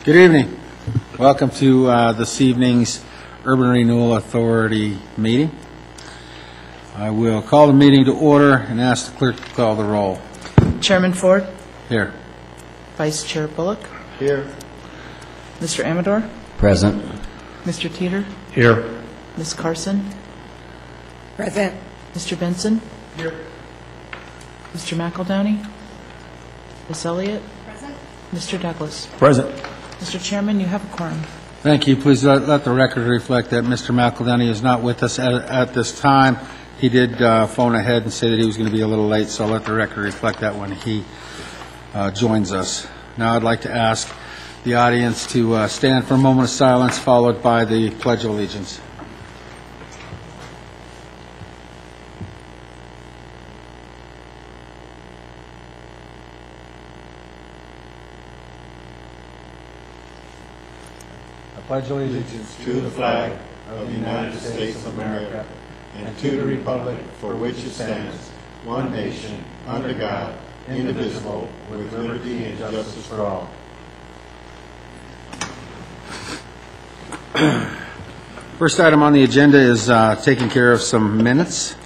Good evening. Welcome to this evening's Urban Renewal Authority meeting. I will call the meeting to order and ask the clerk to call the roll. Chairman Ford. Here. Vice Chair Bullock. Here. Mr. Amador. Present. Mr. Teeter. Here. Ms. Carson. Present. Mr. Benson. Here. Mr. McEldowney. Ms. Elliott. Present. Mr. Douglas. Present. Mr. Chairman, you have a quorum. Thank you. Please let the record reflect that Mr. McEldowney is not with us at this time. He did phone ahead and say that he was going to be a little late, so I'll let the record reflect that when he joins us. Now I'd like to ask the audience to stand for a moment of silence, followed by the Pledge of Allegiance. I pledge allegiance to the flag of the United States of America and to the republic for which it stands, one nation, under God, indivisible, with liberty and justice for all. First item on the agenda is taking care of some minutes.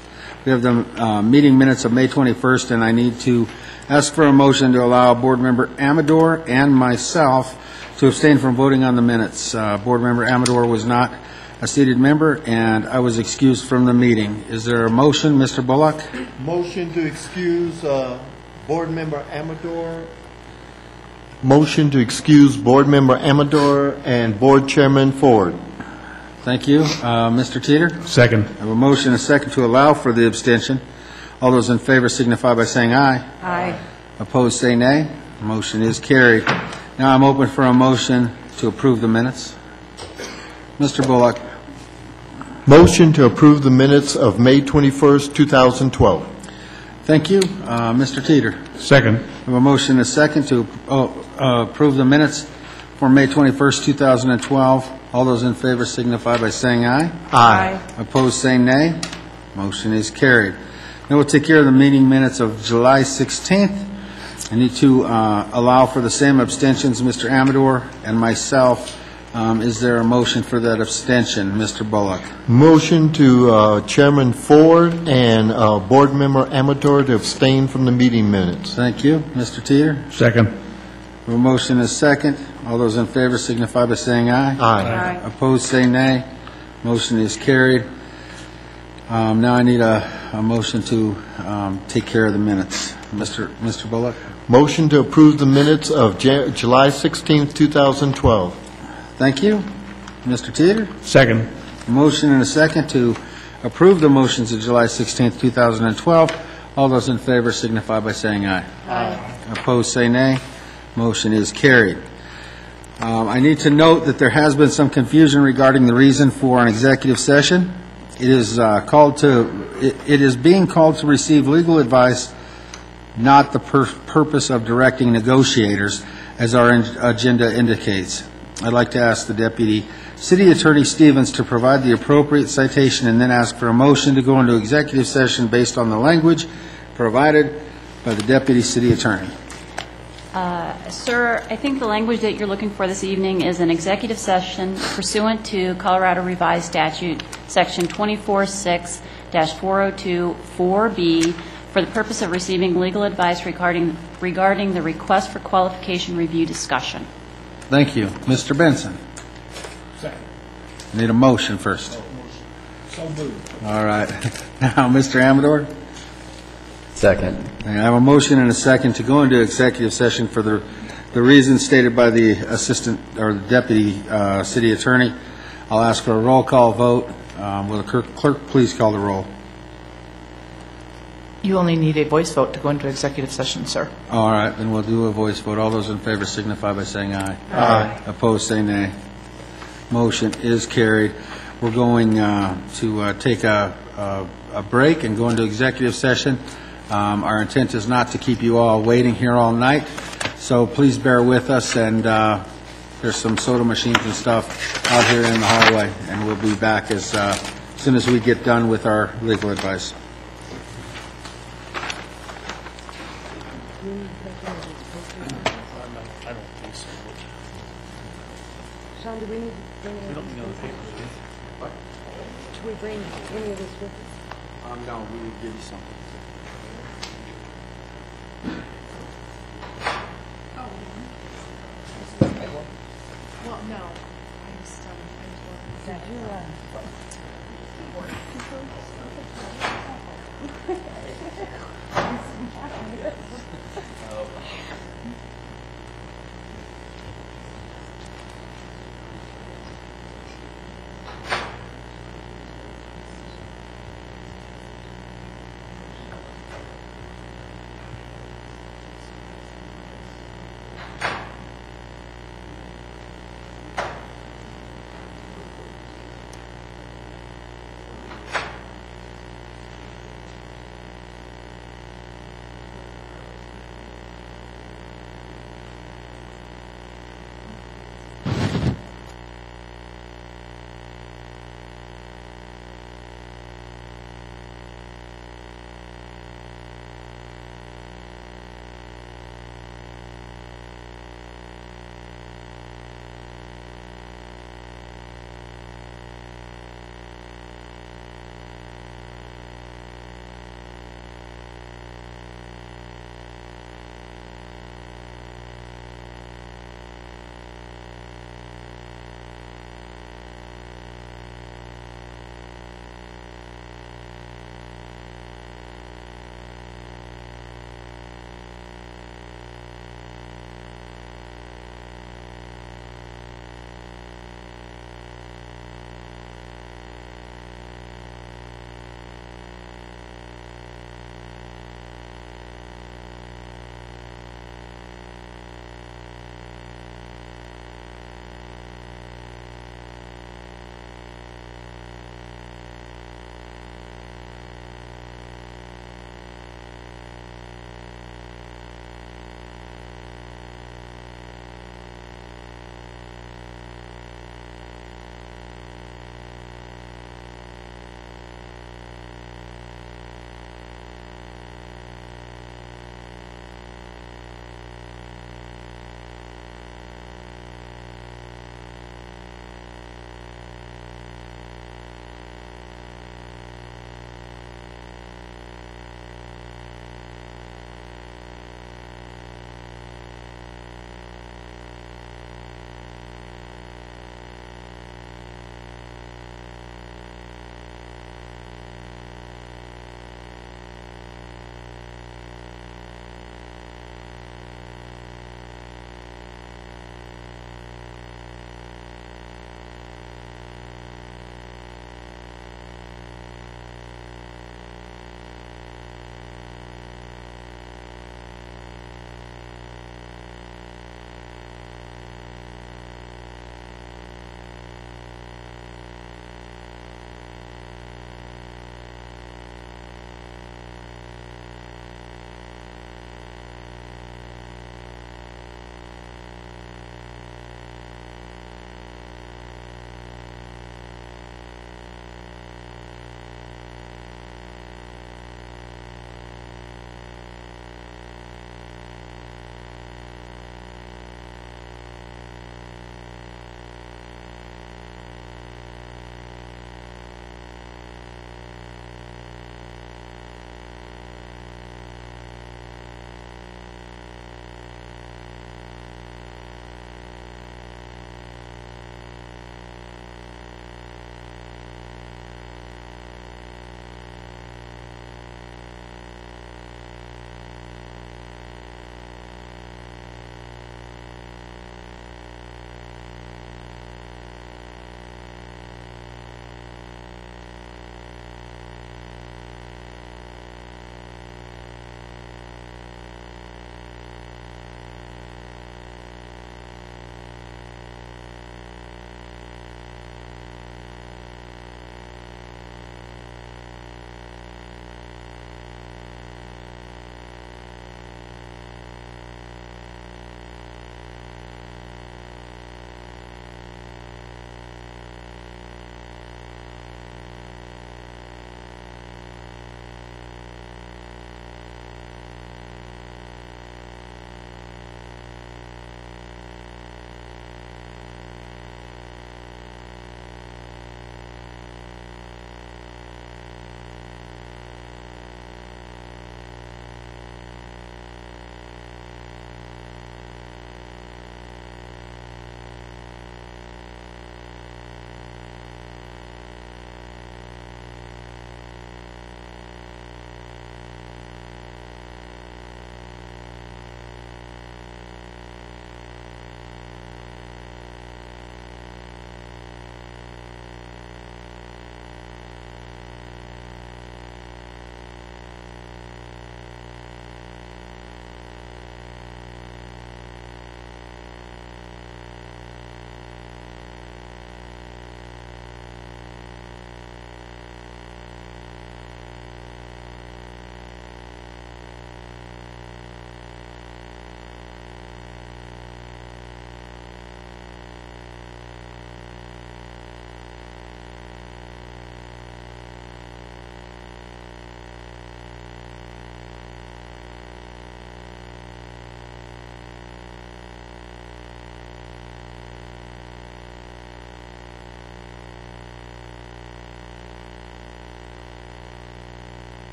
We have the meeting minutes of May 21st, and I need to ask for a motion to allow Board Member Amador and myself to abstain from voting on the minutes. Board Member Amador was not a seated member, and I was excused from the meeting. Is there a motion, Mr. Bullock? Motion to excuse Board Member Amador. Motion to excuse Board Member Amador and Board Chairman Ford. Thank you. Mr. Teeter? Second. I have a motion and a second to allow for the abstention. All those in favor signify by saying aye. Aye. Opposed, say nay. Motion is carried. Now I'm open for a motion to approve the minutes. Mr. Bullock. Motion to approve the minutes of May 21st, 2012. Thank you. Mr. Teeter. Second. I have a motion and a second to approve the minutes for May 21st, 2012. All those in favor signify by saying aye. Aye. Opposed, say nay. Motion is carried. Now we'll take care of the meeting minutes of July 16th. I need to allow for the same abstentions, Mr. Amador and myself. Is there a motion for that abstention, Mr. Bullock? Motion to Chairman Ford and Board Member Amador to abstain from the meeting minutes. Thank you. Mr. Teeter? Second. A motion is second. All those in favor signify by saying aye. Aye. Opposed, say nay. Motion is carried. Now I need a motion to take care of the minutes. Mr. Bullock? Motion to approve the minutes of July 16th, 2012. Thank you. Mr. Teeter? Second. A motion and a second to approve the motions of July 16th, 2012. All those in favor signify by saying aye. Aye. Opposed, say nay. Motion is carried. I need to note that there has been some confusion regarding the reason for an executive session. It is being called to receive legal advice, not the purpose of directing negotiators, as our agenda indicates. I'd like to ask the Deputy City Attorney Stevens to provide the appropriate citation and then ask for a motion to go into executive session based on the language provided by the Deputy City Attorney. Sir, I think the language that you're looking for this evening is an executive session pursuant to Colorado Revised Statute, Section 246-402-4B, for the purpose of receiving legal advice regarding the request for qualification review discussion. Thank you. Mr. Benson? Second. I need a motion first. So moved. All right. Now, Mr. Amador? Second. I have a motion and a second to go into executive session for the reasons stated by the assistant or the deputy city attorney. I'll ask for a roll call vote. Will the clerk please call the roll? You only need a voice vote to go into executive session, sir. All right, then we'll do a voice vote. All those in favor signify by saying aye. Aye. Opposed, say nay. Motion is carried. We're going to take a break and go into executive session. Our intent is not to keep you all waiting here all night, so please bear with us, and there's some soda machines and stuff out here in the hallway, and we'll be back as soon as we get done with our legal advice. I don't think so. Sean, do we need to bring any We of don't this need other with papers, do we? us? Should we bring any of this with us? No, we will give you something. Well, no, I just, Did you,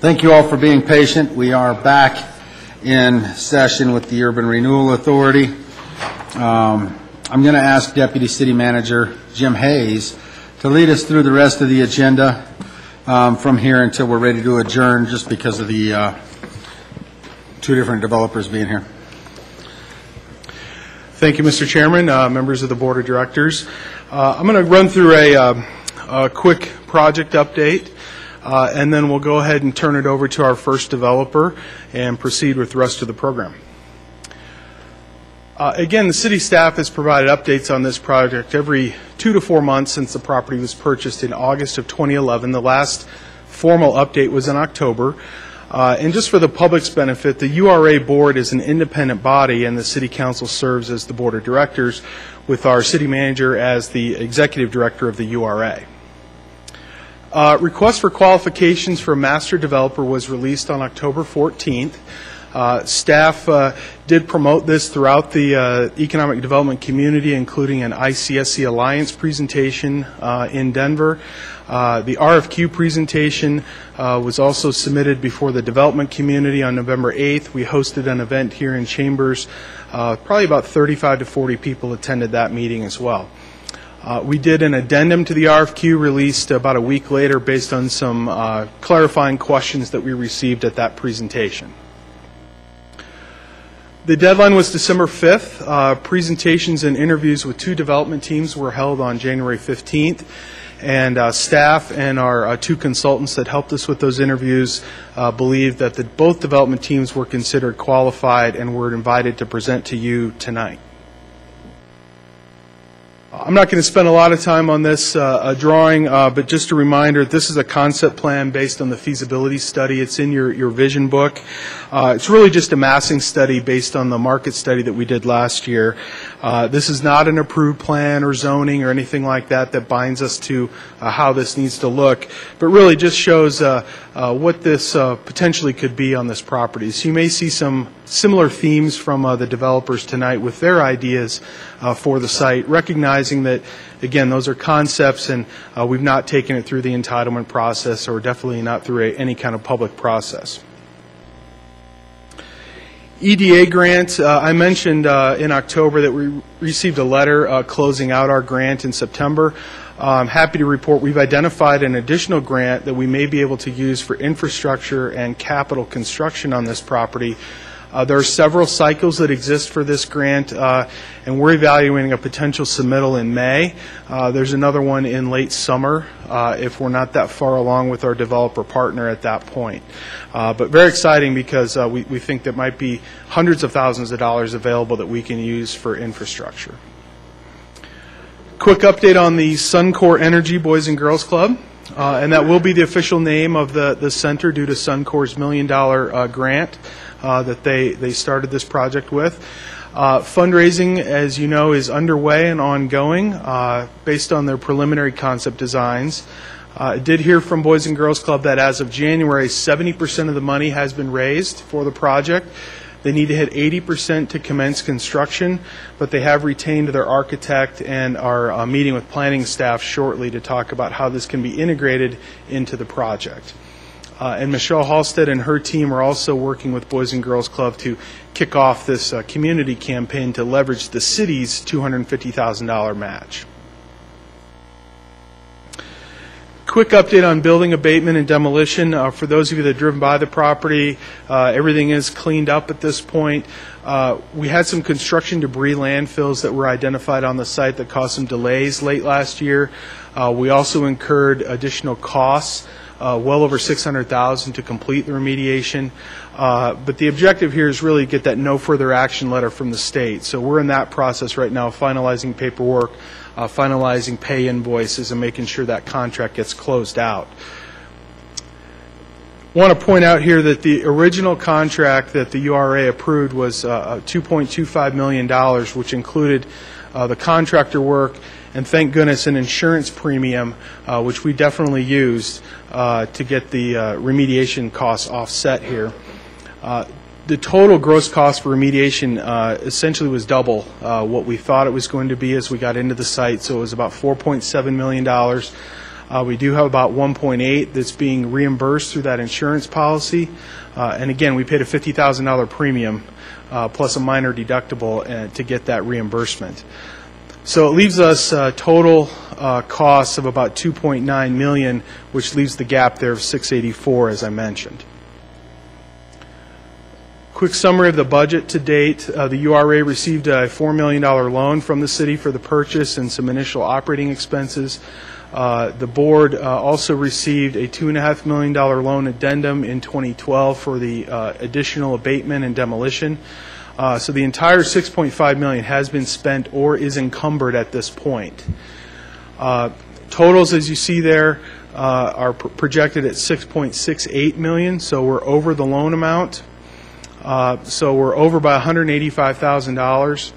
Thank you all for being patient. We are back in session with the Urban Renewal Authority. I'm going to ask Deputy City Manager Jim Hayes to lead us through the rest of the agenda from here until we're ready to adjourn, just because of the two different developers being here. Thank you, Mr. Chairman, members of the Board of Directors. I'm going to run through a quick project update, and then we'll go ahead and turn it over to our first developer and proceed with the rest of the program. Again, the city staff has provided updates on this project every 2 to 4 months since the property was purchased in August of 2011. The last formal update was in October. And just for the public's benefit, the URA board is an independent body, and the city council serves as the board of directors, with our city manager as the executive director of the URA. Request for qualifications for a master developer was released on October 14th. Staff did promote this throughout the economic development community, including an ICSC Alliance presentation in Denver. The RFQ presentation was also submitted before the development community on November 8th. We hosted an event here in Chambers. Probably about 35 to 40 people attended that meeting as well. We did an addendum to the RFQ released about a week later based on some clarifying questions that we received at that presentation. The deadline was December 5th. Presentations and interviews with 2 development teams were held on January 15th. And staff and our 2 consultants that helped us with those interviews believed that both development teams were considered qualified and were invited to present to you tonight. I'm not going to spend a lot of time on this drawing, but just a reminder, this is a concept plan based on the feasibility study. It's in your vision book. It's really just a massing study based on the market study that we did last year. This is not an approved plan or zoning or anything like that that binds us to how this needs to look, but really just shows what this potentially could be on this property. So you may see some similar themes from the developers tonight with their ideas for the site, recognizing that, again, those are concepts and we've not taken it through the entitlement process, or definitely not through any kind of public process. EDA grant, I mentioned in October that we received a letter closing out our grant in September. I'm happy to report we've identified an additional grant that we may be able to use for infrastructure and capital construction on this property. There are several cycles that exist for this grant, and we're evaluating a potential submittal in May. There's another one in late summer if we're not that far along with our developer partner at that point. But very exciting, because we think there might be hundreds of thousands of dollars available that we can use for infrastructure. Quick update on the Suncor Energy Boys and Girls Club. And that will be the official name of the center due to Suncor's $1 million grant that they started this project with. Fundraising, as you know, is underway and ongoing based on their preliminary concept designs. I did hear from Boys and Girls Club that as of January, 70% of the money has been raised for the project. They need to hit 80% to commence construction, but they have retained their architect and are meeting with planning staff shortly to talk about how this can be integrated into the project. And Michelle Halstead and her team are also working with Boys and Girls Club to kick off this community campaign to leverage the city's $250,000 match. Quick update on building abatement and demolition. For those of you that have driven by the property, everything is cleaned up at this point. We had some construction debris landfills that were identified on the site that caused some delays late last year. We also incurred additional costs, well over $600,000 to complete the remediation. But the objective here is really to get that no further action letter from the state. So we're in that process right now, finalizing paperwork, finalizing pay invoices, and making sure that contract gets closed out. I want to point out here that the original contract that the URA approved was $2.25 million, which included the contractor work and, thank goodness, an insurance premium, which we definitely used to get the remediation costs offset here. The total gross cost for remediation essentially was double what we thought it was going to be as we got into the site, so it was about $4.7 million. We do have about 1.8 that's being reimbursed through that insurance policy. And again, we paid a $50,000 premium plus a minor deductible to get that reimbursement. So it leaves us total costs of about $2.9 million, which leaves the gap there of $684, as I mentioned. Quick summary of the budget to date. The URA received a $4 million loan from the city for the purchase and some initial operating expenses. The board also received a $2.5 million loan addendum in 2012 for the additional abatement and demolition. So the entire $6.5 million has been spent or is encumbered at this point. Totals, as you see there, are projected at $6.68 million, so we're over the loan amount. So we're over by $185,000.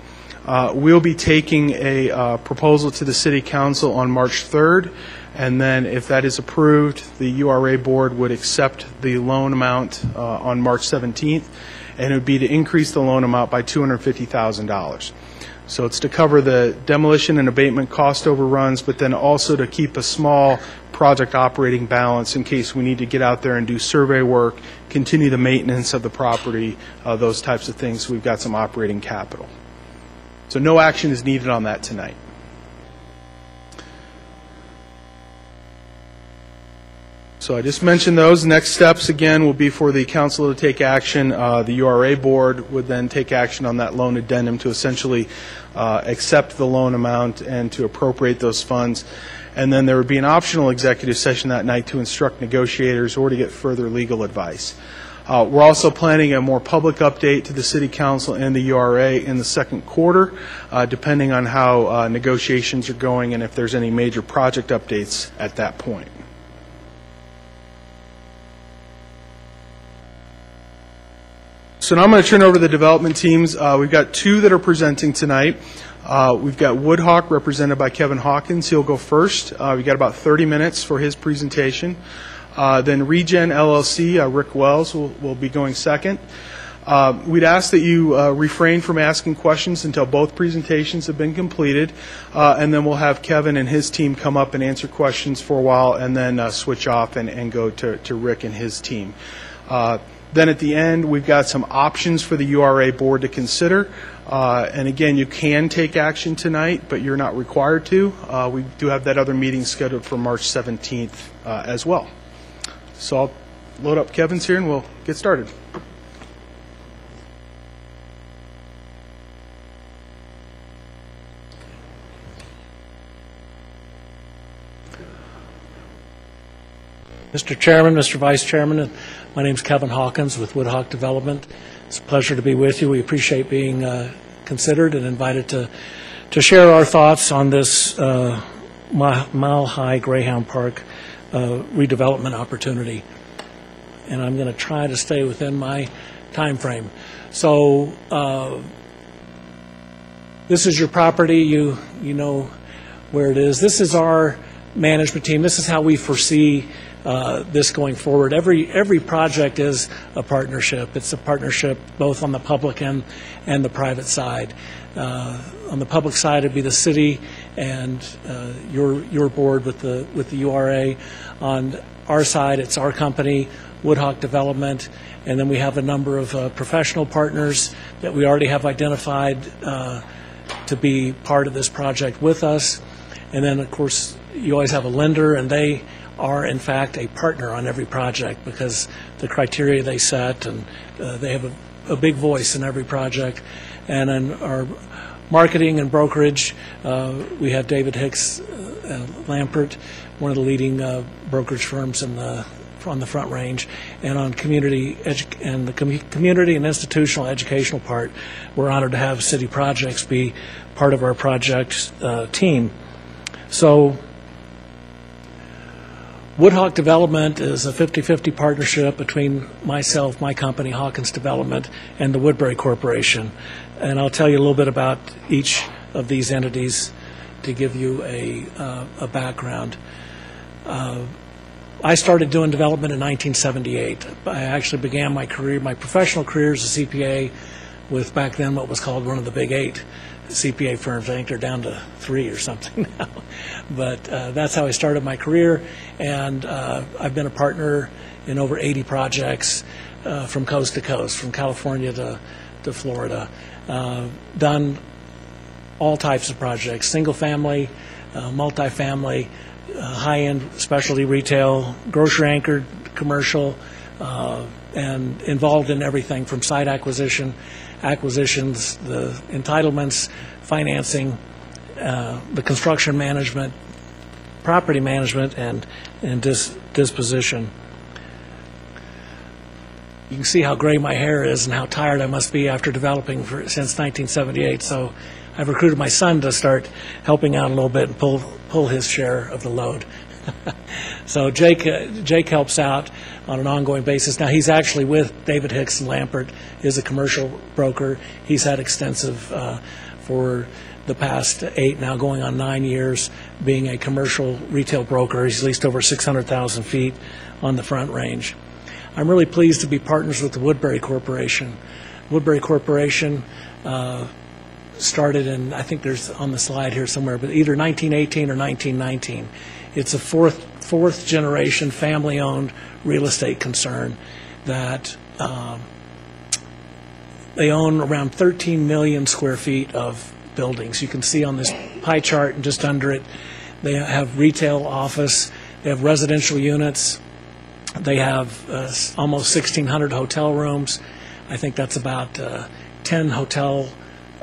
We'll be taking a proposal to the City Council on March 3rd, and then if that is approved, the URA board would accept the loan amount on March 17th, and it would be to increase the loan amount by $250,000. So it's to cover the demolition and abatement cost overruns, but then also to keep a small project operating balance in case we need to get out there and do survey work, continue the maintenance of the property, those types of things. We've got some operating capital. So no action is needed on that tonight. So I just mentioned those. Next steps, again, will be for the council to take action. The URA board would then take action on that loan addendum to essentially accept the loan amount and to appropriate those funds. And then there would be an optional executive session that night to instruct negotiators or to get further legal advice. We're also planning a more public update to the City Council and the URA in the second quarter, depending on how negotiations are going and if there's any major project updates at that point. So now I'm going to turn over to the development teams. We've got two that are presenting tonight. We've got Woodhawk, represented by Kevin Hawkins. He'll go first. We've got about 30 minutes for his presentation. Then Regen LLC, Rick Wells, will be going second. We'd ask that you refrain from asking questions until both presentations have been completed, and then we'll have Kevin and his team come up and answer questions for a while, and then switch off and go to Rick and his team. Then at the end, we've got some options for the URA board to consider. And again, you can take action tonight, but you're not required to. We do have that other meeting scheduled for March 17th as well. So I'll load up Kevin's here and we'll get started. Mr. Chairman, Mr. Vice Chairman, my name is Kevin Hawkins with Woodhawk Development. It's a pleasure to be with you. We appreciate being considered and invited to share our thoughts on this Mile High Greyhound Park redevelopment opportunity. And I'm going to try to stay within my time frame. So this is your property. You know where it is. This is our management team. This is how we foresee this going forward. Every project is a partnership. It's a partnership both on the public and the private side. On the public side, it'd be the city and your board with the URA. On our side, it's our company, Woodhawk Development, and then we have a number of professional partners that we already have identified to be part of this project with us. And then, of course, you always have a lender, and they are, in fact, a partner on every project because the criteria they set, and they have a big voice in every project. And in our marketing and brokerage, we have David Hicks Lampert, one of the leading brokerage firms on the Front Range. And on community and institutional educational part, we're honored to have City Projects be part of our project team. So Woodhawk Development is a 50-50 partnership between myself, my company, Hawkins Development, and the Woodbury Corporation. And I'll tell you a little bit about each of these entities to give you a background. I started doing development in 1978. I actually began my professional career as a CPA with back then what was called one of the big 8 CPA firms. I think they're down to 3 or something now. But that's how I started my career, and I've been a partner in over 80 projects from coast to coast, from California to Florida. Done all types of projects, single-family, multifamily, high-end specialty retail, grocery-anchored, commercial, and involved in everything from site acquisitions, the entitlements, financing, the construction management, property management, and disposition. You can see how gray my hair is and how tired I must be after developing since 1978. So I've recruited my son to start helping out a little bit and pull his share of the load. So Jake helps out on an ongoing basis. Now he's actually with David Hicks and Lampert, is a commercial broker. He's had extensive for the past 8, now going on 9 years, being a commercial retail broker. He's leased over 600,000 feet on the Front Range. I'm really pleased to be partners with the Woodbury Corporation. Woodbury Corporation started in, I think there's on the slide here somewhere, but either 1918 or 1919. It's a fourth generation family-owned real estate concern that they own around 13 million square feet of buildings. You can see on this pie chart and just under it, they have retail, office, they have residential units, they have almost 1,600 hotel rooms. I think that's about 10 hotel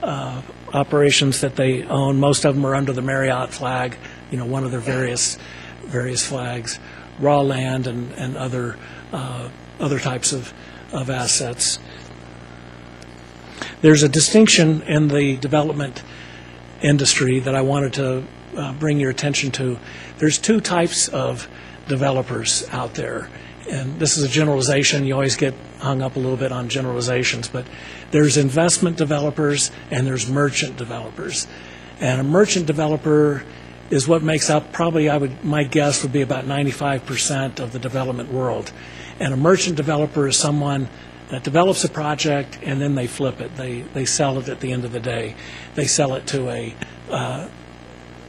operations that they own. Most of them are under the Marriott flag, one of their various flags, raw land and other types of assets. There's a distinction in the development industry that I wanted to bring your attention to. There's 2 types of developers out there, and this is a generalization. You always get hung up a little bit on generalizations, but there's investment developers and there's merchant developers. And a merchant developer is what makes up probably, my guess would be about 95% of the development world. And a merchant developer is someone that develops a project and then they flip it. They sell it at the end of the day. They sell it to a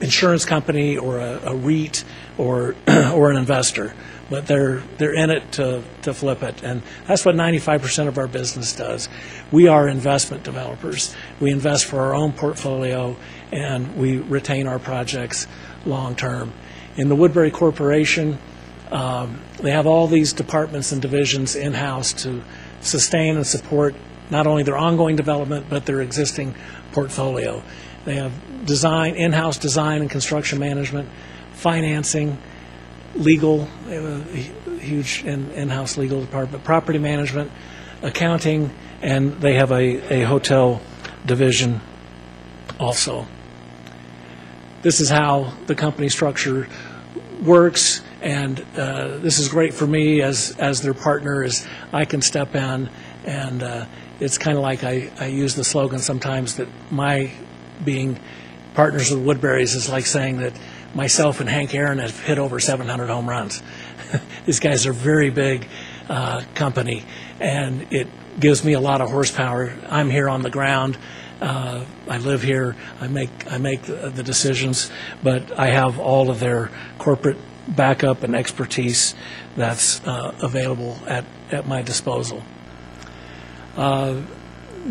insurance company or a REIT or an investor, but they're in it to flip it, and that's what 95% of our business does. We are investment developers. We invest for our own portfolio, and we retain our projects long term. In the Woodbury Corporation, they have all these departments and divisions in-house to sustain and support not only their ongoing development but their existing portfolio. They have in-house design and construction management, financing, legal, they have a huge in-house legal department, property management, accounting, and they have a hotel division also. This is how the company structure works, and this is great for me as their partner, as I can step in, and it's kind of like I use the slogan sometimes that my being partners with Woodbury's is like saying that myself and Hank Aaron have hit over 700 home runs. These guys are a very big company, and it gives me a lot of horsepower. I'm here on the ground. I live here. I make the decisions, but I have all of their corporate backup and expertise that's available at my disposal.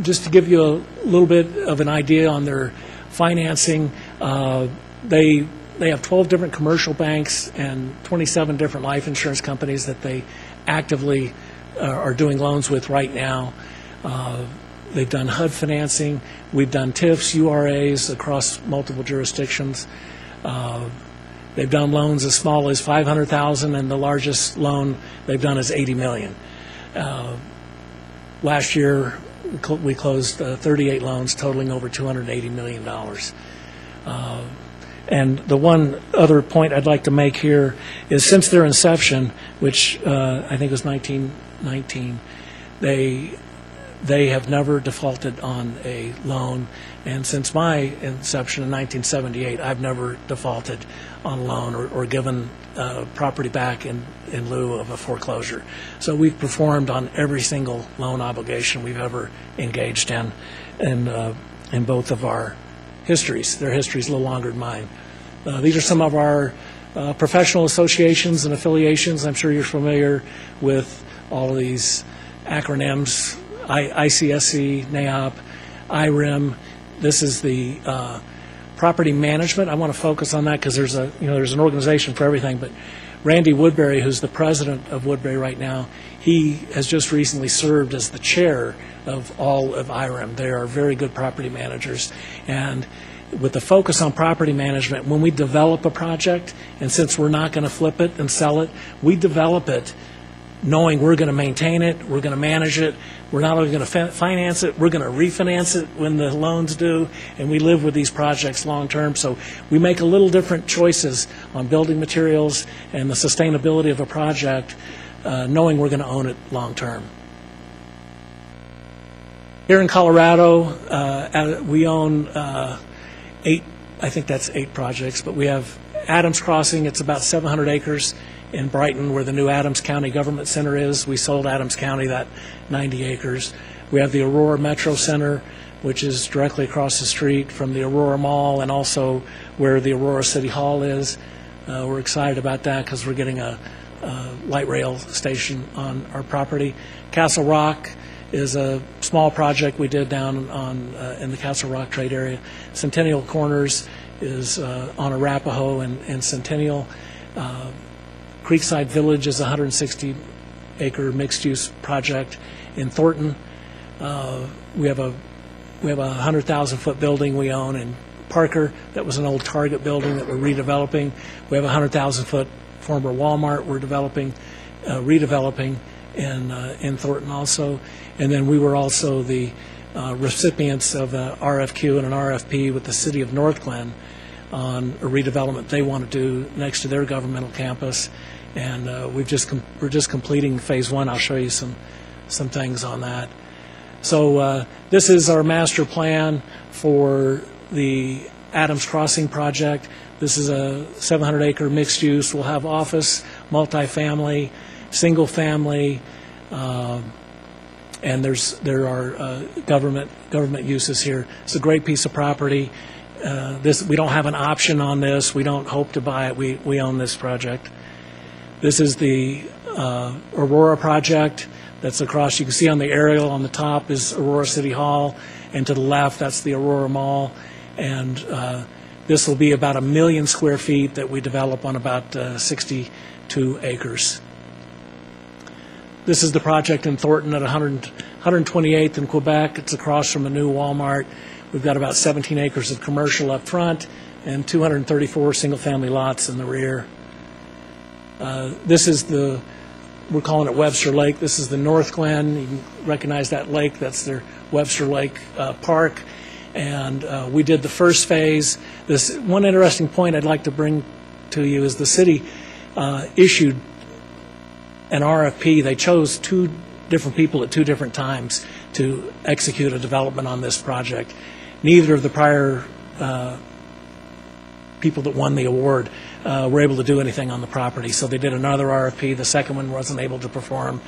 Just to give you a little bit of an idea on their financing, they have 12 different commercial banks and 27 different life insurance companies that they actively are doing loans with right now. They've done HUD financing. We've done TIFs, URAs across multiple jurisdictions. They've done loans as small as $500,000, and the largest loan they've done is $80 million. Last year, we closed 38 loans totaling over $280 million. And the one other point I'd like to make here is since their inception, which I think was 1919, They have never defaulted on a loan, and since my inception in 1978, I've never defaulted on a loan or given property back in lieu of a foreclosure. So we've performed on every single loan obligation we've ever engaged in both of our histories. Their history is a little longer than mine. These are some of our professional associations and affiliations. I'm sure you're familiar with all of these acronyms: ICSC, NAOP, IREM. This is the property management. I want to focus on that because there's an organization for everything. But Randy Woodbury, who's the president of Woodbury right now, he has just recently served as the chair of all of IREM. They are very good property managers, and with the focus on property management, when we develop a project, and since we're not going to flip it and sell it, we develop it knowing we're going to maintain it, we're going to manage it, we're not only going to finance it, we're going to refinance it when the loan's due, and we live with these projects long term. So we make a little different choices on building materials and the sustainability of a project, knowing we're going to own it long term. Here in Colorado, we own I think that's 8 projects, but we have Adams Crossing. It's about 700 acres in Brighton, where the new Adams County Government Center is. We sold Adams County that 90 acres. We have the Aurora Metro Center, which is directly across the street from the Aurora Mall and also where the Aurora City Hall is. We're excited about that because we're getting a light rail station on our property. Castle Rock is a small project we did down in the Castle Rock trade area. Centennial Corners is on Arapahoe and Centennial. Creekside Village is a 160-acre mixed-use project in Thornton. We have a 100,000-foot building we own in Parker that was an old Target building that we're redeveloping. We have a 100,000-foot former Walmart we're redeveloping in Thornton also. And then we were also the recipients of an RFQ and an RFP with the city of North Glen on a redevelopment they want to do next to their governmental campus. And we're just completing phase 1. I'll show you some things on that. So this is our master plan for the Adams Crossing project. This is a 700-acre mixed use. We'll have office, multifamily, single family, and there are government uses here. It's a great piece of property. We don't have an option on this. We don't hope to buy it. We own this project. This is the Aurora project that's across. You can see on the aerial on the top is Aurora City Hall, and to the left that's the Aurora Mall. And this will be about 1 million square feet that we develop on about 62 acres. This is the project in Thornton at 128th in Quebec. It's across from a new Walmart. We've got about 17 acres of commercial up front and 234 single-family lots in the rear. This is we're calling it Webster Lake. This is the North Glen. You can recognize that lake. That's their Webster Lake Park. And we did the first phase. This one interesting point I'd like to bring to you is the city issued an RFP. They chose 2 different people at 2 different times to execute a development on this project. Neither of the prior people that won the award were able to do anything on the property, so they did another RFP. The second one wasn't able to perform,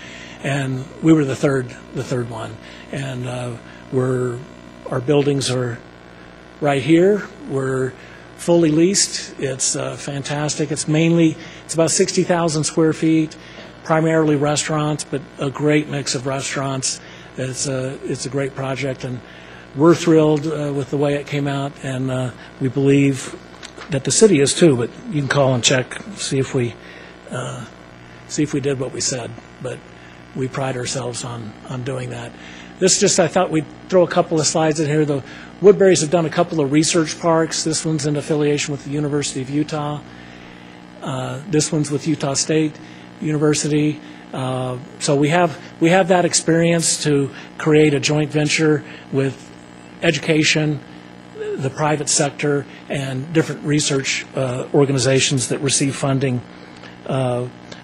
and we were the third one. And our buildings are right here. We're fully leased. It's fantastic. It's about 60,000 square feet. Primarily restaurants, but a great mix of restaurants. It's a great project, and we're thrilled with the way it came out, and we believe that the city is too. But you can call and check, see if we did what we said. But we pride ourselves on doing that. I thought we'd throw a couple of slides in here. The Woodburys have done a couple of research parks. This one's in affiliation with the University of Utah. This one's with Utah State University. So we have that experience to create a joint venture with education, the private sector, and different research organizations that receive funding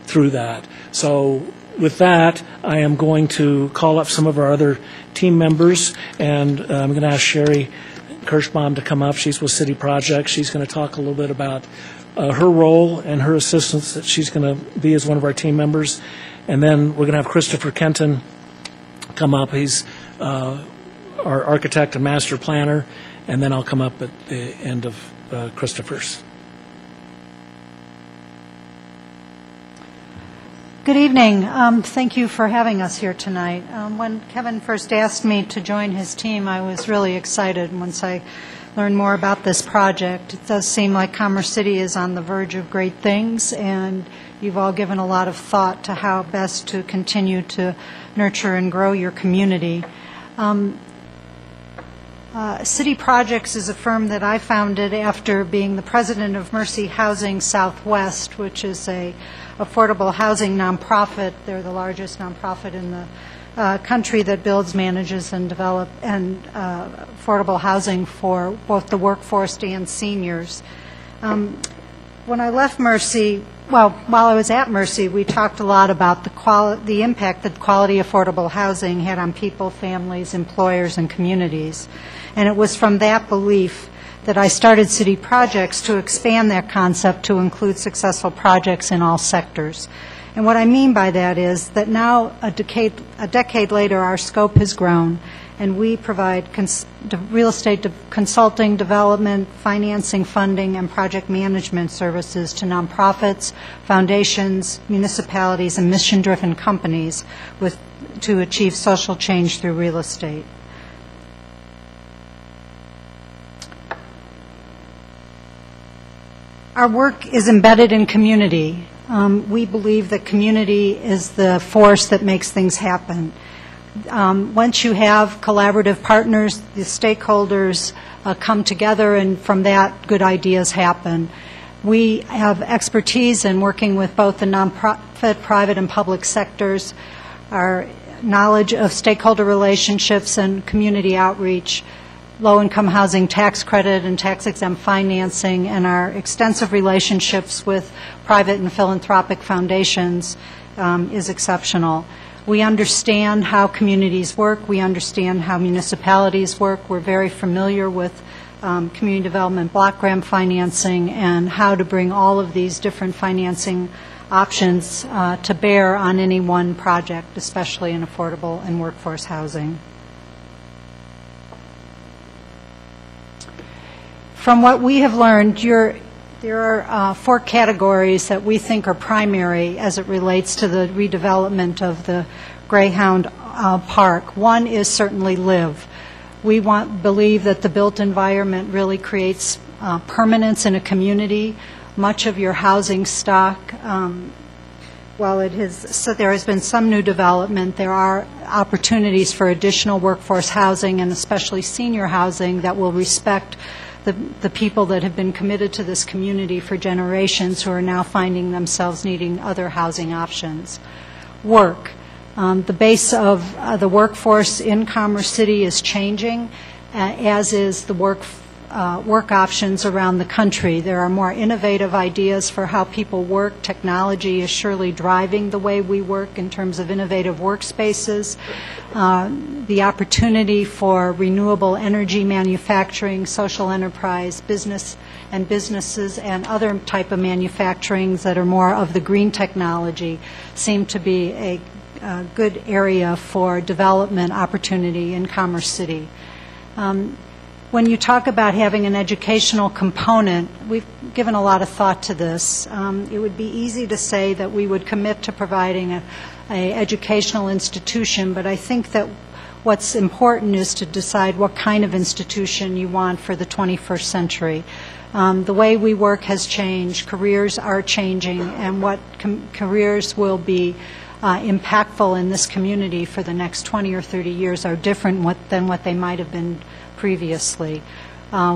through that. So with that, I am going to call up some of our other team members, and I'm going to ask Sherry Kirschbaum to come up. She's with City Projects. She's going to talk a little bit about her role and her assistance that she's going to be as one of our team members. And then we're going to have Christopher Kenton come up. He's our architect and master planner. And then I'll come up at the end of Christopher's. Good evening. Thank you for having us here tonight. When Kevin first asked me to join his team, I was really excited once I learned more about this project. It does seem like Commerce City is on the verge of great things, and you've all given a lot of thought to how best to continue to nurture and grow your community. City Projects is a firm that I founded after being the president of Mercy Housing Southwest, which is a affordable housing nonprofit. They're the largest nonprofit in the country that builds, manages, and develops affordable housing for both the workforce and seniors. When I left Mercy, well, while I was at Mercy, we talked a lot about the impact that quality affordable housing had on people, families, employers, and communities. And it was from that belief that I started City Projects to expand that concept to include successful projects in all sectors. And what I mean by that is that now, a decade later, our scope has grown, and we provide real estate consulting, development, financing, funding, and project management services to nonprofits, foundations, municipalities, and mission-driven companies to achieve social change through real estate. Our work is embedded in community. We believe that community is the force that makes things happen. Once you have collaborative partners, the stakeholders come together, and from that, good ideas happen. We have expertise in working with both the nonprofit, private, and public sectors, our knowledge of stakeholder relationships and community outreach, low-income housing tax credit and tax-exempt financing, and our extensive relationships with private and philanthropic foundations is exceptional. We understand how communities work. We understand how municipalities work. We're very familiar with community development block grant financing and how to bring all of these different financing options to bear on any one project, especially in affordable and workforce housing. From what we have learned, there are 4 categories that we think are primary as it relates to the redevelopment of the Greyhound Park. One is certainly live. We believe that the built environment really creates permanence in a community. Much of your housing stock, while there has been some new development, there are opportunities for additional workforce housing and especially senior housing that will respect the people that have been committed to this community for generations who are now finding themselves needing other housing options. Work. The base of the workforce in Commerce City is changing, as is the work options around the country. There are more innovative ideas for how people work. Technology is surely driving the way we work in terms of innovative workspaces. The opportunity for renewable energy manufacturing, social enterprise, businesses, and other type of manufacturings that are more of the green technology seem to be a good area for development opportunity in Commerce City. When you talk about having an educational component, we've given a lot of thought to this. It would be easy to say that we would commit to providing an educational institution, but I think that what's important is to decide what kind of institution you want for the 21st century. The way we work has changed, careers are changing, and what careers will be impactful in this community for the next 20 or 30 years are different than what they might have been previously.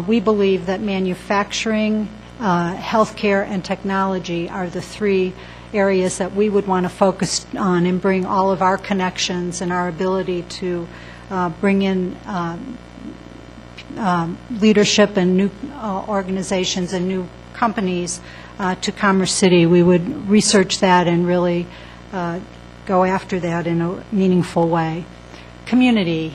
We believe that manufacturing, healthcare, and technology are the 3 areas that we would want to focus on and bring all of our connections and our ability to bring in leadership and new organizations and new companies to Commerce City. We would research that and really go after that in a meaningful way. Community,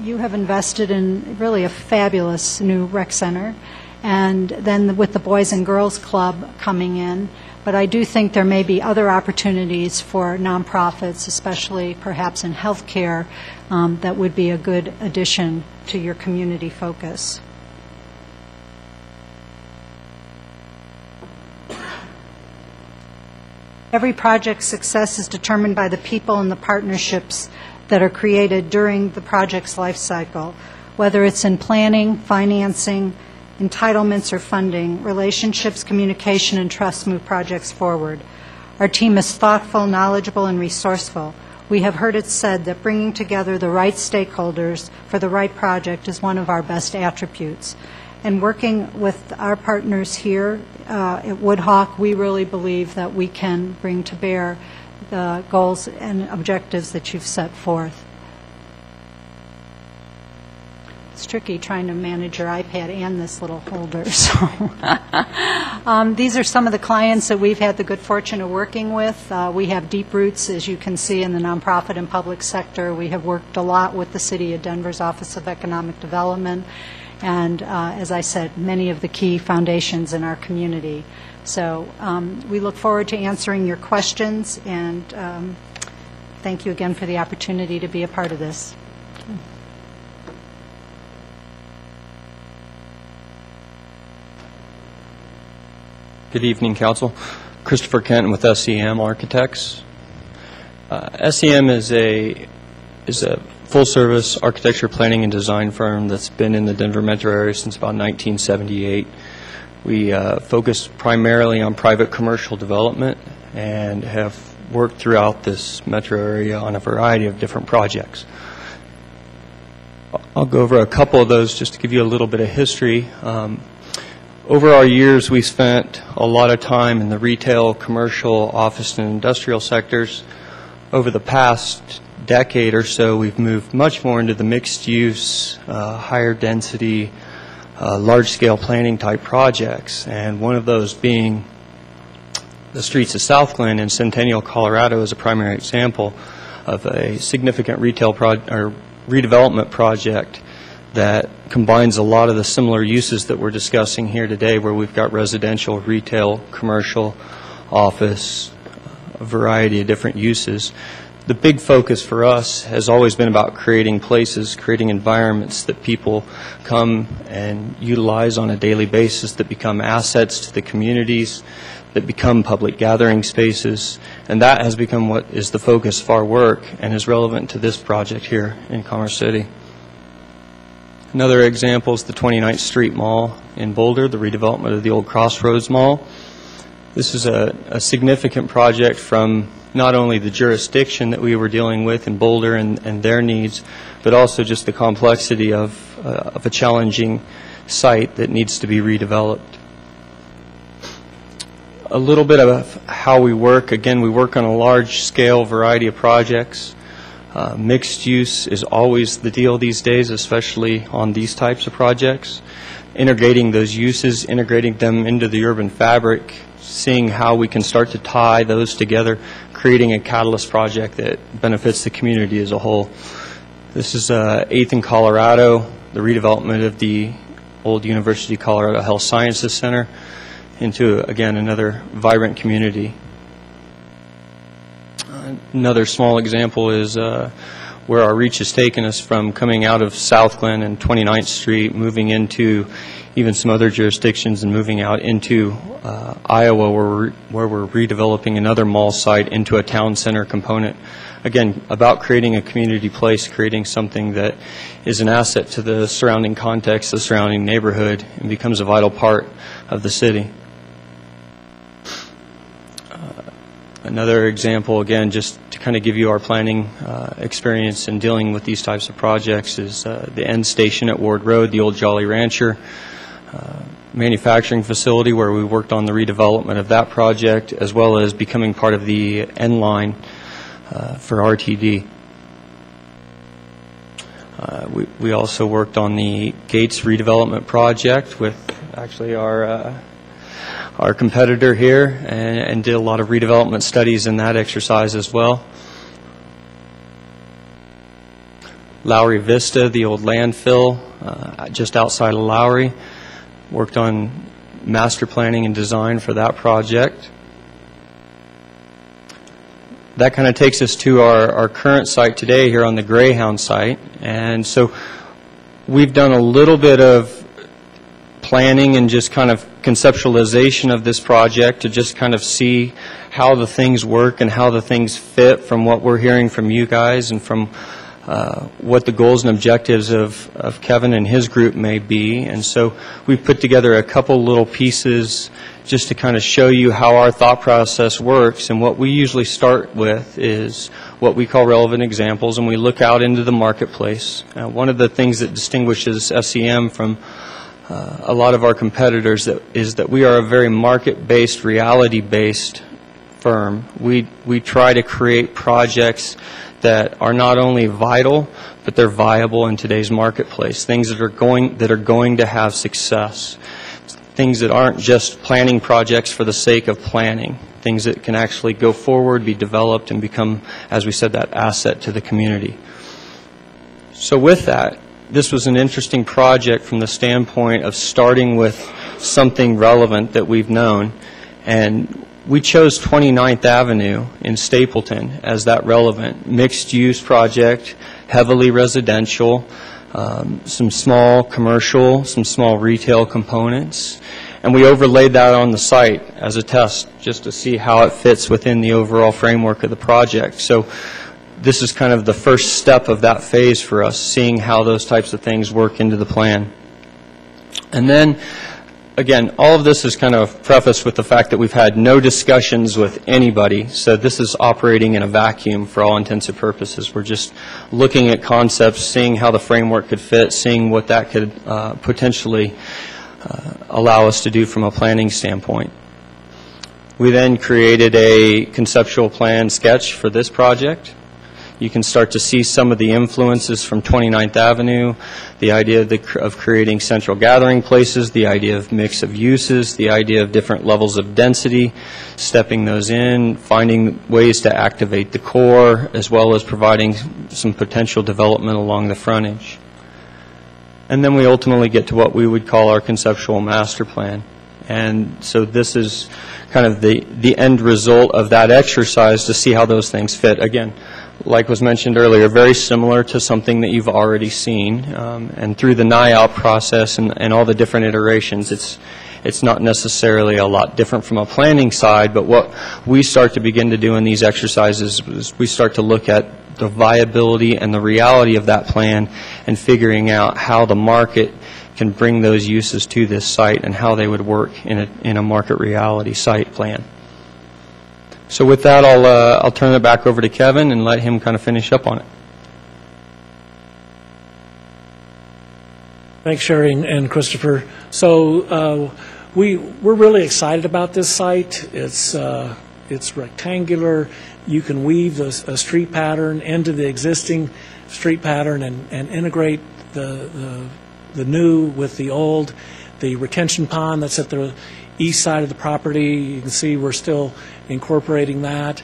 you have invested in really a fabulous new rec center, and then with the Boys and Girls Club coming in, but I do think there may be other opportunities for nonprofits, especially perhaps in healthcare, that would be a good addition to your community focus. Every project's success is determined by the people and the partnerships that are created during the project's life cycle, whether it's in planning, financing, entitlements, or funding. Relationships, communication, and trust move projects forward. Our team is thoughtful, knowledgeable, and resourceful. We have heard it said that bringing together the right stakeholders for the right project is one of our best attributes. And working with our partners here at Woodhawk, we really believe that we can bring to bear the goals and objectives that you've set forth. It's tricky trying to manage your iPad and this little holder. So, these are some of the clients that we've had the good fortune of working with. We have deep roots, as you can see, in the nonprofit and public sector. We have worked a lot with the City of Denver's Office of Economic Development, and as I said, many of the key foundations in our community. So we look forward to answering your questions, and thank you again for the opportunity to be a part of this. Good evening, Council. Christopher Kenton with SEM Architects. SEM is a full-service architecture planning and design firm that's been in the Denver metro area since about 1978. We focus primarily on private commercial development and have worked throughout this metro area on a variety of different projects. I'll go over a couple of those just to give you a little bit of history. Over our years, we spent a lot of time in the retail, commercial, office, and industrial sectors. Over the past decade or so, we've moved much more into the mixed-use, higher density, large-scale planning type projects, and one of those being the streets of South Glen in Centennial, Colorado, is a primary example of a significant retail redevelopment project that combines a lot of the similar uses that we're discussing here today, where we've got residential, retail, commercial, office, a variety of different uses. The big focus for us has always been about creating places, creating environments that people come and utilize on a daily basis, that become assets to the communities, that become public gathering spaces, and that has become what is the focus of our work and is relevant to this project here in Commerce City. Another example is the 29th Street Mall in Boulder, the redevelopment of the old Crossroads Mall. This is a significant project from not only the jurisdiction that we were dealing with in Boulder and their needs, but also just the complexity of a challenging site that needs to be redeveloped. A little bit of how we work. Again, we work on a large-scale variety of projects. Mixed use is always the deal these days, especially on these types of projects. Integrating those uses, integrating them into the urban fabric, seeing how we can start to tie those together, creating a catalyst project that benefits the community as a whole. This is 8th in Colorado, the redevelopment of the old University of Colorado Health Sciences Center into, again, another vibrant community. Another small example is where our reach has taken us from coming out of South Glen and 29th Street, moving into even some other jurisdictions and moving out into Iowa, where we're redeveloping another mall site into a town center component. Again, about creating a community place, creating something that is an asset to the surrounding context, the surrounding neighborhood, and becomes a vital part of the city. Another example, again, just to kind of give you our planning experience in dealing with these types of projects, is the end station at Ward Road, the old Jolly Rancher manufacturing facility, where we worked on the redevelopment of that project, as well as becoming part of the end line for RTD. We also worked on the Gates redevelopment project with actually our competitor here, and did a lot of redevelopment studies in that exercise as well. Lowry Vista, the old landfill just outside of Lowry. Worked on master planning and design for that project. That kind of takes us to our current site today here on the Greyhound site. And so we've done a little bit of planning and just kind of conceptualization of this project to just kind of see how the things work and how the things fit from what we're hearing from you guys and from what the goals and objectives of Kevin and his group may be. And so we've put together a couple little pieces just to kind of show you how our thought process works. And what we usually start with is what we call relevant examples, and we look out into the marketplace. One of the things that distinguishes SEM from a lot of our competitors is that we are a very market-based, reality-based firm. We try to create projects that are not only vital, but they're viable in today's marketplace, things that are going to have success, things that aren't just planning projects for the sake of planning, things that can actually go forward, be developed, and become, as we said, that asset to the community. So with that, this was an interesting project from the standpoint of starting with something relevant that we've known, and we chose 29th Avenue in Stapleton as that relevant mixed-use project, heavily residential, some small commercial, some small retail components, and we overlaid that on the site as a test just to see how it fits within the overall framework of the project. So this is kind of the first step of that phase for us, seeing how those types of things work into the plan. And then, again, all of this is kind of prefaced with the fact that we've had no discussions with anybody, so this is operating in a vacuum for all intents and purposes. We're just looking at concepts, seeing how the framework could fit, seeing what that could potentially allow us to do from a planning standpoint. We then created a conceptual plan sketch for this project. You can start to see some of the influences from 29th Avenue, the idea of creating central gathering places, the idea of mix of uses, the idea of different levels of density, stepping those in, finding ways to activate the core, as well as providing some potential development along the frontage. And then we ultimately get to what we would call our conceptual master plan. And so this is kind of the end result of that exercise to see how those things fit. Again, like was mentioned earlier, very similar to something that you've already seen. And through the NIOP process and all the different iterations, it's not necessarily a lot different from a planning side, but what we start to begin to do in these exercises is we start to look at the viability and the reality of that plan and figuring out how the market can bring those uses to this site and how they would work in a market reality site plan. So with that, I'll turn it back over to Kevin and let him kind of finish up on it. Thanks, Sherry and Christopher. So we're really excited about this site. It's rectangular. You can weave a street pattern into the existing street pattern and integrate the new with the old. The retention pond that's at the east side of the property, you can see we're still incorporating that.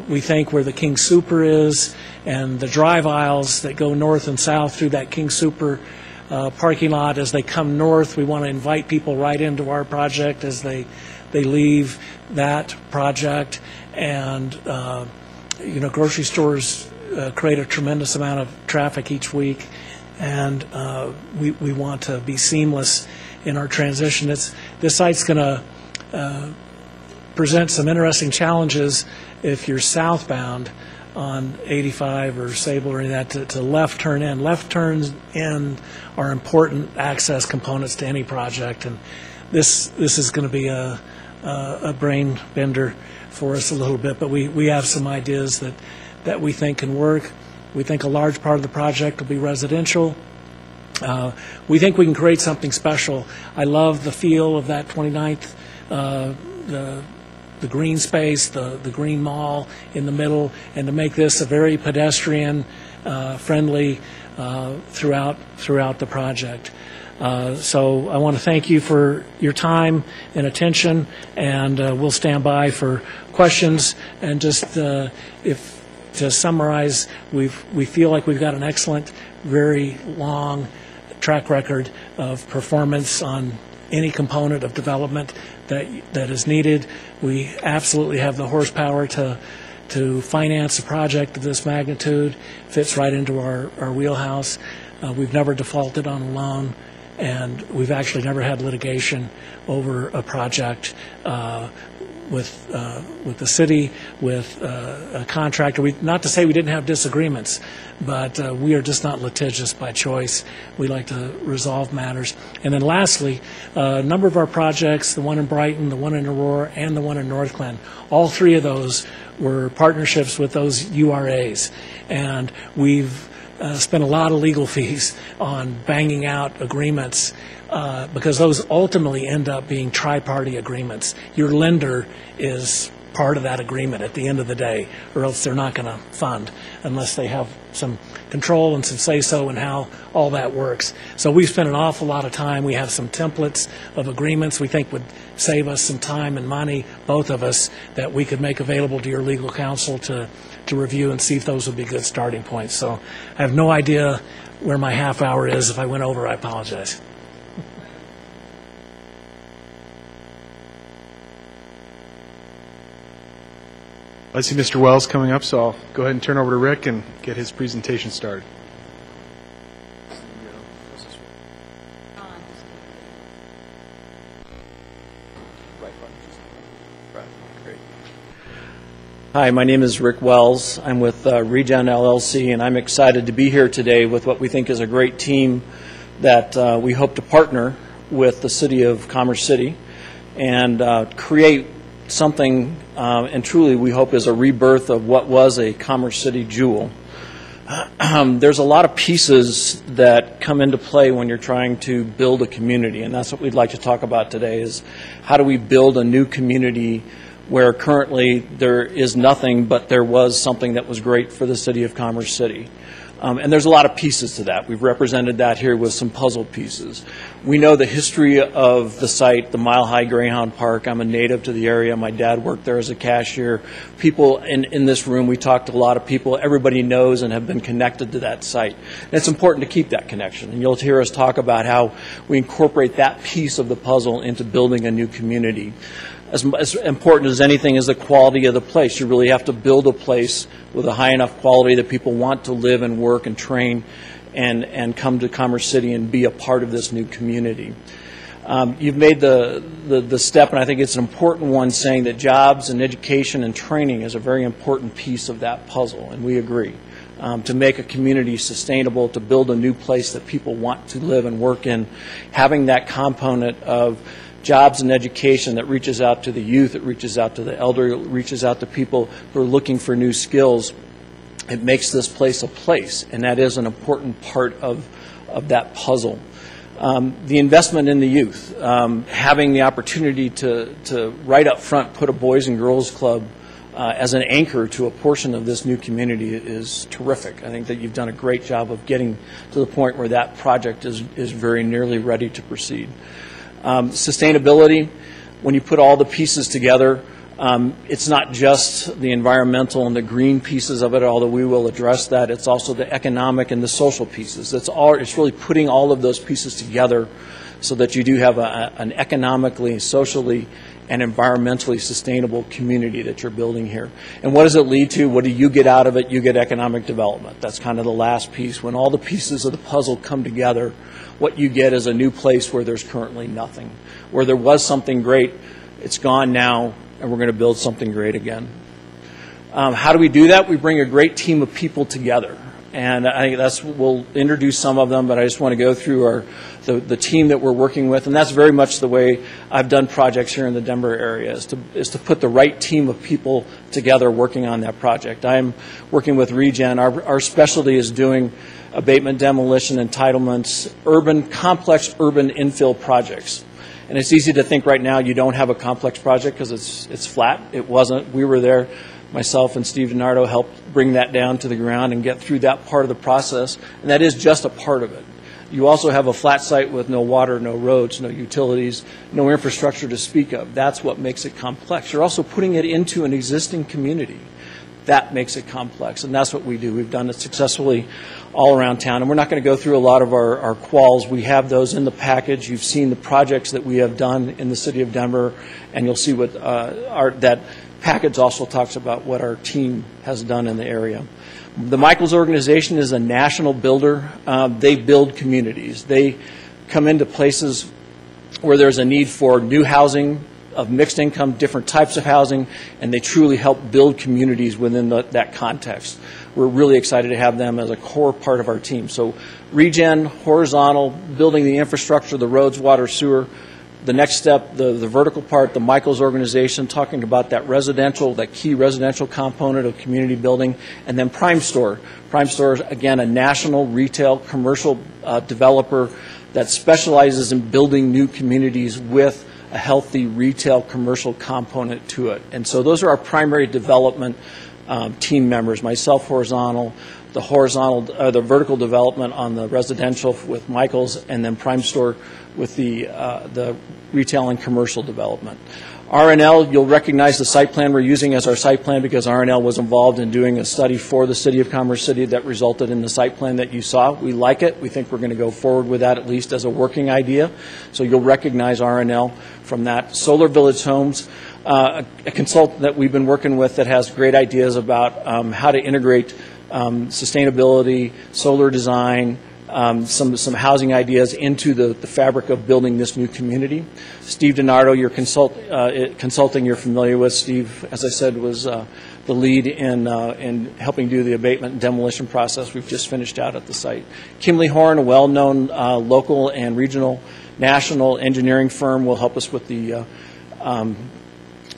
We think where the King Super is and the drive aisles that go north and south through that King Super parking lot, as they come north, we want to invite people right into our project as they leave that project. And grocery stores create a tremendous amount of traffic each week, and we want to be seamless in our transition. This site's going to present some interesting challenges if you're southbound on 85 or Sable or any of that to left turn in. Left turns in are important access components to any project, and this is going to be a brain bender for us a little bit, but we have some ideas that we think can work. We think a large part of the project will be residential. We think we can create something special. I love the feel of that 29th, the green space, the green mall in the middle, and to make this a very pedestrian friendly throughout the project. So I want to thank you for your time and attention, and we'll stand by for questions. And just if to summarize, we feel like we've got an excellent, very long track record of performance on any component of development that is needed. We absolutely have the horsepower to finance a project of this magnitude. Fits right into our wheelhouse. We've never defaulted on a loan, and we've actually never had litigation over a project with the city, with a contractor. Not to say we didn't have disagreements, but we are just not litigious by choice. We like to resolve matters. And then lastly, a number of our projects, the one in Brighton, the one in Aurora, and the one in Northglenn, all three of those were partnerships with those URAs. And we've spent a lot of legal fees on banging out agreements because those ultimately end up being tri-party agreements. Your lender is part of that agreement at the end of the day, or else they're not going to fund unless they have some control and some say-so in how all that works. So we've spent an awful lot of time. We have some templates of agreements we think would save us some time and money, both of us, that we could make available to your legal counsel to review and see if those would be good starting points. So I have no idea where my half hour is. If I went over, I apologize. I see Mr. Wells coming up, so I'll go ahead and turn over to Rick and get his presentation started. Hi, my name is Rick Wells. I'm with Regen LLC, and I'm excited to be here today with what we think is a great team that we hope to partner with the City of Commerce City and create something, and truly we hope is a rebirth of what was a Commerce City jewel. There's a lot of pieces that come into play when you're trying to build a community, and that's what we'd like to talk about today, is how do we build a new community where currently there is nothing, but there was something that was great for the City of Commerce City. And there's a lot of pieces to that. We've represented that here with some puzzle pieces. We know the history of the site, the Mile High Greyhound Park. I'm a native to the area. My dad worked there as a cashier. People in this room, we talked to a lot of people. Everybody knows and have been connected to that site. And it's important to keep that connection. And you'll hear us talk about how we incorporate that piece of the puzzle into building a new community. As important as anything is the quality of the place. You really have to build a place with a high enough quality that people want to live and work and train and come to Commerce City and be a part of this new community. You've made the step, and I think it's an important one, saying that jobs and education and training is a very important piece of that puzzle, and we agree. To make a community sustainable, to build a new place that people want to live and work in, having that component of jobs and education that reaches out to the youth, it reaches out to the elderly, it reaches out to people who are looking for new skills. It makes this place a place, and that is an important part of that puzzle. The investment in the youth, having the opportunity to right up front put a Boys and Girls Club as an anchor to a portion of this new community is terrific. I think that you've done a great job of getting to the point where that project is very nearly ready to proceed. Sustainability, when you put all the pieces together, it's not just the environmental and the green pieces of it, although we will address that. It's also the economic and the social pieces. It's really putting all of those pieces together so that you do have an economically, socially, and environmentally sustainable community that you're building here. And what does it lead to? What do you get out of it? You get economic development. That's kind of the last piece. When all the pieces of the puzzle come together, what you get is a new place where there's currently nothing. Where there was something great, it's gone now, and we're going to build something great again. How do we do that? We bring a great team of people together. And I think we'll introduce some of them, but I just want to go through the team that we're working with, and that's very much the way I've done projects here in the Denver area, is to put the right team of people together working on that project. I'm working with Regen. Our specialty is doing abatement, demolition, entitlements, complex urban infill projects. And it's easy to think right now you don't have a complex project because it's flat. It wasn't. We were there. Myself and Steve DiNardo helped bring that down to the ground and get through that part of the process, and that is just a part of it. You also have a flat site with no water, no roads, no utilities, no infrastructure to speak of. That's what makes it complex. You're also putting it into an existing community that makes it complex, and that's what we do. We've done it successfully all around town, and we're not going to go through a lot of our quals. We have those in the package. You've seen the projects that we have done in the city of Denver, and you'll see what that package also talks about what our team has done in the area. The Michaels organization is a national builder. They build communities. They come into places where there's a need for new housing, of mixed income, different types of housing, and they truly help build communities within that context. We're really excited to have them as a core part of our team. So regen, horizontal, building the infrastructure, the roads, water, sewer. The next step, the vertical part, the Michaels organization, talking about that residential, that key residential component of community building, and then Prime Store. Prime Store is, again, a national retail commercial developer that specializes in building new communities with a healthy retail commercial component to it. And so those are our primary development team members, myself horizontal, the vertical development on the residential with Michaels, and then Prime Store with the retail and commercial development. RNL, you'll recognize the site plan we're using as our site plan because RNL was involved in doing a study for the City of Commerce City that resulted in the site plan that you saw. We like it. We think we're going to go forward with that at least as a working idea. So you'll recognize RNL from that. Solar Village Homes, a consultant that we've been working with that has great ideas about how to integrate sustainability, solar design, some housing ideas into the fabric of building this new community. Steve DiNardo, your consulting you're familiar with. Steve, as I said, was the lead in helping do the abatement and demolition process we've just finished out at the site. Kimley Horn, a well-known local and regional national engineering firm, will help us with the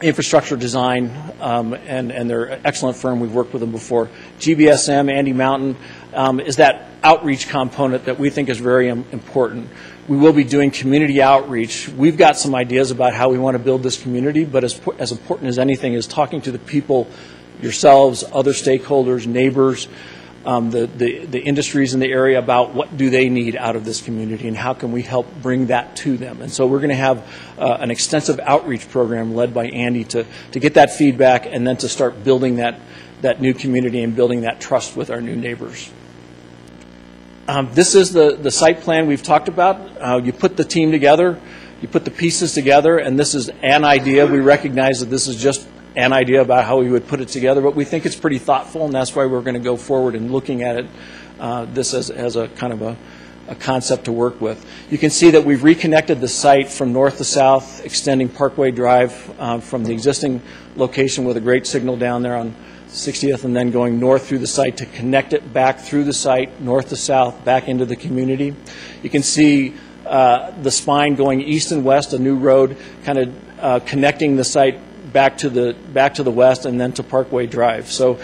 infrastructure design, and they're an excellent firm. We've worked with them before. GBSM, Andy Mountain, is that outreach component that we think is very important. We will be doing community outreach. We've got some ideas about how we want to build this community, but as important as anything is talking to the people, yourselves, other stakeholders, neighbors, the industries in the area about what do they need out of this community and how can we help bring that to them. And so we're going to have an extensive outreach program led by Andy to get that feedback and then to start building that new community and building that trust with our new neighbors. This is the site plan we've talked about. You put the team together, you put the pieces together, and this is an idea. We recognize that this is just an idea about how we would put it together, but we think it's pretty thoughtful, and that's why we're going to go forward and looking at it, this as a kind of a concept to work with. You can see that we've reconnected the site from north to south, extending Parkway Drive from the existing location with a great signal down there on 60th, and then going north through the site to connect it back through the site, north to south, back into the community. You can see the spine going east and west, a new road kind of connecting the site back to the west and then to Parkway Drive. So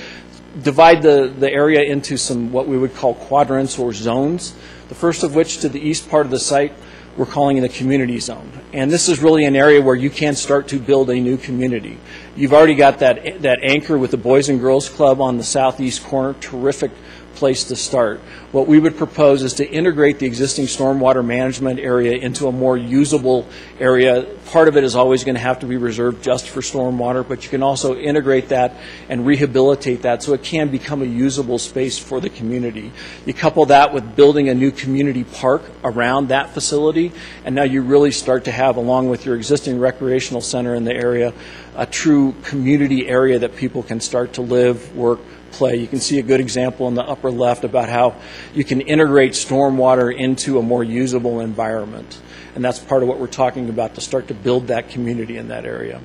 divide the area into some what we would call quadrants or zones. The first of which, to the east part of the site, we're calling the community zone. And this is really an area where you can start to build a new community. You've already got that anchor with the Boys and Girls Club on the southeast corner, terrific place to start. What we would propose is to integrate the existing stormwater management area into a more usable area. Part of it is always going to have to be reserved just for stormwater, but you can also integrate that and rehabilitate that so it can become a usable space for the community. You couple that with building a new community park around that facility, and now you really start to have, along with your existing recreational center in the area, a true community area that people can start to live, work, play. You can see a good example in the upper left about how you can integrate stormwater into a more usable environment. And that's part of what we're talking about to start to build that community in that area.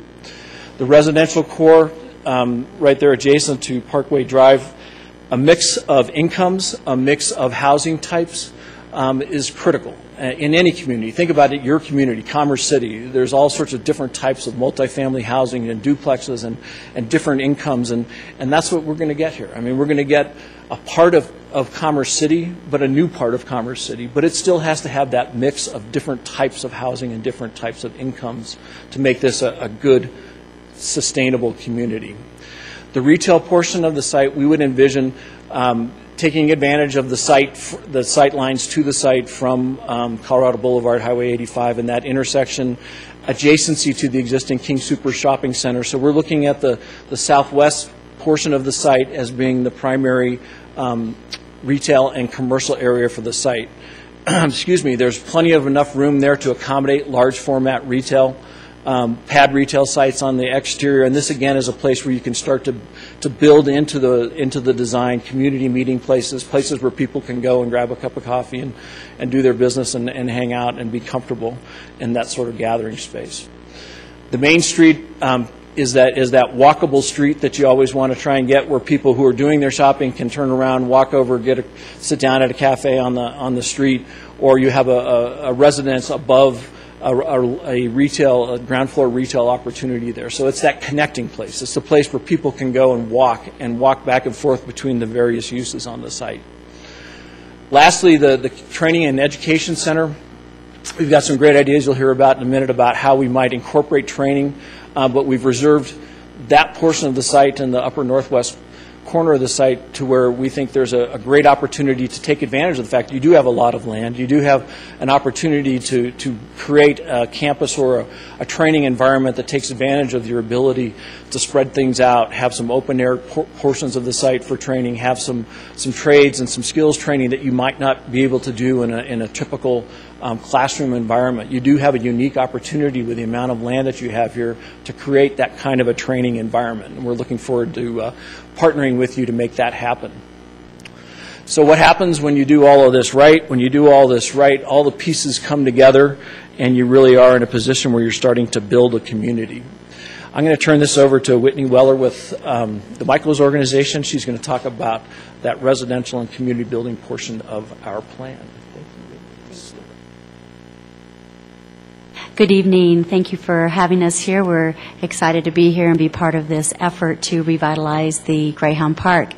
The residential core, right there adjacent to Parkway Drive, a mix of incomes, a mix of housing types is critical in any community. Think about it, your community, Commerce City. There's all sorts of different types of multifamily housing and duplexes and different incomes, and that's what we're going to get here. I mean, we're going to get a part of Commerce City, but a new part of Commerce City. But it still has to have that mix of different types of housing and different types of incomes to make this a good, sustainable community. The retail portion of the site, we would envision taking advantage of the sight lines to the site from Colorado Boulevard, Highway 85, and that intersection, adjacency to the existing King Super Shopping Center. So we're looking at the southwest portion of the site as being the primary retail and commercial area for the site. Excuse me, there's plenty of enough room there to accommodate large format retail, pad retail sites on the exterior, and this again is a place where you can start to build into the design community meeting places where people can go and grab a cup of coffee and do their business and hang out and be comfortable in that sort of gathering space. The main street is that walkable street that you always want to try and get, where people who are doing their shopping can turn around, walk over, sit down at a cafe on the street, or you have a residence above a ground floor retail opportunity there. So it's that connecting place. It's the place where people can go and walk back and forth between the various uses on the site. Lastly, the Training and Education Center. We've got some great ideas you'll hear about in a minute about how we might incorporate training, but we've reserved that portion of the site in the upper northwest corner of the site to where we think there's a great opportunity to take advantage of the fact that you do have a lot of land. You do have an opportunity to create a campus or a training environment that takes advantage of your ability to spread things out, have some open air portions of the site for training, have some trades and some skills training that you might not be able to do in a typical classroom environment. You do have a unique opportunity with the amount of land that you have here to create that kind of a training environment, and we're looking forward to partnering with you to make that happen. So what happens when you do all of this right? When you do all this right, all the pieces come together and you really are in a position where you're starting to build a community. I'm going to turn this over to Whitney Weller with the Michaels organization. She's going to talk about that residential and community building portion of our plan. Good evening. Thank you for having us here. We're excited to be here and be part of this effort to revitalize the Greyhound Park.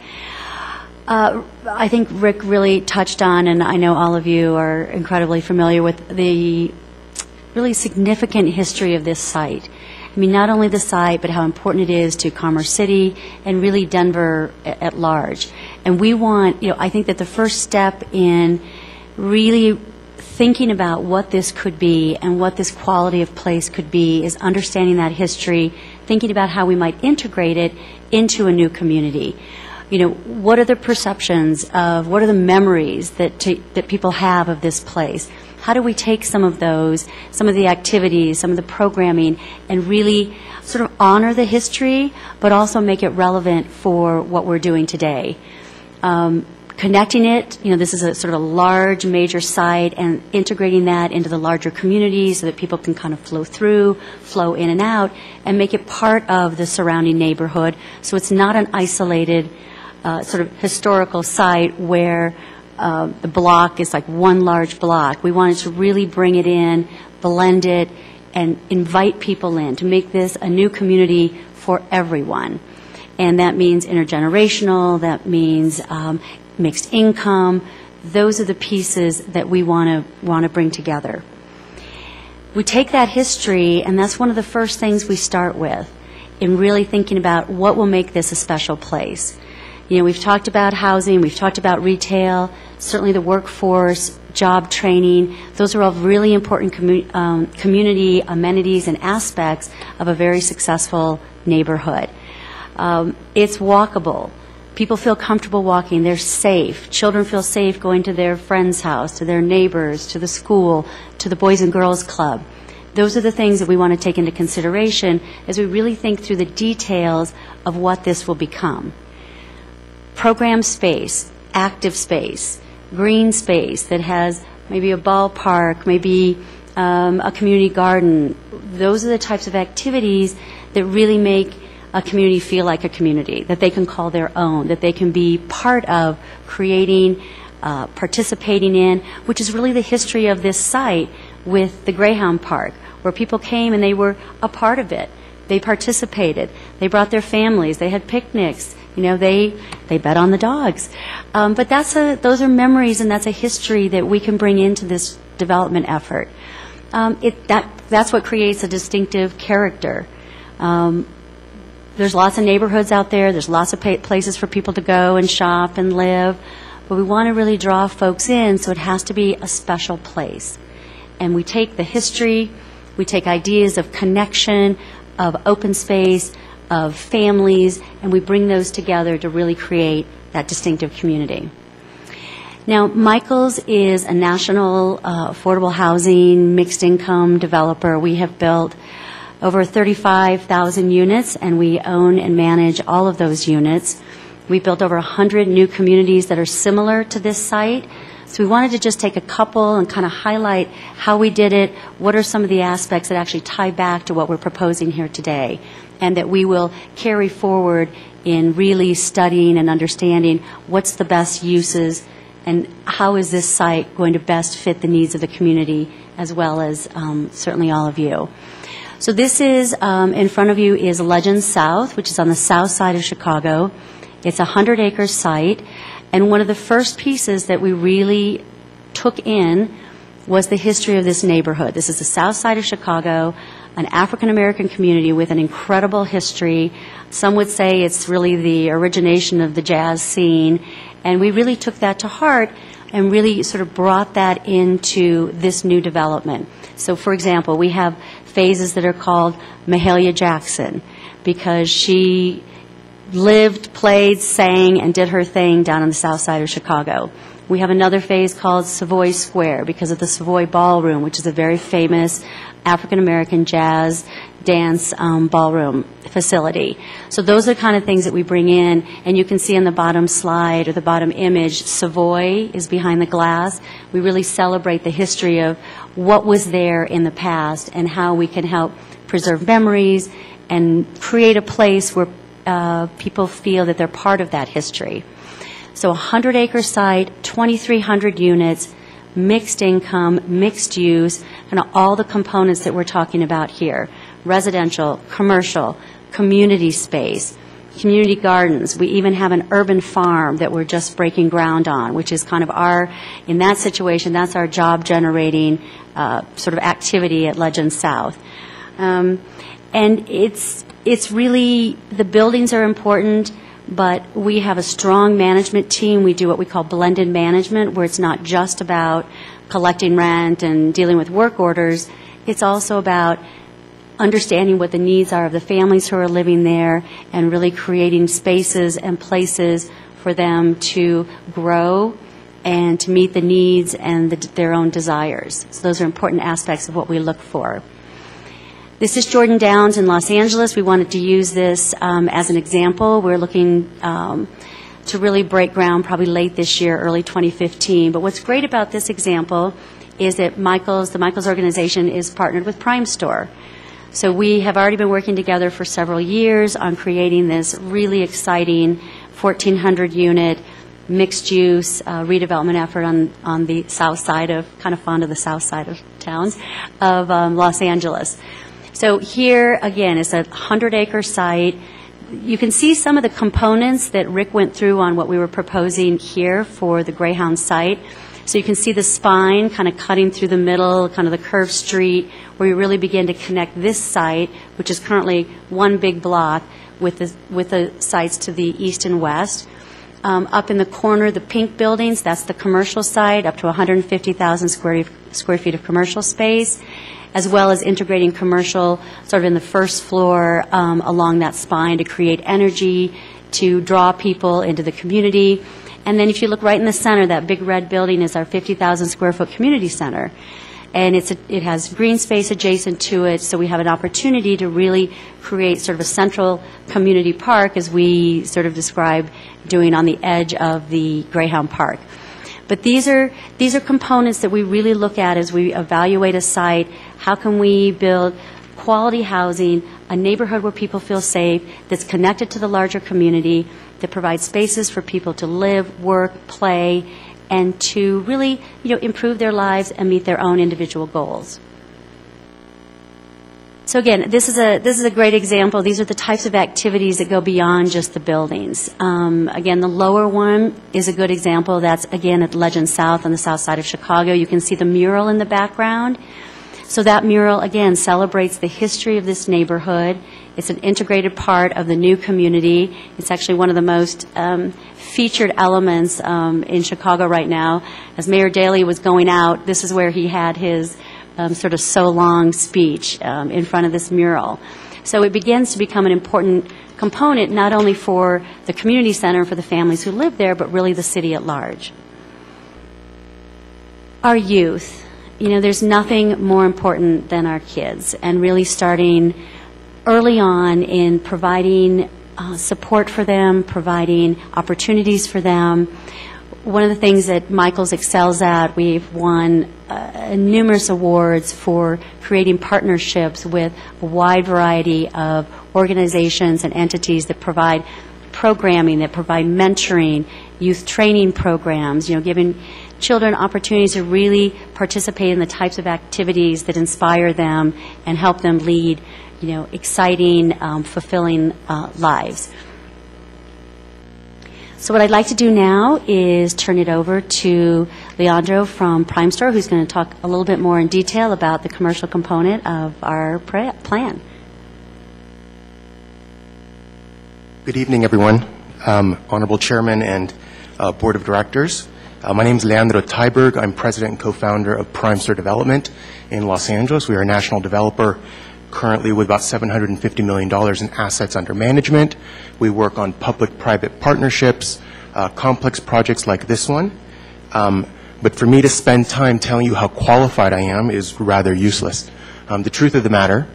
I think Rick really touched on, and I know all of you are incredibly familiar with the really significant history of this site. I mean, not only the site, but how important it is to Commerce City and really Denver at large. And we want, I think that the first step in really thinking about what this could be and what this quality of place could be is understanding that history, thinking about how we might integrate it into a new community. What are the perceptions of, what are the memories that people have of this place? How do we take some of those, some of the activities, some of the programming, and really sort of honor the history, but also make it relevant for what we're doing today? Connecting it, this is a sort of a large, major site, and integrating that into the larger community so that people can kind of flow in and out, and make it part of the surrounding neighborhood. So it's not an isolated sort of historical site where the block is like one large block. We wanted to really bring it in, blend it, and invite people in to make this a new community for everyone. And that means intergenerational, that means mixed income. Those are the pieces that we want to bring together. We take that history, and that's one of the first things we start with in really thinking about what will make this a special place. We've talked about housing, we've talked about retail, certainly the workforce, job training. Those are all really important community amenities and aspects of a very successful neighborhood. It's walkable. People feel comfortable walking. They're safe. Children feel safe going to their friend's house, to their neighbors, to the school, to the Boys and Girls Club. Those are the things that we want to take into consideration as we really think through the details of what this will become. Program space, active space, green space that has maybe a ballpark, maybe a community garden. Those are the types of activities that really make a community feel like a community, that they can call their own, that they can be part of creating, participating in, which is really the history of this site with the Greyhound Park, where people came and they were a part of it. They participated. They brought their families. They had picnics. They bet on the dogs. But those are memories, and that's a history that we can bring into this development effort. That's what creates a distinctive character. There's lots of neighborhoods out there. There's lots of places for people to go and shop and live. But we want to really draw folks in, so it has to be a special place. And we take the history, we take ideas of connection, of open space, of families, and we bring those together to really create that distinctive community. Now, Michaels is a national affordable housing, mixed income developer. We have built over 35,000 units, and we own and manage all of those units. We built over 100 new communities that are similar to this site. So we wanted to just take a couple and kind of highlight how we did it, what are some of the aspects that actually tie back to what we're proposing here today, and that we will carry forward in really studying and understanding what's the best uses and how is this site going to best fit the needs of the community as well as certainly all of you. So this is, in front of you is Legend South, which is on the south side of Chicago. It's a 100-acre site, and one of the first pieces that we really took in was the history of this neighborhood. This is the south side of Chicago, an African-American community with an incredible history. Some would say it's really the origination of the jazz scene, and we really took that to heart and really sort of brought that into this new development. So, for example, we have phases that are called Mahalia Jackson, because she lived, played, sang, and did her thing down on the south side of Chicago. We have another phase called Savoy Square because of the Savoy Ballroom, which is a very famous African-American jazz dance ballroom facility. So those are the kind of things that we bring in, and you can see on the bottom slide or the bottom image, Savoy is behind the glass. We really celebrate the history of what was there in the past and how we can help preserve memories and create a place where people feel that they're part of that history. So a 100-acre site, 2,300 units, mixed income, mixed use, and all the components that we're talking about here. Residential, commercial, community space, community gardens. We even have an urban farm that we're just breaking ground on, which is kind of our, in that situation, that's our job-generating sort of activity at Legend South. And it's really, the buildings are important, but we have a strong management team. We do what we call blended management, where it's not just about collecting rent and dealing with work orders. It's also about understanding what the needs are of the families who are living there and really creating spaces and places for them to grow and to meet the needs and their own desires. So those are important aspects of what we look for. This is Jordan Downs in Los Angeles. We wanted to use this as an example. We're looking to really break ground probably late this year, early 2015. But what's great about this example is that the Michaels organization is partnered with Prime Store. So we have already been working together for several years on creating this really exciting 1,400-unit mixed-use redevelopment effort on the south side of, kind of fond of the south side of towns, of Los Angeles. So here, again, is a 100-acre site. You can see some of the components that Rick went through on what we were proposing here for the Greyhound site. So you can see the spine kind of cutting through the middle, kind of the curved street, where you really begin to connect this site, which is currently one big block, with the sites to the east and west. Up in the corner, the pink buildings, that's the commercial site, up to 150,000 square feet of commercial space, as well as integrating commercial sort of in the first floor along that spine to create energy, to draw people into the community. And then if you look right in the center, that big red building is our 50,000 square foot community center. And it has green space adjacent to it, so we have an opportunity to really create sort of a central community park, as we sort of describe doing on the edge of the Greyhound Park. But these are components that we really look at as we evaluate a site. How can we build quality housing, a neighborhood where people feel safe, that's connected to the larger community, that provides spaces for people to live, work, play, and to really, improve their lives and meet their own individual goals. So again, this is a great example. These are the types of activities that go beyond just the buildings. Again, the lower one is a good example. That's, again, at Legend South on the south side of Chicago. You can see the mural in the background. So that mural, again, celebrates the history of this neighborhood. It's an integrated part of the new community. It's actually one of the most featured elements in Chicago right now. As Mayor Daley was going out, this is where he had his sort of so long speech in front of this mural. So it begins to become an important component not only for the community center, for the families who live there, but really the city at large. Our youth, there's nothing more important than our kids, and really starting early on in providing support for them, providing opportunities for them. One of the things that Michaels excels at, we've won numerous awards for creating partnerships with a wide variety of organizations and entities that provide programming, that provide mentoring, youth training programs, giving children opportunities to really participate in the types of activities that inspire them and help them lead, exciting, fulfilling lives. So what I'd like to do now is turn it over to Leandro from Prime Store, who's going to talk a little bit more in detail about the commercial component of our plan. Good evening, everyone. Honorable Chairman and Board of Directors. My name is Leandro Tyberg. I'm President and Co-founder of Prime Store Development in Los Angeles. We are a national developer currently with about $750 million in assets under management. We work on public-private partnerships, complex projects like this one. But for me to spend time telling you how qualified I am is rather useless. The truth of the matter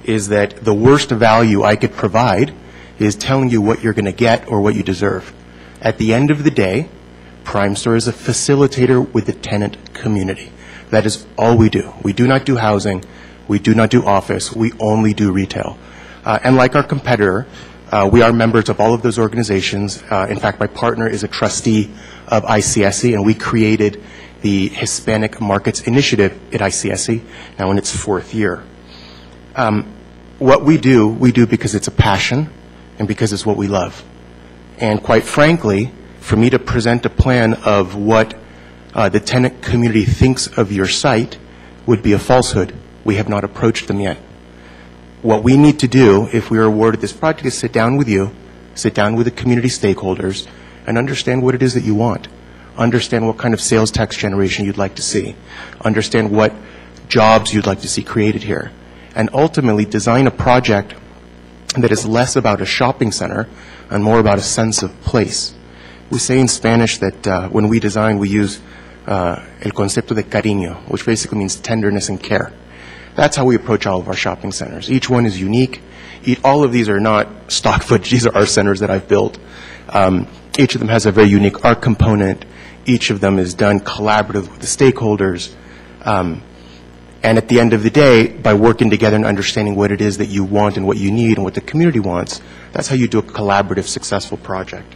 is that the worst value I could provide is telling you what you're going to get or what you deserve. At the end of the day, Prime Store is a facilitator with the tenant community. That is all we do. We do not do housing. We do not do office. We only do retail. And like our competitor, we are members of all of those organizations. In fact, my partner is a trustee of ICSC, and we created the Hispanic Markets Initiative at ICSC, now in its 4th year. What we do because it's a passion and because it's what we love. And quite frankly, for me to present a plan of what the tenant community thinks of your site would be a falsehood. We have not approached them yet. What we need to do, if we are awarded this project, is sit down with you, sit down with the community stakeholders, and understand what it is that you want. Understand what kind of sales tax generation you'd like to see. Understand what jobs you'd like to see created here. And ultimately design a project that is less about a shopping center and more about a sense of place. We say in Spanish that when we design, we use el concepto de cariño, which basically means tenderness and care. That's how we approach all of our shopping centers. Each one is unique. All of these are not stock footage. These are our centers that I've built. Each of them has a very unique art component. Each of them is done collaborative with the stakeholders. And at the end of the day, by working together and understanding what it is that you want and what you need and what the community wants, that's how you do a collaborative, successful project.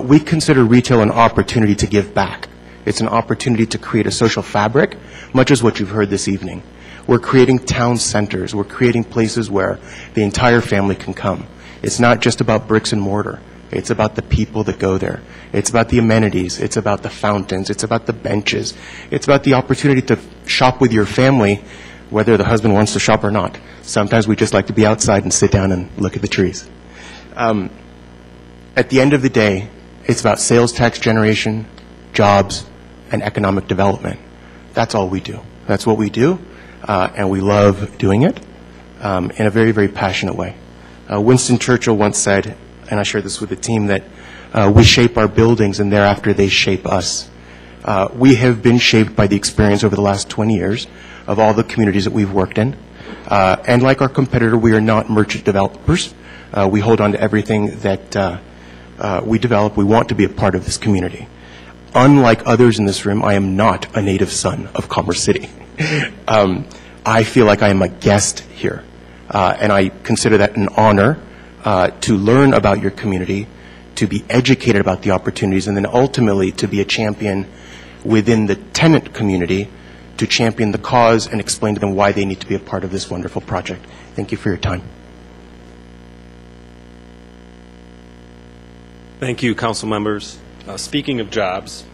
We consider retail an opportunity to give back. It's an opportunity to create a social fabric, much as what you've heard this evening. We're creating town centers. We're creating places where the entire family can come. It's not just about bricks and mortar. It's about the people that go there. It's about the amenities. It's about the fountains. It's about the benches. It's about the opportunity to shop with your family, whether the husband wants to shop or not. Sometimes we just like to be outside and sit down and look at the trees. At the end of the day, it's about sales tax generation, jobs, and economic development. That's all we do. That's what we do. And we love doing it in a very, very passionate way. Winston Churchill once said, and I share this with the team, that we shape our buildings and thereafter they shape us. We have been shaped by the experience over the last 20 years of all the communities that we've worked in. And like our competitor, we are not merchant developers. We hold on to everything that we develop. We want to be a part of this community. Unlike others in this room, I am not a native son of Commerce City. I feel like I am a guest here, and I consider that an honor to learn about your community, to be educated about the opportunities, and then ultimately to be a champion within the tenant community to champion the cause and explain to them why they need to be a part of this wonderful project. Thank you for your time. Thank you, council members. Speaking of jobs,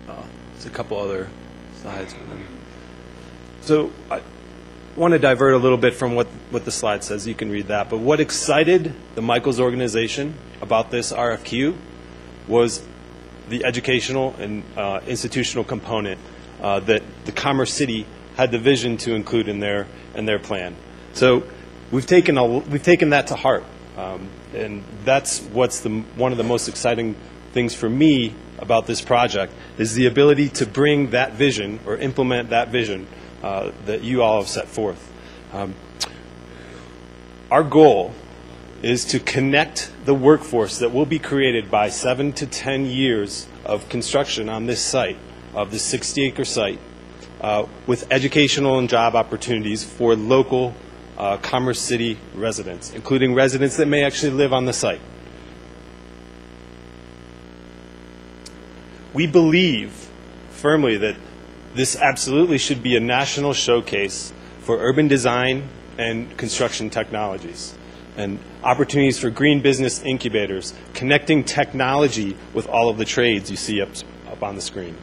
there's a couple other slides. So I want to divert a little bit from what the slide says. You can read that. But what excited the Michaels organization about this RFQ was the educational and institutional component that the Commerce City had the vision to include in their plan. So we've taken that to heart, and that's what's one of the most exciting things for me about this project is the ability to bring that vision or implement that vision that you all have set forth. Our goal is to connect the workforce that will be created by 7 to 10 years of construction on this site, of this 60-acre site, with educational and job opportunities for local Commerce City residents, including residents that may actually live on the site. We believe firmly that this absolutely should be a national showcase for urban design and construction technologies, and opportunities for green business incubators, connecting technology with all of the trades you see up on the screen.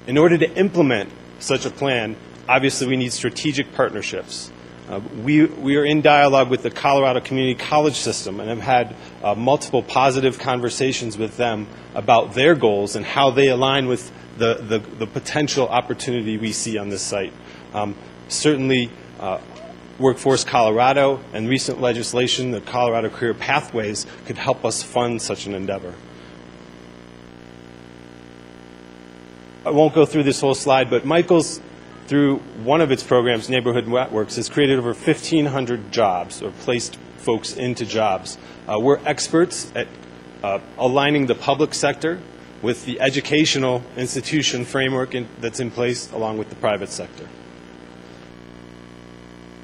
In order to implement such a plan, obviously we need strategic partnerships. We are in dialogue with the Colorado Community College System and have had multiple positive conversations with them about their goals and how they align with the potential opportunity we see on this site. Certainly, Workforce Colorado and recent legislation, the Colorado Career Pathways, could help us fund such an endeavor. I won't go through this whole slide, but Michael's, through one of its programs, Neighborhood Networks, has created over 1,500 jobs or placed folks into jobs. We're experts at aligning the public sector with the educational institution framework that's in place along with the private sector.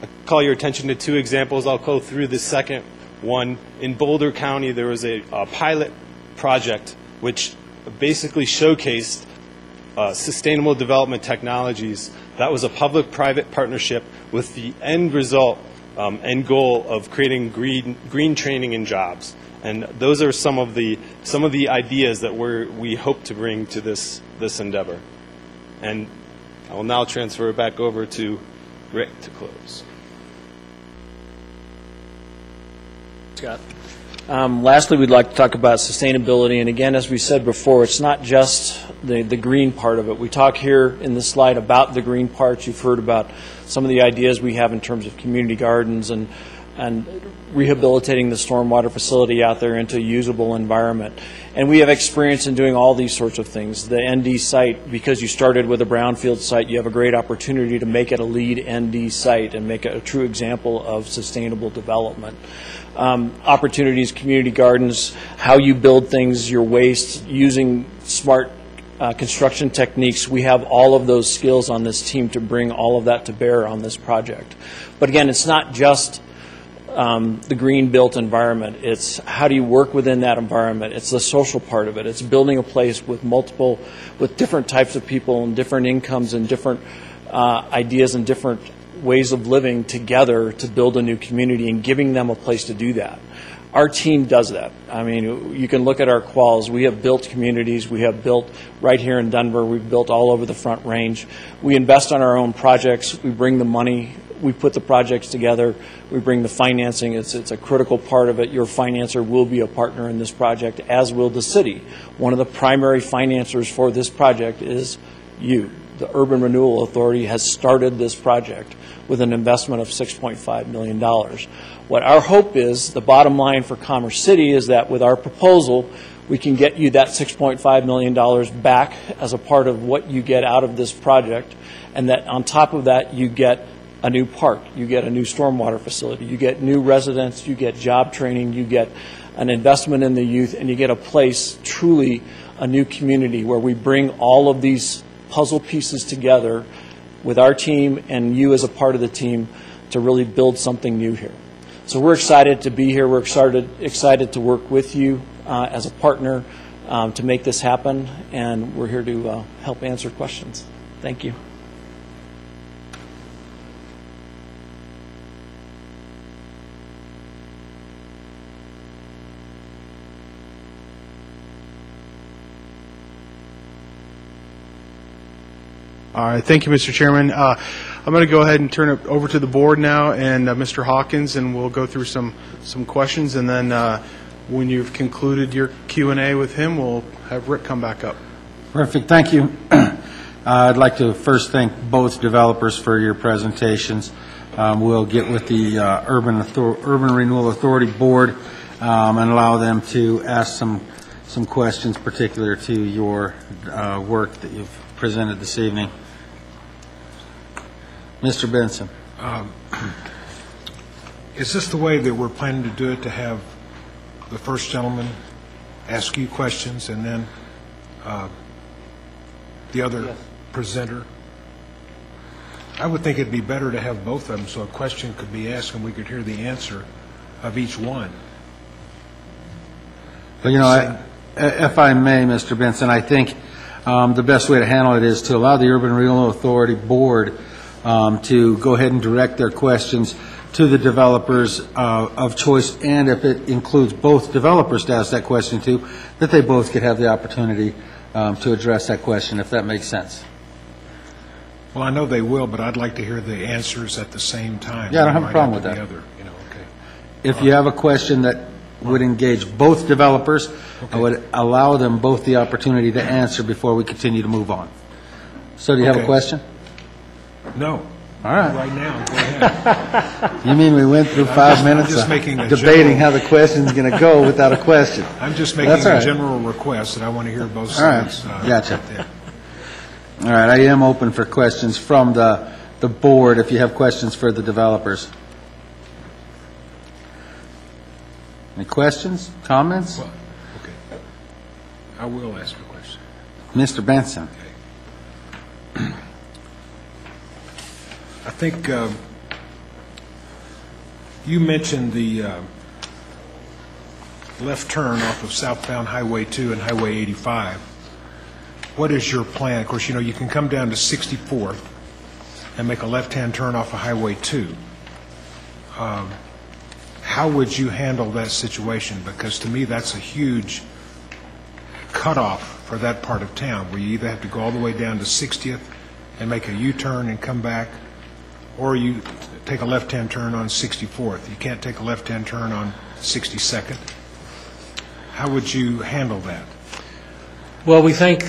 I call your attention to two examples. I'll go through the second one. In Boulder County, there was a pilot project which basically showcased sustainable development technologies. That was a public-private partnership with the end result and goal of creating green training and jobs. And those are some of the ideas that we hope to bring to this endeavor. And I will now transfer it back over to Rick to close. Scott. Lastly, we'd like to talk about sustainability. And again, as we said before, it's not just the green part of it. We talk here in this slide about the green parts. You've heard about some of the ideas we have in terms of community gardens and rehabilitating the stormwater facility out there into a usable environment. And we have experience in doing all these sorts of things. The ND site, because you started with a brownfield site, you have a great opportunity to make it a lead ND site and make it a true example of sustainable development. Opportunities, community gardens, how you build things, your waste, using smart construction techniques. We have all of those skills on this team to bring all of that to bear on this project. But again, it's not just the green built environment. It's how do you work within that environment. It's the social part of it. It's building a place with different types of people and different incomes and different ideas and different ways of living together to build a new community and giving them a place to do that. Our team does that. I mean, you can look at our quals. We have built communities. We have built right here in Denver. We've built all over the Front Range. We invest on our own projects. We bring the money. We put the projects together. We bring the financing. It's a critical part of it. Your financer will be a partner in this project, as will the city. One of the primary financiers for this project is you. The Urban Renewal Authority has started this project with an investment of $6.5 million. What our hope is, the bottom line for Commerce City, is that with our proposal, we can get you that $6.5 million back as a part of what you get out of this project, and that on top of that, you get a new park, you get a new stormwater facility, you get new residents, you get job training, you get an investment in the youth, and you get a place, truly a new community where we bring all of these puzzle pieces together with our team and you as a part of the team to really build something new here. So we're excited to be here. We're excited to work with you as a partner to make this happen, and we're here to help answer questions. Thank you. All right, thank you, Mr. Chairman. I'm going to go ahead and turn it over to the board now, and Mr. Hawkins, and we'll go through some questions, and then when you've concluded your Q&A with him, we'll have Rick come back up. Perfect, thank you. I'd like to first thank both developers for your presentations. We'll get with the Urban Renewal Authority Board and allow them to ask some questions particular to your work that you've presented this evening. Mr. Benson. Is this the way that we're planning to do it, to have the first gentleman ask you questions and then the other presenter? I would think it'd be better to have both of them so a question could be asked and we could hear the answer of each one. Well, you know, if I may, Mr. Benson, I think the best way to handle it is to allow the Urban Renewal Authority Board to go ahead and direct their questions to the developers of choice, and if it includes both developers to ask that question to, that they both could have the opportunity to address that question, if that makes sense. Well, I know they will, but I'd like to hear the answers at the same time. Yeah, I don't have a problem with that. If you have a question that would engage both developers, I would allow them both the opportunity to answer before we continue to move on. So do you have a question? No. All right. Right now, go ahead. You mean we went through 5 minutes of debating how the question's going to go without a question? I'm just making a general request that I want to hear both sides. All right. Gotcha. All right. I am open for questions from the board if you have questions for the developers. Any questions, comments? Well, okay. I will ask a question. Mr. Benson. Okay. I think you mentioned the left turn off of southbound Highway 2 and Highway 85. What is your plan? Of course, you know, you can come down to 64th and make a left-hand turn off of Highway 2. How would you handle that situation? Because to me, that's a huge cutoff for that part of town, where you either have to go all the way down to 60th and make a U-turn and come back, or you take a left-hand turn on 64th. You can't take a left-hand turn on 62nd. How would you handle that? Well, we think,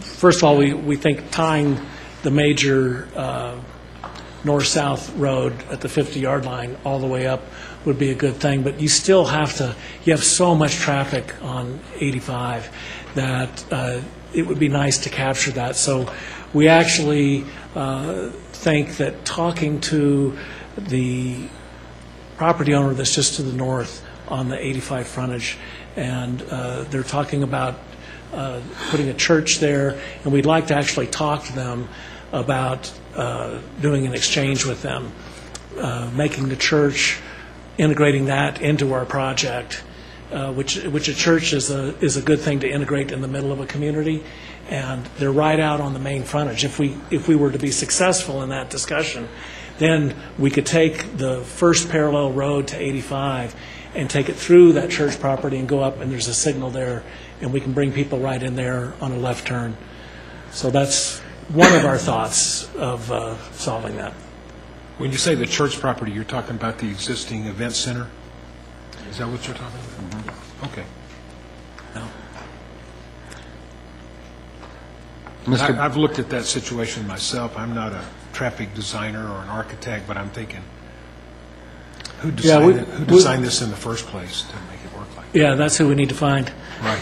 first of all, we think tying the major north-south road at the 50-yard line all the way up would be a good thing, but you still have to, you have so much traffic on 85 that it would be nice to capture that. So we actually think that talking to the property owner that's just to the north on the 85 frontage, and they're talking about putting a church there, and we'd like to actually talk to them about doing an exchange with them, making the church, integrating that into our project, which a church is a good thing to integrate in the middle of a community, and they're right out on the main frontage. If we were to be successful in that discussion, then we could take the first parallel road to 85 and take it through that church property and go up, and there's a signal there, and we can bring people right in there on a left turn. So that's one of our thoughts of solving that. When you say the church property, you're talking about the existing event center? Is that what you're talking about? Mm-hmm. Okay. No. I've looked at that situation myself. I'm not a traffic designer or an architect, but I'm thinking, who designed this in the first place to make it work like that? Yeah, that's who we need to find. Right.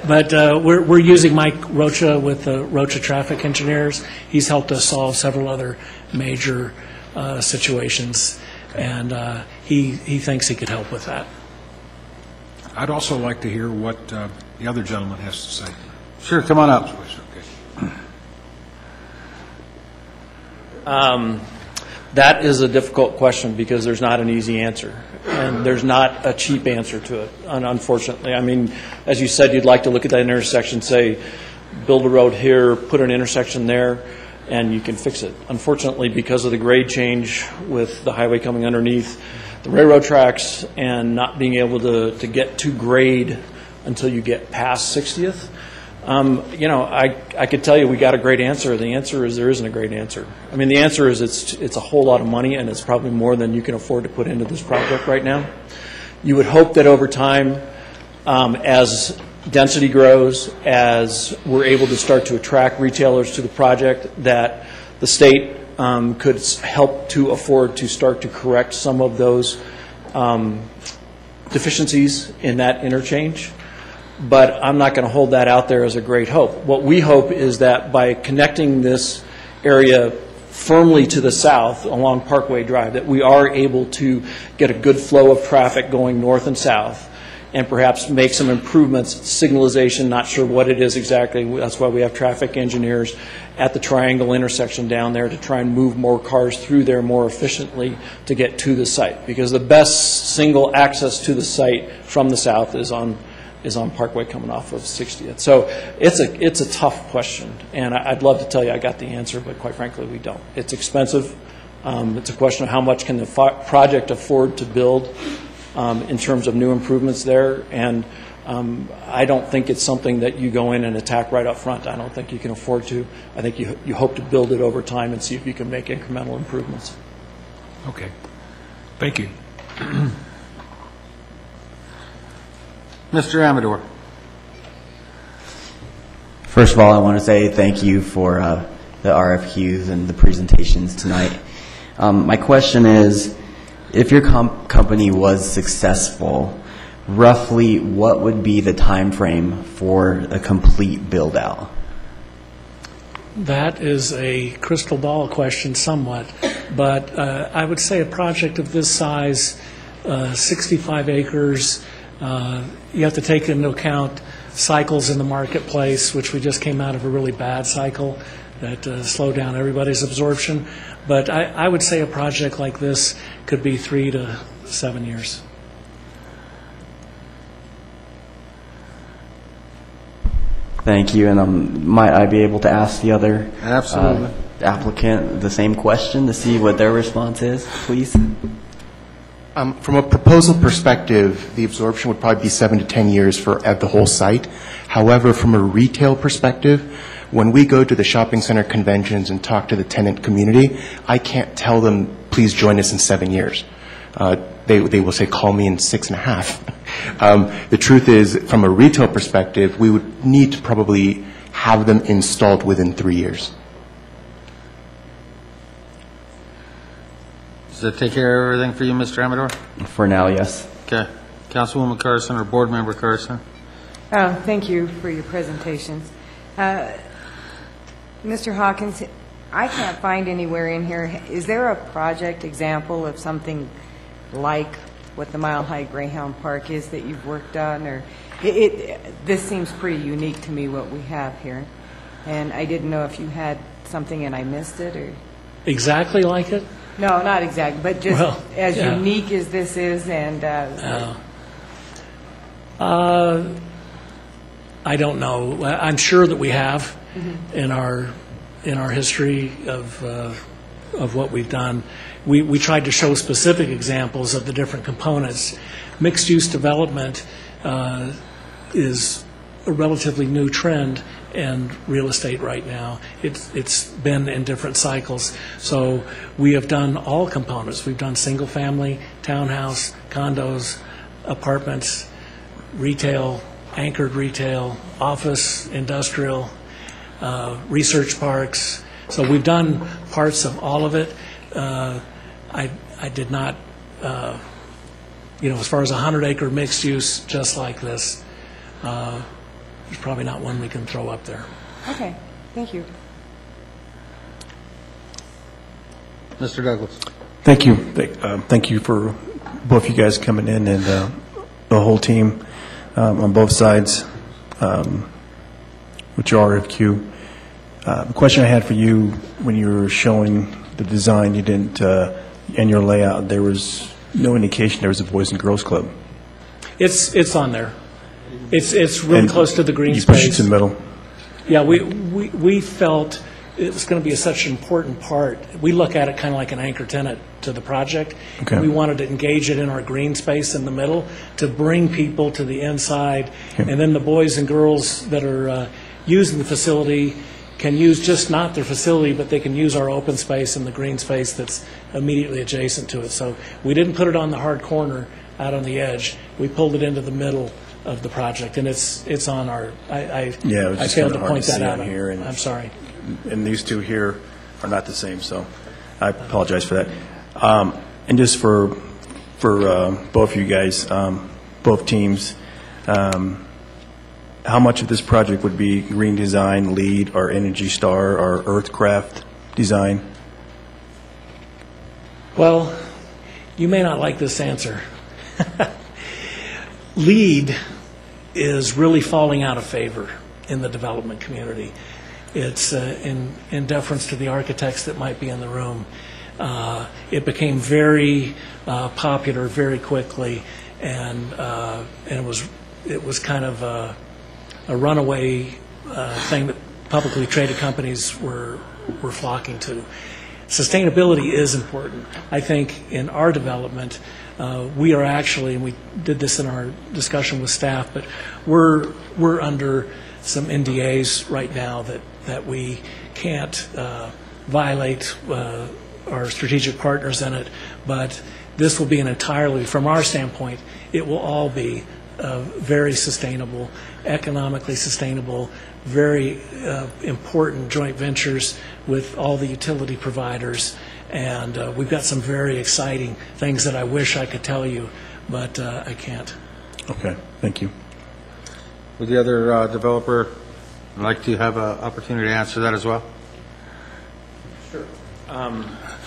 But we're using Mike Rocha with the Rocha Traffic Engineers. He's helped us solve several other major situations, and he thinks he could help with that. I'd also like to hear what the other gentleman has to say. Sure, come on up. That is a difficult question because there's not an easy answer, and there's not a cheap answer to it, unfortunately. I mean, as you said, you'd like to look at that intersection, say, build a road here, put an intersection there, and you can fix it. Unfortunately, because of the grade change with the highway coming underneath the railroad tracks and not being able to get to grade until you get past 60th, I could tell you we got a great answer. The answer is there isn't a great answer. I mean, the answer is it's a whole lot of money, and it's probably more than you can afford to put into this project right now. You would hope that over time, as density grows, as we're able to start to attract retailers to the project, that the state could help to afford to start to correct some of those deficiencies in that interchange. But I'm not going to hold that out there as a great hope. What we hope is that by connecting this area firmly to the south along Parkway Drive, that we are able to get a good flow of traffic going north and south, and perhaps make some improvements, signalization, not sure what it is exactly. That's why we have traffic engineers at the triangle intersection down there to try and move more cars through there more efficiently to get to the site. Because the best single access to the site from the south is on Parkway coming off of 60th. So it's a tough question, and I'd love to tell you I got the answer, but quite frankly we don't. It's expensive. It's a question of how much can the project afford to build in terms of new improvements there, and I don't think it's something that you go in and attack right up front. I don't think you can afford to. I think you hope to build it over time and see if you can make incremental improvements. Okay. Thank you. Mr. Amador. First of all, I want to say thank you for the RFQs and the presentations tonight. My question is, if your company was successful, roughly what would be the time frame for a complete build-out? That is a crystal ball question somewhat, but I would say a project of this size, 65 acres, you have to take into account cycles in the marketplace, which we just came out of a really bad cycle that slowed down everybody's absorption. But I would say a project like this could be 3 to 7 years. Thank you. And might I be able to ask the other applicant the same question to see what their response is, please? From a proposal perspective, the absorption would probably be 7 to 10 years for the whole site. However, from a retail perspective, when we go to the shopping center conventions and talk to the tenant community, I can't tell them, please join us in 7 years. They will say, call me in 6.5. The truth is, from a retail perspective, we would need to probably have them installed within 3 years. Does that take care of everything for you, Mr. Amador? For now, yes. Okay. Councilwoman Carson or Board Member Carson? Thank you for your presentations. Mr. Hawkins, I can't find anywhere in here, is there a project example of something like what the Mile High Greyhound Park is that you've worked on? Or this seems pretty unique to me, what we have here. And I didn't know if you had something and I missed it, or... Exactly like it? No, not exactly, but just as yeah. unique as this is, and... I don't know. I'm sure that we have in our history of what we've done. We tried to show specific examples of the different components. Mixed-use development is a relatively new trend in real estate right now. It's been in different cycles. So we have done all components. We've done single-family, townhouse, condos, apartments, retail, anchored retail, office, industrial, research parks. So we've done parts of all of it. I did not, as far as a 100-acre mixed use just like this, there's probably not one we can throw up there. Okay, thank you. Mr. Douglas. Thank you. Thank you for both you guys coming in and the whole team on both sides with your RFQ. The question I had for you, when you were showing the design, you didn't, and your layout, there was no indication there was a Boys and Girls Club. It's on there. It's really close to the green you space. Pushed it to the middle. Yeah, we felt it was going to be such an important part. We look at it kind of like an anchor tenant to the project. Okay. We wanted to engage it in our green space in the middle to bring people to the inside, and then the boys and girls that are using the facility can use just not their facility, but they can use our open space and the green space that's immediately adjacent to it. So we didn't put it on the hard corner out on the edge. We pulled it into the middle of the project, and it's on our. Yeah, it was I just failed kinda to hard point to that see out. on here, and- I'm sorry. And these two here are not the same, so I apologize for that. And just for both of you guys, both teams, how much of this project would be green design, LEED, or Energy Star, or Earthcraft design? Well, you may not like this answer. LEED is really falling out of favor in the development community. It's in deference to the architects that might be in the room. It became very popular very quickly, and it was kind of a runaway thing that publicly traded companies were flocking to. Sustainability is important. I think in our development, we are actually, and we did this in our discussion with staff, but we're under some NDAs right now that we can't violate our strategic partners in it, but this will be an entirely, from our standpoint, it will all be very sustainable, economically sustainable, very important joint ventures with all the utility providers, and we've got some very exciting things that I wish I could tell you, but I can't. Okay, thank you. Would the other developer like to have an opportunity to answer that as well? Sure.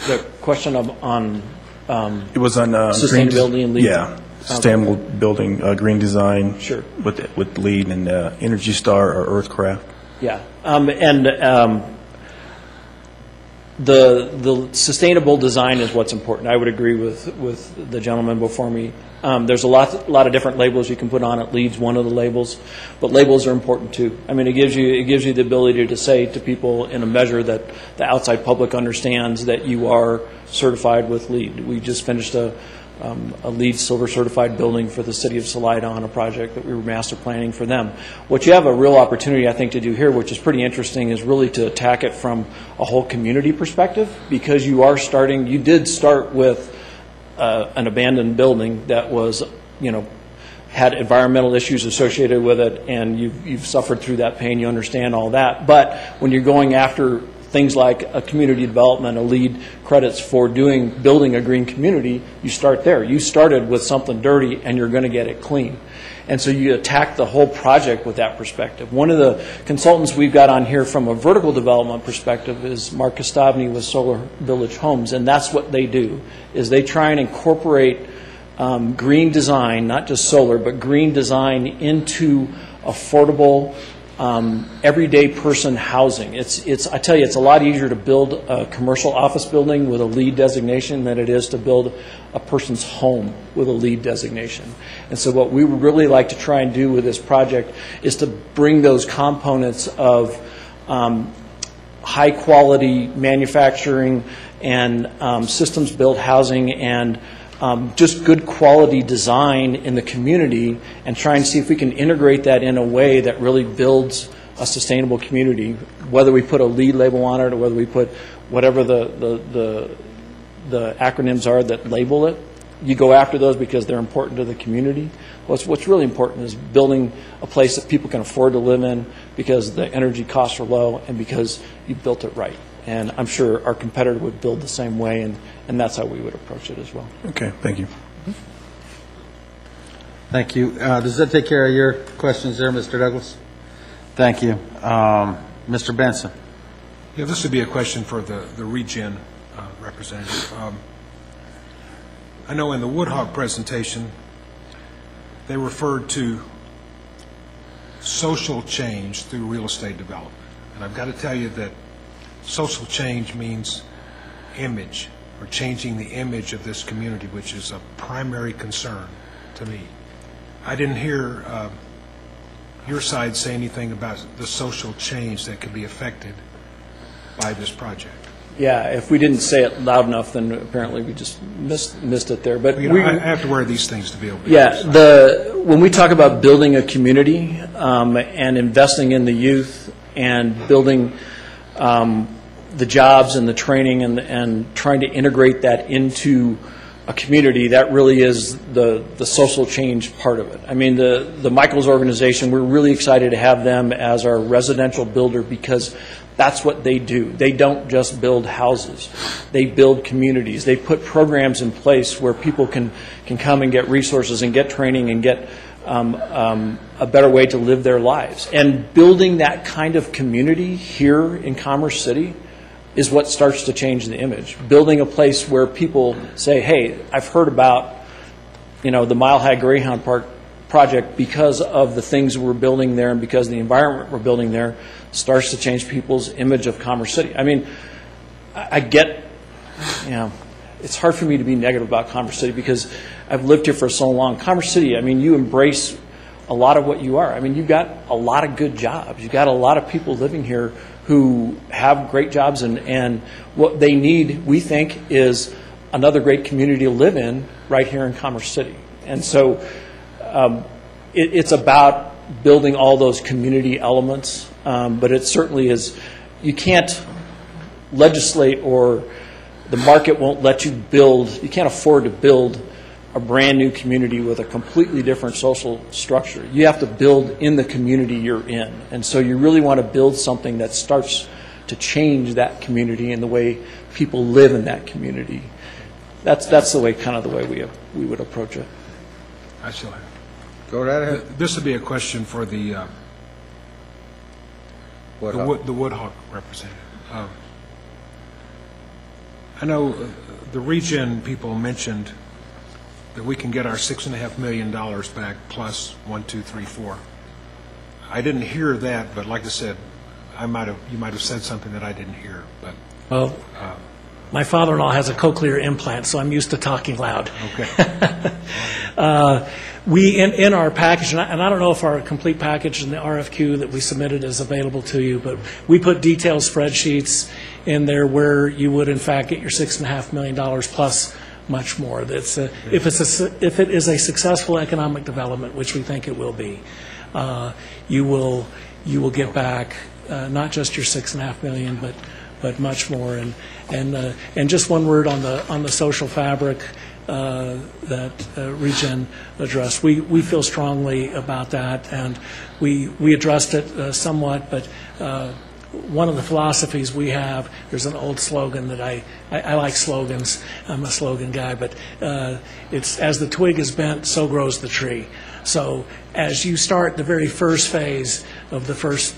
The question on It was on sustainability and LEED. Yeah, sustainable building, green design. Sure. With LEED and Energy Star or Earthcraft. Yeah, the sustainable design is what's important. I would agree with the gentleman before me. There's a lot of different labels you can put on it. LEED's one of the labels, but labels are important too. I mean, it gives you the ability to say to people in a measure that the outside public understands that you are certified with LEED. We just finished a LEED Silver certified building for the city of Salida on a project that we were master planning for them. What you have a real opportunity, I think, to do here, which is pretty interesting, is really to attack it from a whole community perspective, because you did start with an abandoned building that was, had environmental issues associated with it, and you've suffered through that pain, you understand all that. But when you're going after things like a community development, a LEED credits for building a green community, you start there. You started with something dirty, and you're going to get it clean. And so you attack the whole project with that perspective. One of the consultants we've got on here from a vertical development perspective is Mark Kostavny with Solar Village Homes, and that's what they do, is they try and incorporate green design, not just solar, but green design into affordable everyday person housing. I tell you, it's a lot easier to build a commercial office building with a LEED designation than it is to build a person's home with a LEED designation. And so what we would really like to try and do with this project is to bring those components of high quality manufacturing and systems built housing and just good quality design in the community, and try and see if we can integrate that in a way that really builds a sustainable community, whether we put a LEED label on it or whether we put whatever the acronyms are that label it. You go after those because they're important to the community. What's really important is building a place that people can afford to live in because the energy costs are low and because you built it right. And I'm sure our competitor would build the same way, and that's how we would approach it as well. Okay, thank you. Thank you. Does that take care of your questions there, Mr. Douglas? Thank you. Mr. Benson. Yeah, this would be a question for the Regen representative. I know in the Woodhawk presentation, they referred to social change through real estate development. And I've got to tell you that social change means image, or changing the image of this community, which is a primary concern to me. I didn't hear your side say anything about the social change that could be affected by this project. Yeah, if we didn't say it loud enough, then apparently we just missed it there. But I have to wear these things to be able to. Yeah, when we talk about building a community and investing in the youth and building the jobs and the training and trying to integrate that into a community, that really is the social change part of it. I mean, the Michaels organization, we're really excited to have them as our residential builder because that's what they do. They don't just build houses. They build communities. They put programs in place where people can come and get resources and get training and get a better way to live their lives. And building that kind of community here in Commerce City is what starts to change the image. Building a place where people say, hey, I've heard about, the Mile High Greyhound Park project because of the things we're building there and because of the environment we're building there, starts to change people's image of Commerce City. I mean, I get, it's hard for me to be negative about Commerce City because I've lived here for so long. Commerce City, I mean, you embrace a lot of what you are. I mean, you've got a lot of good jobs. You've got a lot of people living here who have great jobs, and what they need, we think, is another great community to live in right here in Commerce City. And so it's about building all those community elements, but it certainly is, you can't legislate, or the market won't let you build, you can't afford to build a brand new community with a completely different social structure. You have to build in the community you're in. And so you really want to build something that starts to change that community and the way people live in that community. That's the way, kind of the way we would approach it. I still have. Go right ahead. This would be a question for the Woodhawk representative. I know the region people mentioned that we can get our $6.5 million back plus 1, 2, 3, 4. I didn't hear that, but like I said, you might have said something that I didn't hear. But well, my father-in-law has a cochlear implant, so I'm used to talking loud. Okay. We in our package, and I don't know if our complete package in the RFQ that we submitted is available to you, but we put detailed spreadsheets in there where you would in fact get your $6.5 million plus much more. That's if it is a successful economic development, which we think it will be, you will get back not just your $6.5 million, but much more. And just one word on the social fabric that Regen addressed. We feel strongly about that, and we addressed it somewhat, but. One of the philosophies we have, there's an old slogan that I like slogans. I'm a slogan guy, but it's as the twig is bent, so grows the tree. So as you start the very first phase of the first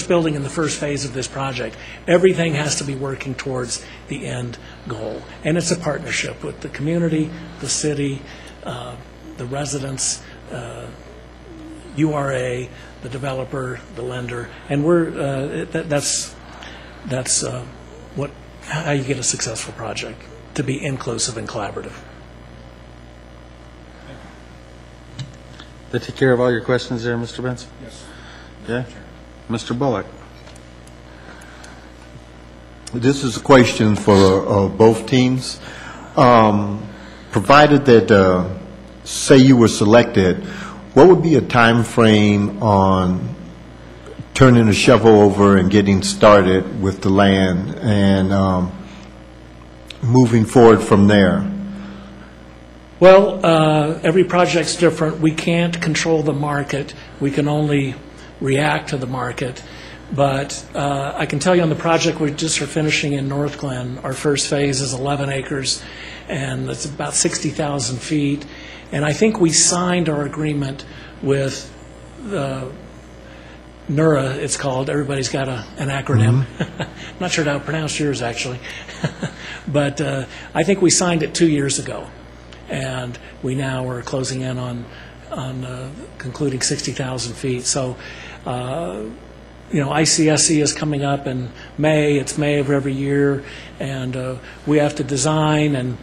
building in the first phase of this project, everything has to be working towards the end goal. And it's a partnership with the community, the city, the residents, URA, the developer, the lender, and that's how you get a successful project, to be inclusive and collaborative. Did that take care of all your questions there, Mr. Benson? Yes. Yeah. Mr. Bullock. This is a question for both teams. Provided that, say you were selected, what would be a time frame on turning the shovel over and getting started with the land and moving forward from there? Well, every project's different. We can't control the market. We can only react to the market. But I can tell you on the project we just are finishing in North Glen, our first phase is 11 acres, and it's about 60,000 feet. And I think we signed our agreement with NURA, it's called. Everybody's got an acronym. Mm-hmm. I'm not sure how to pronounce yours, actually. But I think we signed it 2 years ago. And we now are closing in on concluding 60,000 feet. So, ICSC is coming up in May. It's May of every year. And we have to design and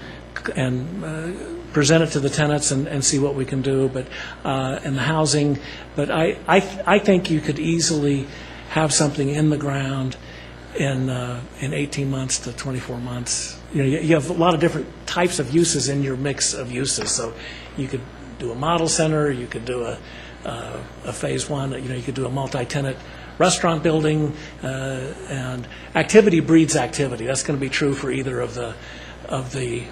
present it to the tenants and see what we can do, but and the housing. But I think you could easily have something in the ground in 18 months to 24 months. You have a lot of different types of uses in your mix of uses. So you could do a model center, you could do a phase one. You could do a multi-tenant restaurant building, and activity breeds activity. That's going to be true for either of the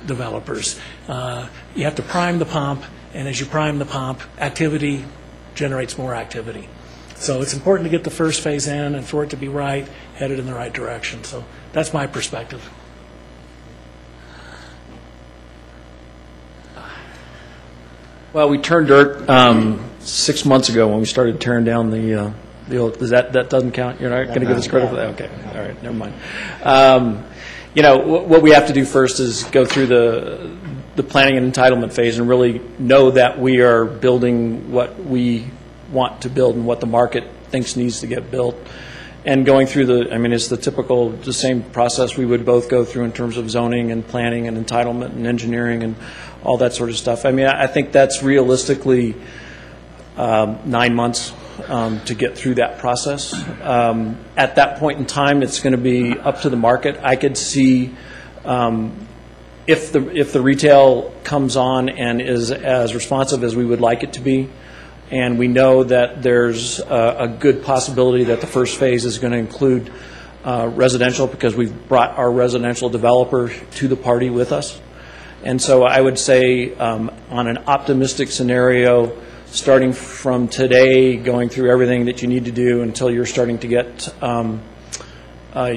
developers. You have to prime the pump, and as you prime the pump, activity generates more activity. So it's important to get the first phase in and for it to be right, headed in the right direction. So that's my perspective. Well, we turned dirt 6 months ago when we started tearing down the old. That doesn't count. You're not going to give us credit for that. Okay, all right, never mind. What we have to do first is go through the planning and entitlement phase and really know that we are building what we want to build and what the market thinks needs to get built. And going through it's the same process we would both go through in terms of zoning and planning and entitlement and engineering and all that sort of stuff. I think that's realistically 9 months to get through that process. At that point in time, it's going to be up to the market. I could see if the retail comes on and is as responsive as we would like it to be, and we know that there's a good possibility that the first phase is going to include residential because we've brought our residential developer to the party with us. And so I would say on an optimistic scenario, starting from today, going through everything that you need to do until you're starting to get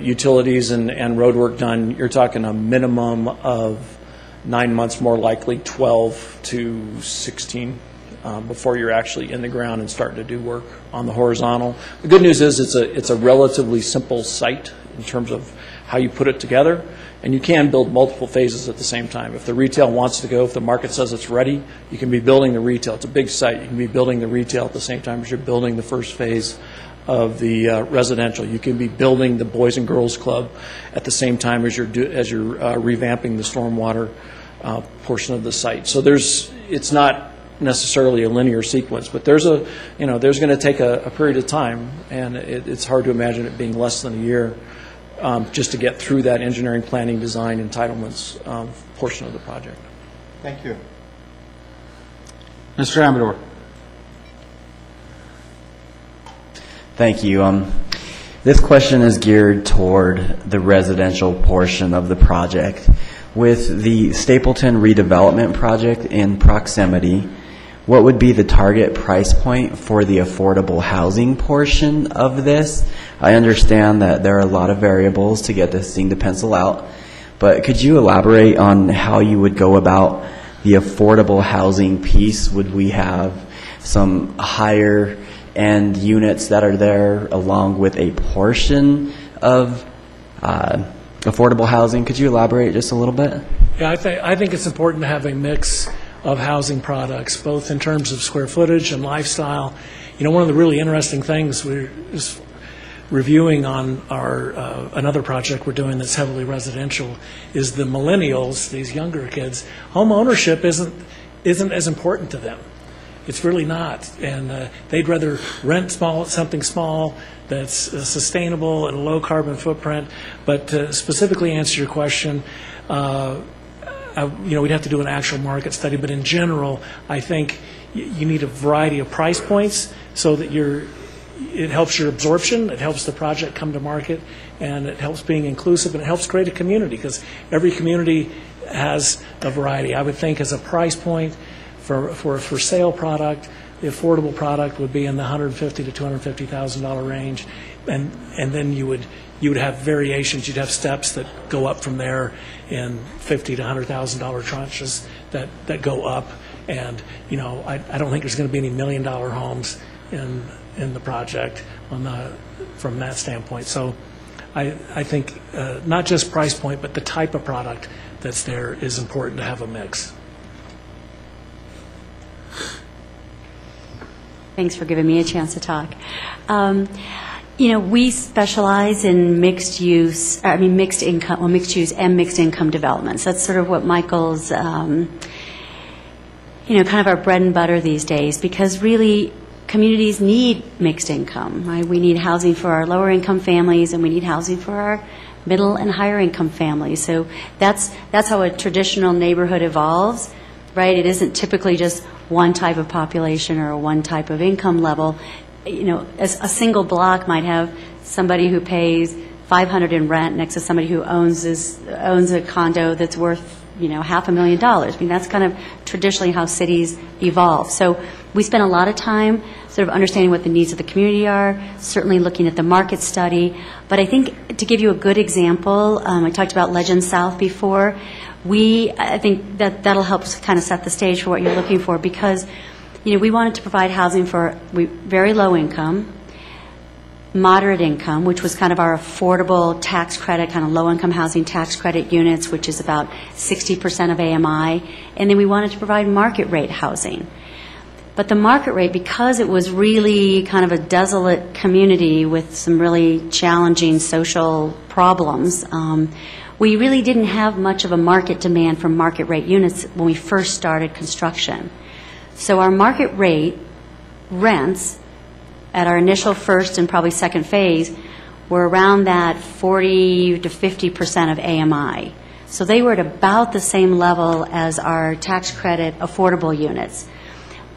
utilities and road work done, you're talking a minimum of 9 months, more likely 12 to 16 before you're actually in the ground and starting to do work on the horizontal. The good news is it's a relatively simple site in terms of how you put it together, and you can build multiple phases at the same time. If the retail wants to go, if the market says it's ready, you can be building the retail. It's a big site. You can be building the retail at the same time as you're building the first phase of the residential. You can be building the Boys and Girls Club at the same time as you're revamping the stormwater portion of the site. So it's not necessarily a linear sequence, but there's going to take a period of time, and it's hard to imagine it being less than a year just to get through that engineering, planning, design, entitlements portion of the project. Thank you. Mr. Amador. Thank you. This question is geared toward the residential portion of the project. With the Stapleton redevelopment project in proximity, what would be the target price point for the affordable housing portion of this? I understand that there are a lot of variables to get this thing to pencil out, but could you elaborate on how you would go about the affordable housing piece? Would we have some higher end units that are there along with a portion of affordable housing? Could you elaborate just a little bit? Yeah, I think it's important to have a mix of housing products, both in terms of square footage and lifestyle. One of the really interesting things we're just reviewing on our another project we're doing that's heavily residential is the millennials, these younger kids. Home ownership isn't as important to them. It's really not, and they'd rather rent something small that's sustainable and a low carbon footprint. But to specifically answer your question, we'd have to do an actual market study, but in general, I think you need a variety of price points so that it helps your absorption, it helps the project come to market, and it helps being inclusive, and it helps create a community, because every community has a variety. I would think as a price point for a for sale product, the affordable product would be in the $150,000 to $250,000 range, and then you would have variations. You'd have steps that go up from there in $50,000 to $100,000 tranches that go up. And I don't think there's going to be any $1 million homes in the project from that standpoint. So I think not just price point, but the type of product that's there is important to have a mix. Thanks for giving me a chance to talk. We specialize in mixed use and mixed income developments. That's sort of what Michael's, kind of our bread and butter these days, because really communities need mixed income, right? We need housing for our lower income families, and we need housing for our middle and higher income families. So that's how a traditional neighborhood evolves, right? It isn't typically just one type of population or one type of income level. A single block might have somebody who pays $500 in rent next to somebody who owns a condo that's worth, $500,000. I mean, that's kind of traditionally how cities evolve. So we spend a lot of time sort of understanding what the needs of the community are, certainly looking at the market study. But I think to give you a good example, I talked about Legend South before. I think that'll help kind of set the stage for what you're looking for, because we wanted to provide housing for very low income, moderate income, which was kind of our affordable tax credit, kind of low-income housing tax credit units, which is about 60% of AMI, and then we wanted to provide market rate housing. But the market rate, because it was really kind of a desolate community with some really challenging social problems, we really didn't have much of a market demand for market rate units when we first started construction. So our market rate rents at our initial first and probably second phase were around that 40 to 50% of AMI. So they were at about the same level as our tax credit affordable units.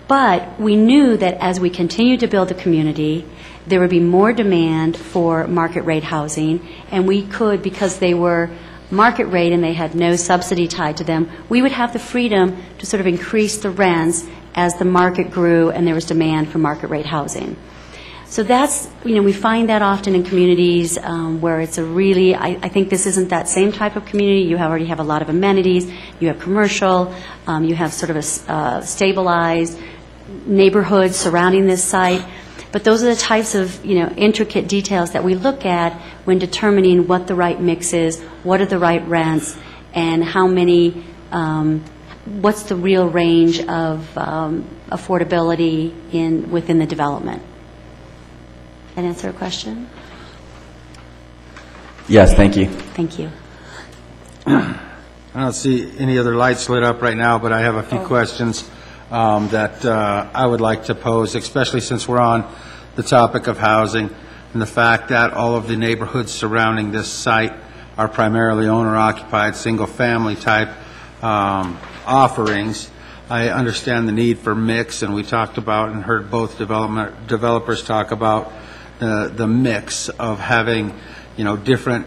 But we knew that as we continued to build the community, there would be more demand for market rate housing, and we could, because they were market rate and they had no subsidy tied to them, we would have the freedom to sort of increase the rents as the market grew and there was demand for market rate housing. So that's, we find that often in communities where it's a really, I think this isn't that same type of community. You already have a lot of amenities. You have commercial. You have sort of a stabilized neighborhood surrounding this site. But those are the types of, intricate details that we look at when determining what the right mix is, what are the right rents, and how many, what's the real range of affordability within the development. That answer a question? Yes, thank you. Thank you. I don't see any other lights lit up right now, but I have a few questions that I would like to pose, especially since we're on the topic of housing and the fact that all of the neighborhoods surrounding this site are primarily owner-occupied, single-family type offerings. I understand the need for mix, and we talked about and heard both developers talk about the mix of having, different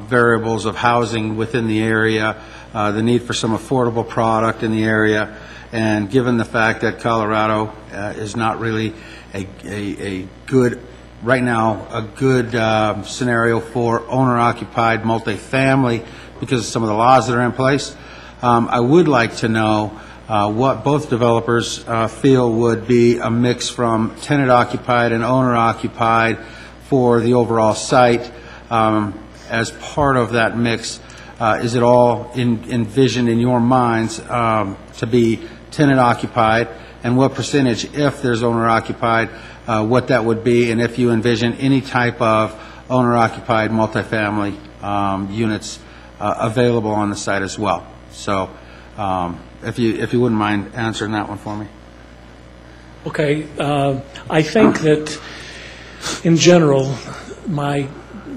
variables of housing within the area, the need for some affordable product in the area, and given the fact that Colorado is not really a good, right now, a good scenario for owner-occupied multifamily because of some of the laws that are in place, I would like to know what both developers feel would be a mix from tenant-occupied and owner-occupied for the overall site. As part of that mix, is it all envisioned in your minds to be tenant-occupied, and what percentage, if there's owner-occupied, what that would be, and if you envision any type of owner-occupied multifamily units available on the site as well. So if you wouldn't mind answering that one for me. Okay. I think that in general, my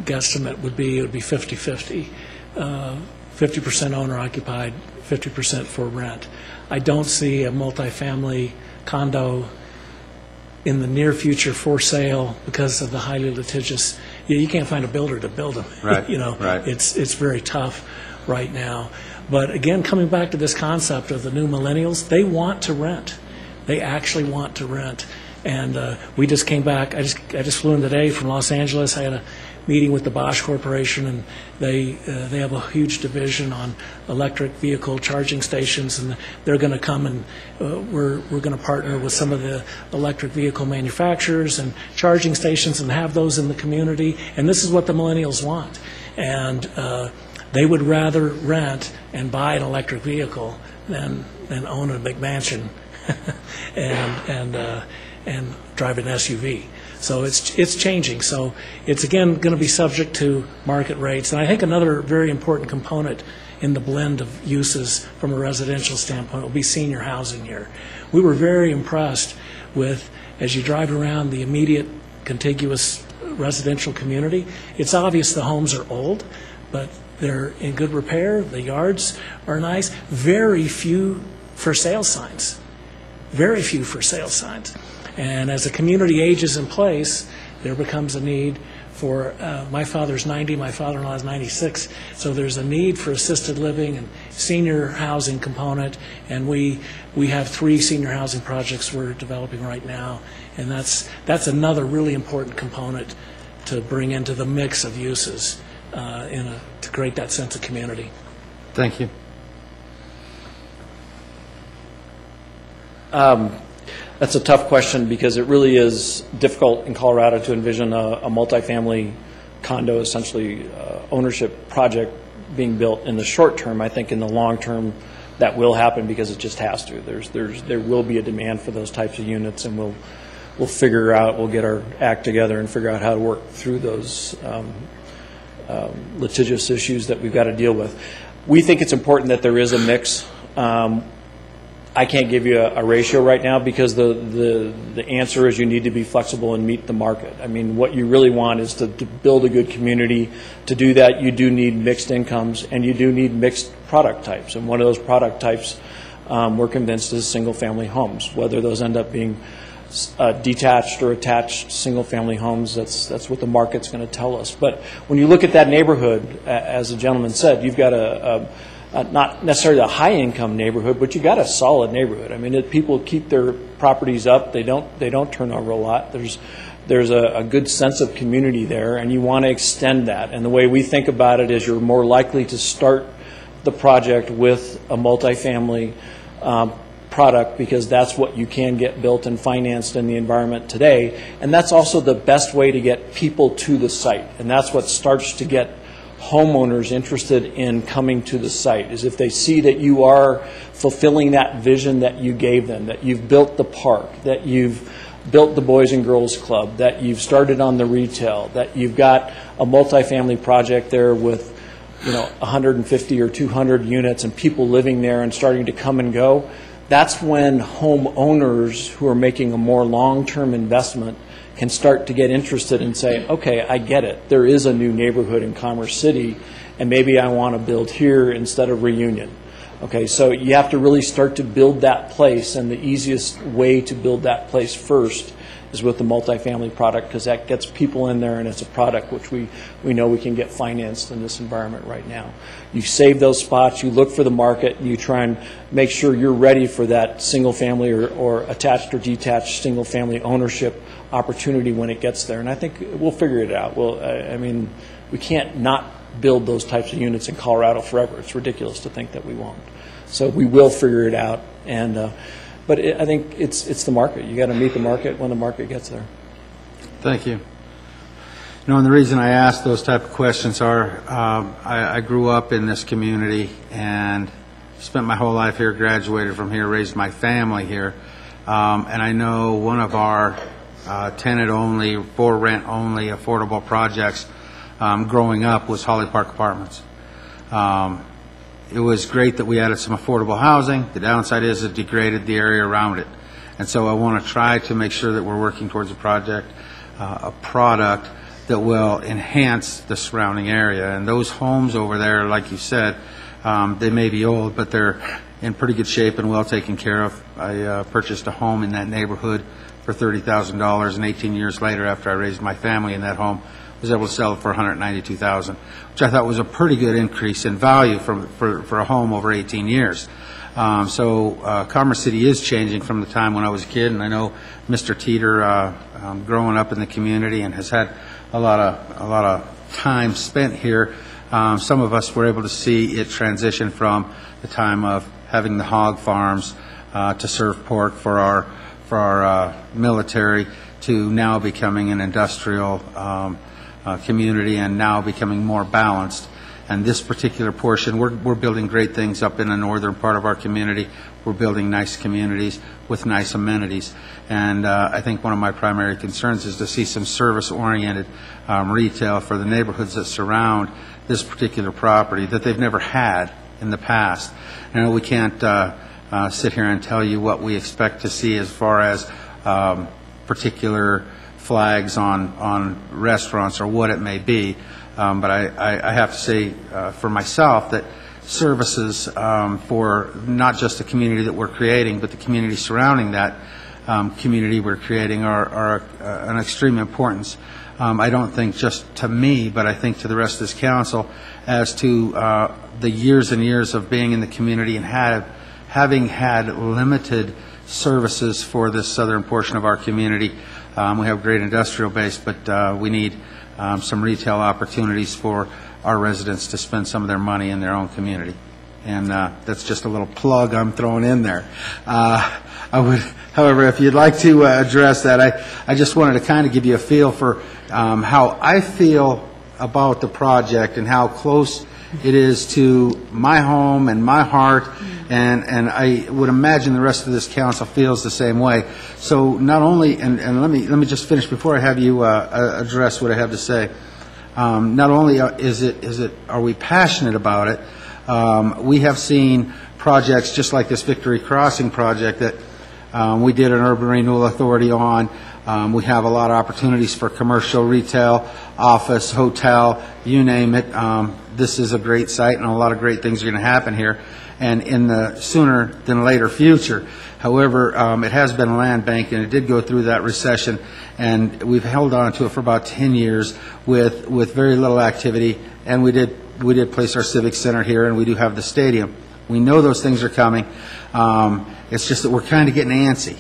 guesstimate would be it would be 50-50. 50% owner-occupied, 50% for rent. I don't see a multifamily condo in the near future for sale because of the highly litigious. You can't find a builder to build them. Right. Right. It's very tough right now. But again, coming back to this concept of the new millennials, they want to rent. They actually want to rent. And we just came back. I just flew in today from Los Angeles. I had a meeting with the Bosch Corporation, and they have a huge division on electric vehicle charging stations, and they're going to come and we're going to partner with some of the electric vehicle manufacturers and charging stations and have those in the community. And this is what the millennials want. And they would rather rent and buy an electric vehicle than own a big mansion and drive an SUV. So it's changing. So it's, again, going to be subject to market rates. And I think another very important component in the blend of uses from a residential standpoint will be senior housing here. We were very impressed with, as you drive around the immediate contiguous residential community, it's obvious the homes are old, but they're in good repair, the yards are nice, very few for sale signs. Very few for sale signs. And as the community ages in place, there becomes a need for my father's 90, my father-in-law is 96, so there's a need for assisted living and senior housing component, and we have 3 senior housing projects we're developing right now, and that's another really important component to bring into the mix of uses to create that sense of community. Thank you. That's a tough question because it really is difficult in Colorado to envision a multifamily condo, essentially ownership project being built in the short term. I think in the long term that will happen because it just has to. There will be a demand for those types of units, and we'll figure out, we'll get our act together and figure out how to work through those litigious issues that we've got to deal with. We think it's important that there is a mix. I can't give you a ratio right now because the answer is you need to be flexible and meet the market. I mean, what you really want is to build a good community. To do that, you do need mixed incomes and you do need mixed product types. And one of those product types, we're convinced, is single-family homes. Whether those end up being detached or attached single-family homes, that's what the market's going to tell us. But when you look at that neighborhood, as the gentleman said, you've got not necessarily a high-income neighborhood, but you got a solid neighborhood. I mean, people keep their properties up. They don't turn over a lot. There's a good sense of community there, and you want to extend that. And the way we think about it is you're more likely to start the project with a multifamily product because that's what you can get built and financed in the environment today. And that's also the best way to get people to the site. And that's what starts to get homeowners interested in coming to the site, is if they see that you are fulfilling that vision that you gave them, that you've built the park, that you've built the Boys and Girls Club, that you've started on the retail, that you've got a multifamily project there with 150 or 200 units and people living there and starting to come and go. That's when homeowners who are making a more long-term investment can start to get interested and say, okay, I get it. There is a new neighborhood in Commerce City, and maybe I want to build here instead of Reunion. Okay, so you have to really start to build that place, and the easiest way to build that place first is with the multifamily product because that gets people in there, and it's a product which we know we can get financed in this environment right now. You save those spots, you look for the market, and you try and make sure you're ready for that single family or attached or detached single family ownership opportunity when it gets there. And I think we'll figure it out. I mean, we can't not build those types of units in Colorado forever. It's ridiculous to think that we won't. So we will figure it out. But I think it's the market. You got to meet the market when the market gets there. Thank you. And the reason I ask those type of questions are I grew up in this community and spent my whole life here, graduated from here, raised my family here, and I know one of our tenant-only, for-rent-only affordable projects growing up was Holly Park Apartments. It was great that we added some affordable housing. The downside is it degraded the area around it. And so I want to try to make sure that we're working towards a product that will enhance the surrounding area. And those homes over there, like you said, they may be old, but they're in pretty good shape and well taken care of. I purchased a home in that neighborhood for $30,000, and 18 years later, after I raised my family in that home, was able to sell it for $192,000, which I thought was a pretty good increase in value for a home over 18 years. So Commerce City is changing from the time when I was a kid, and I know Mr. Teeter, growing up in the community and has had a lot of time spent here. Some of us were able to see it transition from the time of having the hog farms to serve pork for our military to now becoming an industrial community and now becoming more balanced. And this particular portion, we're building great things up in the northern part of our community. We're building nice communities with nice amenities. And I think one of my primary concerns is to see some service-oriented retail for the neighborhoods that surround this particular property that they've never had in the past. I know we can't sit here and tell you what we expect to see as far as particular flags on restaurants or what it may be. But I have to say for myself that services for not just the community that we're creating, but the community surrounding that community we're creating are an extreme importance. I don't think just to me, but I think to the rest of this council, as to the years and years of being in the community and having had limited services for this southern portion of our community. We have a great industrial base, but we need some retail opportunities for our residents to spend some of their money in their own community. And that's just a little plug I'm throwing in there. I would, however, if you'd like to address that, I just wanted to kind of give you a feel for how I feel about the project and how close it is to my home and my heart, and I would imagine the rest of this council feels the same way. So not only, and let me just finish before I have you address what I have to say. Not only are we passionate about it, we have seen projects just like this Victory Crossing project that we did an Urban Renewal Authority on. We have a lot of opportunities for commercial, retail, office, hotel, you name it. This is a great site, and a lot of great things are going to happen here, and in the sooner than later future. However, it has been a land bank, and it did go through that recession, and we've held on to it for about 10 years with very little activity, and we did place our civic center here, and we do have the stadium. We know those things are coming. It's just that we're kind of getting antsy.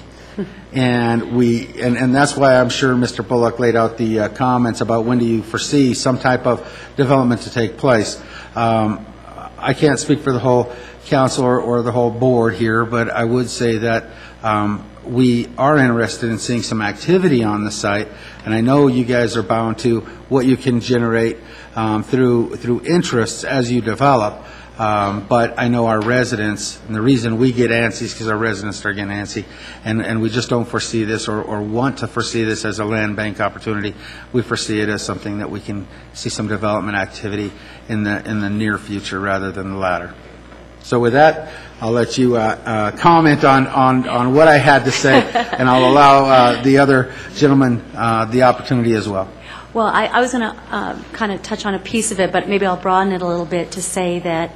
And that's why I'm sure Mr. Bullock laid out the comments about when do you foresee some type of development to take place. I can't speak for the whole council or the whole board here, but I would say that we are interested in seeing some activity on the site, and I know you guys are bound to what you can generate through interests as you develop. But I know our residents, and the reason we get antsy is because our residents are getting antsy, and we just don't foresee this or want to foresee this as a land bank opportunity. We foresee it as something that we can see some development activity in the near future rather than the latter. So with that, I'll let you comment on what I had to say, and I'll allow the other gentleman the opportunity as well. Well, I was going to kind of touch on a piece of it, but maybe I'll broaden it a little bit to say that,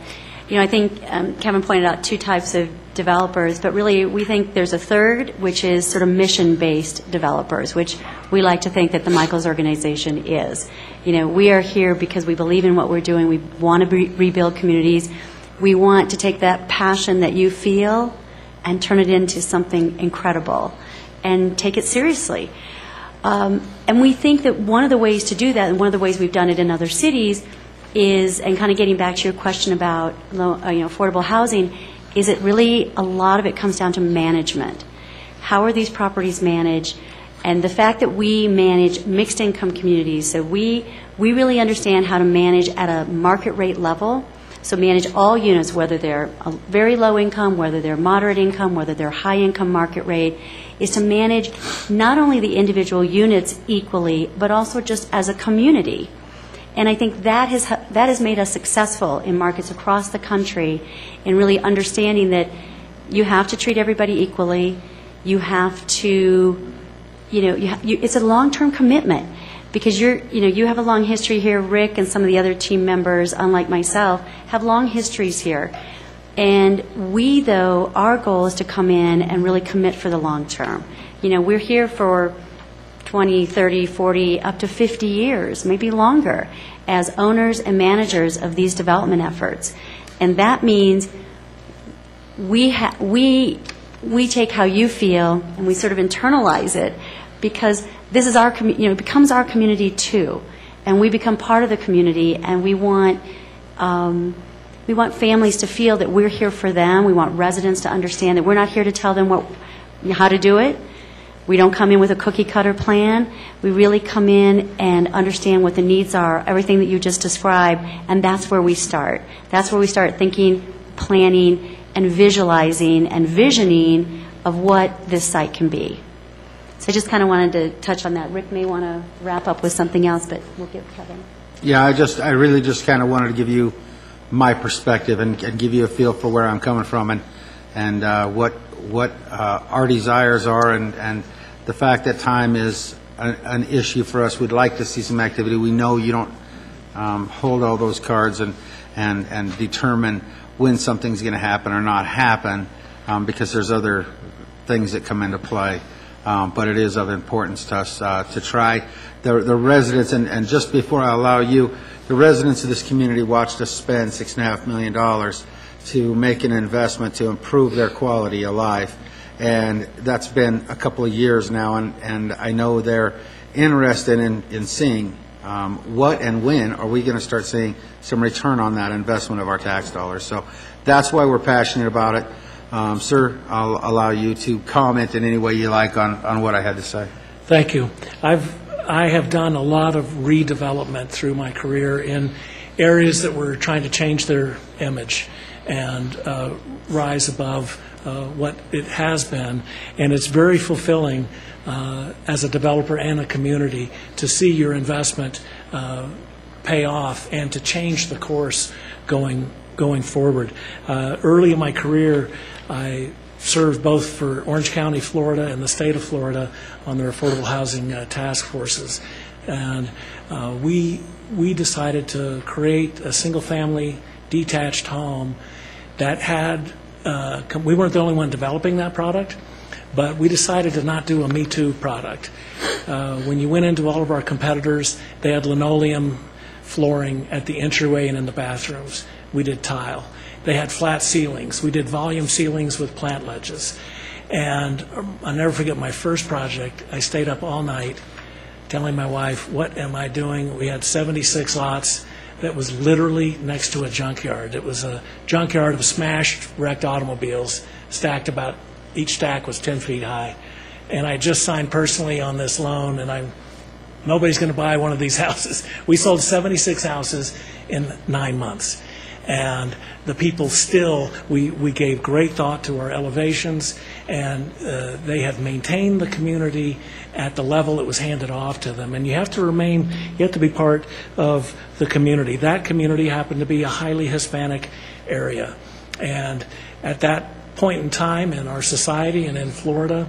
I think Kevin pointed out two types of developers, but really we think there's a third, which is sort of mission-based developers, which we like to think that the Michaels organization is. We are here because we believe in what we're doing. We want to rebuild communities. We want to take that passion that you feel and turn it into something incredible and take it seriously. And we think that one of the ways to do that, and one of the ways we've done it in other cities, is, and kind of getting back to your question about affordable housing, is it really, a lot of it comes down to management. How are these properties managed? And the fact that we manage mixed income communities, so we really understand how to manage at a market rate level, so manage all units, whether they're very low income, whether they're moderate income, whether they're high income market rate, is to manage not only the individual units equally, but also just as a community. And I think that has made us successful in markets across the country in really understanding that you have to treat everybody equally. You have to, it's a long-term commitment, because you have a long history here. Rick and some of the other team members, unlike myself, have long histories here. And we, though, our goal is to come in and really commit for the long term. We're here for 20, 30, 40, up to 50 years, maybe longer, as owners and managers of these development efforts. And that means we take how you feel and we sort of internalize it, because this is our it becomes our community too, and we become part of the community, and we want families to feel that we're here for them. We want residents to understand that we're not here to tell them how to do it. We don't come in with a cookie-cutter plan. We really come in and understand what the needs are, everything that you just described, and that's where we start. That's where we start thinking, planning, and visualizing and visioning of what this site can be. So I just kind of wanted to touch on that. Rick may want to wrap up with something else, but we'll give Kevin. Yeah, I really just kind of wanted to give you my perspective and give you a feel for where I'm coming from and what our desires are, and the fact that time is an issue for us. We'd like to see some activity. We know you don't hold all those cards and determine when something's going to happen or not happen, because there's other things that come into play. but it is of importance to us to try. The residents, and just before I allow you, the residents of this community watched us spend $6.5 million to make an investment to improve their quality of life. And that's been a couple of years now, and I know they're interested in seeing what and when are we going to start seeing some return on that investment of our tax dollars. So that's why we're passionate about it. Sir, I'll allow you to comment in any way you like on what I had to say. Thank you. I have done a lot of redevelopment through my career in areas that were trying to change their image and rise above what it has been. And it's very fulfilling as a developer and a community to see your investment pay off and to change the course going forward. Early in my career, I served both for Orange County, Florida, and the state of Florida on their affordable housing task forces. And we decided to create a single-family detached home that had, we weren't the only one developing that product, but we decided to not do a Me Too product. When you went into all of our competitors, they had linoleum flooring at the entryway and in the bathrooms. We did tile. They had flat ceilings. We did volume ceilings with plant ledges. And I'll never forget my first project. I stayed up all night telling my wife, what am I doing? We had 76 lots that was literally next to a junkyard. It was a junkyard of smashed, wrecked automobiles, stacked about, each stack was 10 feet high. And I just signed personally on this loan, and nobody's going to buy one of these houses. We sold 76 houses in 9 months. And the people still, we gave great thought to our elevations, and they have maintained the community at the level it was handed off to them. And you have to be part of the community. That community happened to be a highly Hispanic area. And at that point in time in our society and in Florida,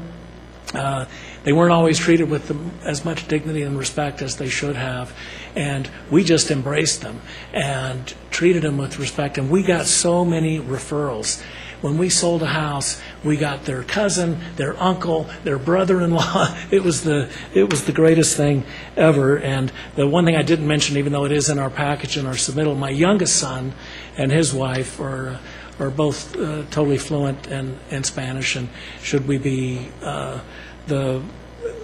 they weren't always treated with as much dignity and respect as they should have. And we just embraced them and treated them with respect. And we got so many referrals. When we sold a house, we got their cousin, their uncle, their brother-in-law. It was the greatest thing ever. And the one thing I didn't mention, even though it is in our package and our submittal, my youngest son and his wife are both totally fluent in Spanish. And should we be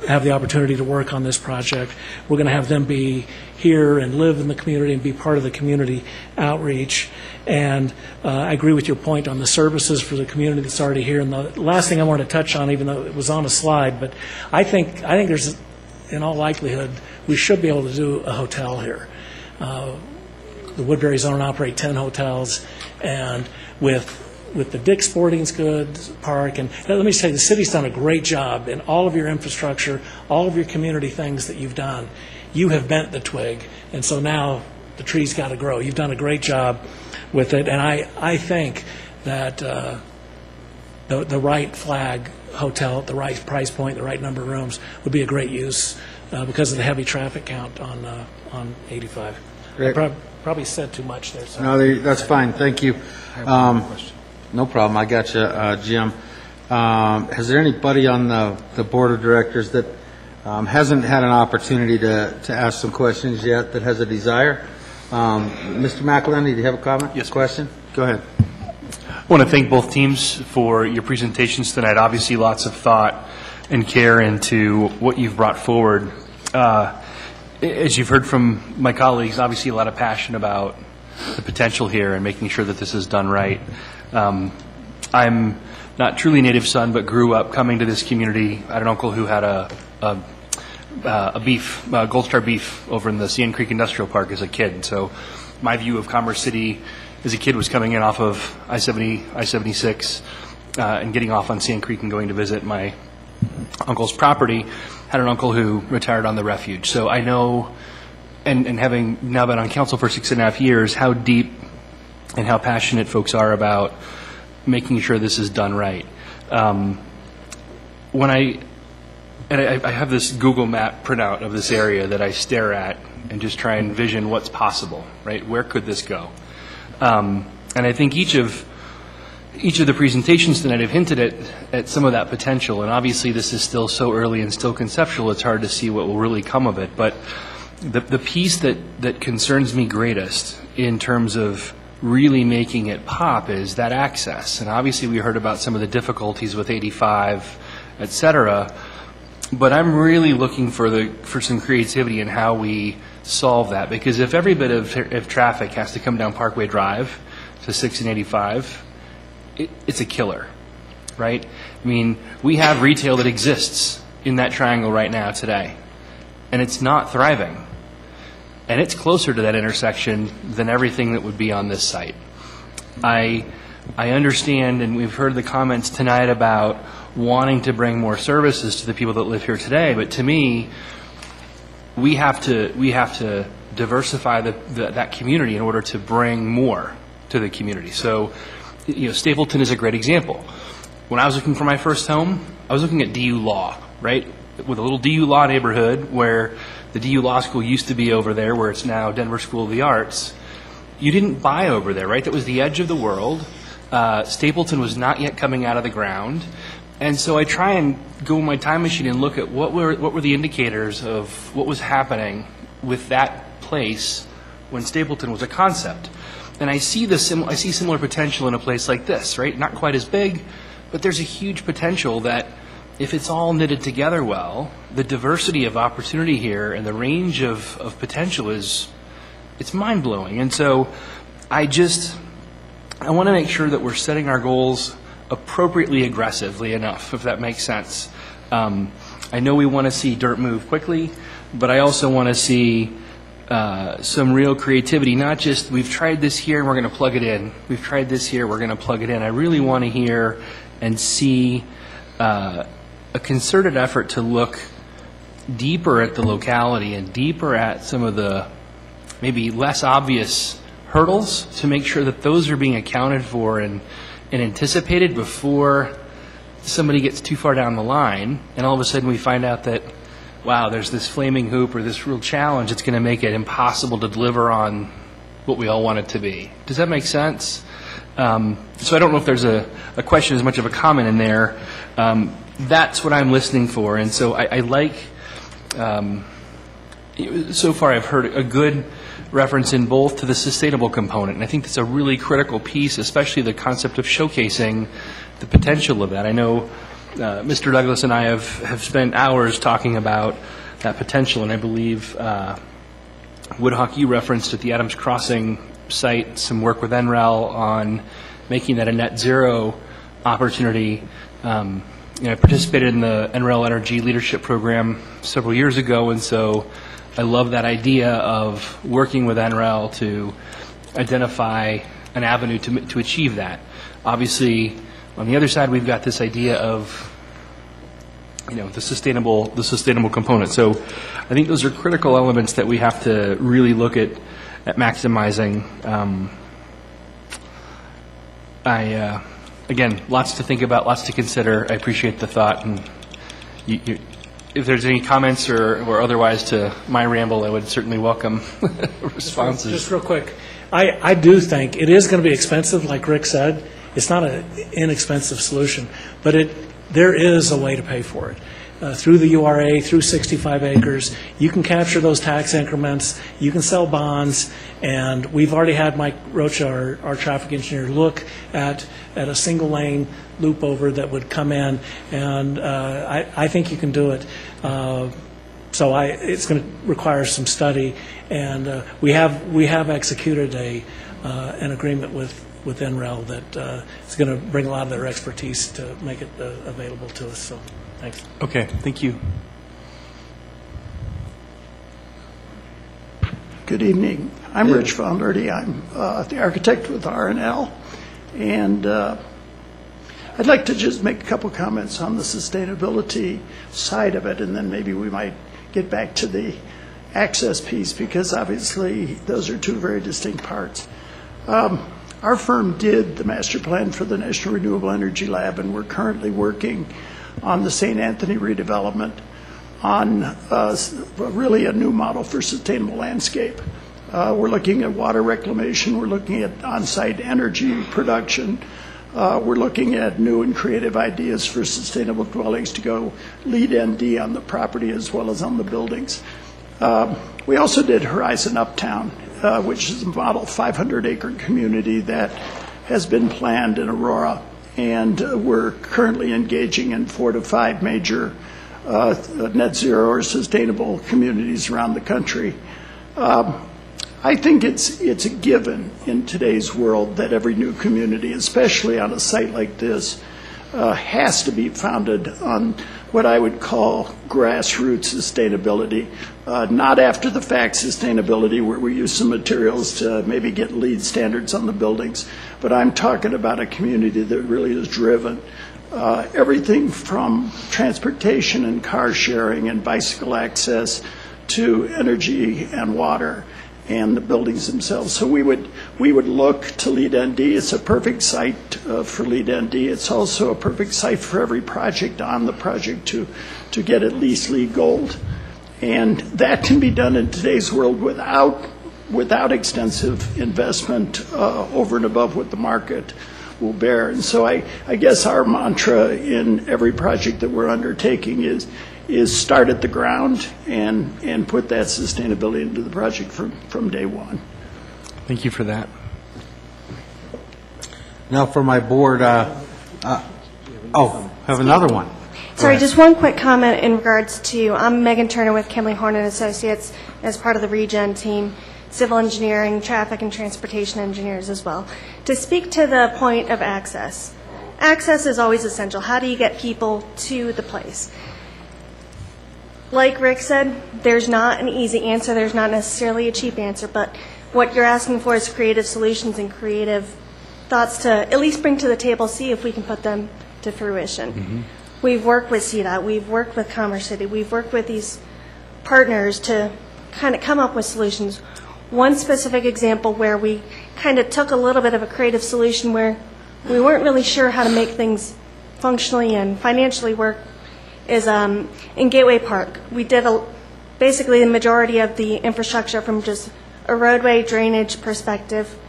have the opportunity to work on this project, we're going to have them be here and live in the community and be part of the community outreach. And I agree with your point on the services for the community that's already here. And the last thing I want to touch on, even though it was on a slide, but I think there's, in all likelihood, we should be able to do a hotel here. The Woodbury's own operate 10 hotels, and with the Dick's Sporting Goods Park. And let me say, the city's done a great job in all of your infrastructure, all of your community things that you've done. You have bent the twig, and so now the tree's got to grow. You've done a great job with it, and I think that the right flag hotel at the right price point, the right number of rooms, would be a great use because of the heavy traffic count on 85. Great. I probably said too much there. So. No, that's fine. Thank you. I have one question. No problem. I got you, Jim. Has there anybody on the board of directors that hasn't had an opportunity to ask some questions yet that has a desire? Mr. McElhenney, do you have a comment? Yes. Question? Go ahead. I want to thank both teams for your presentations tonight. Obviously, lots of thought and care into what you've brought forward. As you've heard from my colleagues, obviously a lot of passion about the potential here and making sure that this is done right. I'm not truly native son, but grew up coming to this community. I had an uncle who had a beef, Gold Star beef over in the Sand Creek Industrial Park as a kid. So my view of Commerce City as a kid was coming in off of I-70, I-76, and getting off on Sand Creek and going to visit my uncle's property. Had an uncle who retired on the refuge. So I know, and having now been on council for 6.5 years, how deep and how passionate folks are about making sure this is done right. When I have this Google map printout of this area that I stare at and just try and envision what's possible, right? Where could this go? And I think each of each of the presentations tonight have hinted at some of that potential, and obviously this is still so early and still conceptual, it's hard to see what will really come of it. But the piece that concerns me greatest in terms of really making it pop is that access. And obviously we heard about some of the difficulties with 85, et cetera, but I'm really looking for some creativity in how we solve that, because if every bit of traffic has to come down Parkway Drive to 6 and 85, it's a killer, right? I mean, we have retail that exists in that triangle right now today, and it's not thriving. And it's closer to that intersection than everything that would be on this site. I understand, and we've heard the comments tonight about wanting to bring more services to the people that live here today, but to me, we have to diversify that community in order to bring more to the community. So, Stapleton is a great example. When I was looking for my first home, I was looking at DU Law, right? With a little DU Law neighborhood where the DU Law School used to be over there, where it's now Denver School of the Arts. You didn't buy over there, right? That was the edge of the world. Stapleton was not yet coming out of the ground. And so I try and go in my time machine and look at what were the indicators of what was happening with that place when Stapleton was a concept. And I see similar potential in a place like this, right? Not quite as big, but there's a huge potential that if it's all knitted together well, the diversity of opportunity here and the range of potential it's mind-blowing. And so I want to make sure that we're setting our goals appropriately aggressively enough, if that makes sense. I know we want to see dirt move quickly, but I also want to see some real creativity, not just we've tried this here and we're going to plug it in. We've tried this here, we're going to plug it in. I really want to hear and see a concerted effort to look deeper at the locality and deeper at some of the maybe less obvious hurdles to make sure that those are being accounted for and anticipated before somebody gets too far down the line and all of a sudden we find out that, wow, there's this flaming hoop or this real challenge that's going to make it impossible to deliver on what we all want it to be. Does that make sense? So I don't know if there's a question as much of a comment in there. That's what I'm listening for, and so I like, so far I've heard a good reference in both to the sustainable component, and I think that's a really critical piece, especially the concept of showcasing the potential of that. I know Mr. Douglas and I have spent hours talking about that potential, and I believe Woodhawk, you referenced at the Adams Crossing site some work with NREL on making that a net zero opportunity. I participated in the NREL Energy Leadership Program several years ago, and so I love that idea of working with NREL to identify an avenue to achieve that. Obviously, on the other side, we've got this idea of the sustainable component. So I think those are critical elements that we have to really look at maximizing. Again, lots to think about, lots to consider. I appreciate the thought, and if there's any comments or otherwise to my ramble, I would certainly welcome responses. Just real quick, I do think it is going to be expensive, like Rick said. It's not an inexpensive solution, but there is a way to pay for it. Through the URA, through 65 acres, you can capture those tax increments, you can sell bonds, and we've already had Mike Rocha, our traffic engineer, look at a single lane loop over that would come in, and I think you can do it. So it's going to require some study, and we have executed an agreement with NREL that is going to bring a lot of their expertise to make it available to us. So, thanks. Okay, thank you. Good evening. I'm Rich Fonberty. I'm the architect with R&L, and I'd like to just make a couple comments on the sustainability side of it, and then maybe we might get back to the access piece, because obviously those are two very distinct parts. Our firm did the master plan for the National Renewable Energy Lab, and we're currently working on the St. Anthony redevelopment on really a new model for sustainable landscape. We're looking at water reclamation. We're looking at on-site energy production. We're looking at new and creative ideas for sustainable dwellings to go lead ND on the property as well as on the buildings. We also did Horizon Uptown, which is a model 500-acre community that has been planned in Aurora, and we're currently engaging in 4 to 5 major net zero or sustainable communities around the country. I think it's a given in today's world that every new community, especially on a site like this, has to be founded on what I would call grassroots sustainability, not after the fact sustainability where we use some materials to maybe get LEED standards on the buildings, but I'm talking about a community that really is driven. Everything from transportation and car sharing and bicycle access to energy and water and the buildings themselves. So we would look to LEED ND. It's a perfect site for LEED ND. It's also a perfect site for every project on the project to get at least LEED Gold. And that can be done in today's world without extensive investment over and above what the market will bear. And so I guess our mantra in every project that we're undertaking is start at the ground and put that sustainability into the project from day one. Thank you for that. Now for my board, have another one. Sorry, just one quick comment in regards to, I'm Megan Turner with Kimley Horn and Associates as part of the Regen team, civil engineering, traffic and transportation engineers as well. To speak to the point of access. Access is always essential. How do you get people to the place? Like Rick said, there's not an easy answer. There's not necessarily a cheap answer, but what you're asking for is creative solutions and creative thoughts to at least bring to the table, see if we can put them to fruition. Mm-hmm. We've worked with CDOT, we've worked with Commerce City, we've worked with these partners to kind of come up with solutions. One specific example where we kind of took a little bit of a creative solution where we weren't really sure how to make things functionally and financially work is in Gateway Park. We did basically the majority of the infrastructure from just a roadway drainage perspective.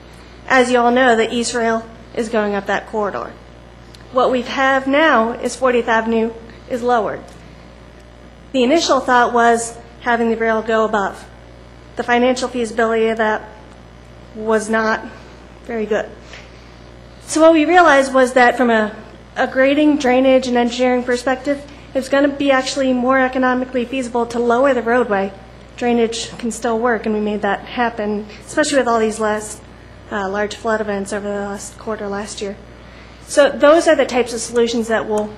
As you all know, the East Rail is going up that corridor. What we have now is 40th Avenue is lowered. The initial thought was having the rail go above. The financial feasibility of that was not very good. So what we realized was that from a grading, drainage, and engineering perspective, it's going to be actually more economically feasible to lower the roadway. Drainage can still work, and we made that happen, especially with all these large flood events over the last quarter last year. So those are the types of solutions that we'll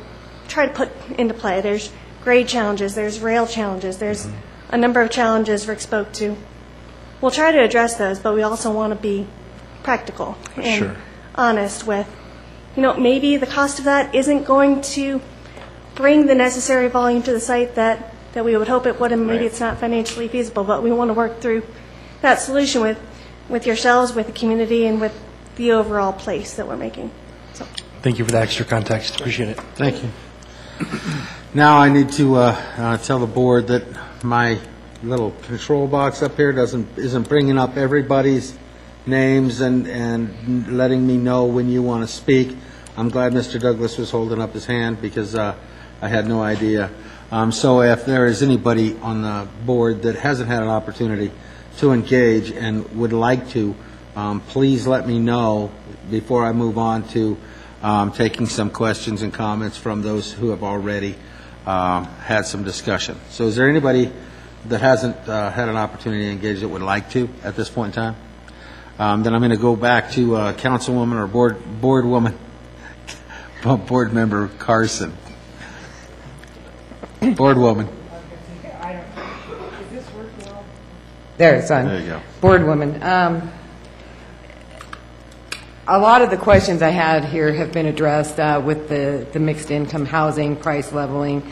try to put into play. There's grade challenges, there's rail challenges, there's a number of challenges Rick spoke to. We'll try to address those, but we also want to be practical and honest with, maybe the cost of that isn't going to bring the necessary volume to the site that we would hope it would, and maybe it's not financially feasible, but we want to work through that solution with yourselves, with the community, and with the overall place that we're making. So. Thank you for that extra context. Appreciate it. Thank you. Now I need to tell the board that my little control box up here isn't bringing up everybody's names and letting me know when you want to speak. I'm glad Mr. Douglas was holding up his hand because I had no idea. So if there is anybody on the board that hasn't had an opportunity to engage and would like to, please let me know before I move on to taking some questions and comments from those who have already had some discussion. So is there anybody that hasn't had an opportunity to engage that would like to at this point in time? Then I'm going to go back to Councilwoman or Board Member Carson. Boardwoman. There, it's on. There you go. Boardwoman. A lot of the questions I had here have been addressed with the mixed income housing, price leveling.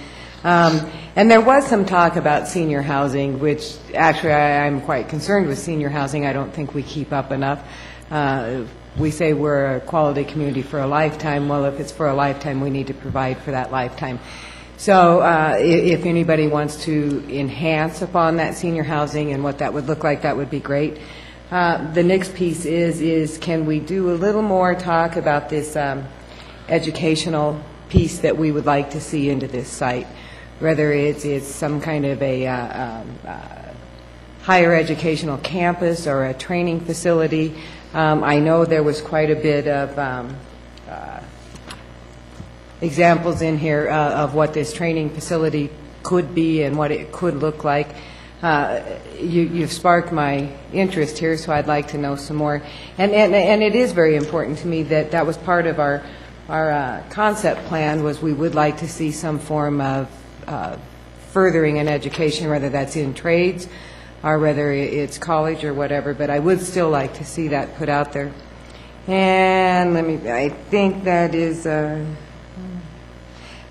And there was some talk about senior housing, which actually I'm quite concerned with senior housing. I don't think we keep up enough. We say we're a quality community for a lifetime. Well, if it's for a lifetime, we need to provide for that lifetime. So if anybody wants to enhance upon that senior housing and what that would look like, that would be great. The next piece is can we do a little more talk about this educational piece that we would like to see into this site, whether it's some kind of a higher educational campus or a training facility. I know there was quite a bit of examples in here of what this training facility could be and what it could look like. You've sparked my interest here, so I'd like to know some more. And it is very important to me that was part of our concept plan, was we would like to see some form of furthering an education, whether that's in trades or whether it's college or whatever, but I would still like to see that put out there. And I think that is, and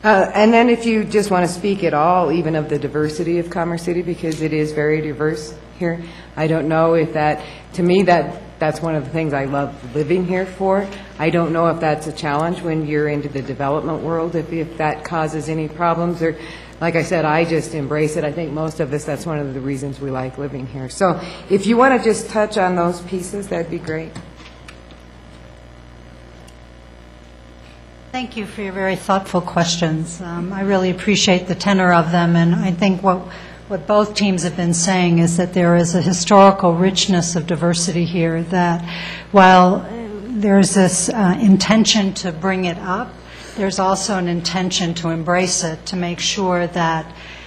then if you just want to speak at all, even of the diversity of Commerce City, because it is very diverse here. I don't know if that, to me, that's one of the things I love living here for. I don't know if that's a challenge when you're into the development world, if that causes any problems, or, like I said, I just embrace it. I think most of us, that's one of the reasons we like living here. So if you want to just touch on those pieces, that'd be great. Thank you for your very thoughtful questions. I really appreciate the tenor of them, and I think what both teams have been saying is that there is a historical richness of diversity here, that while there's this intention to bring it up, there's also an intention to embrace it, to make sure that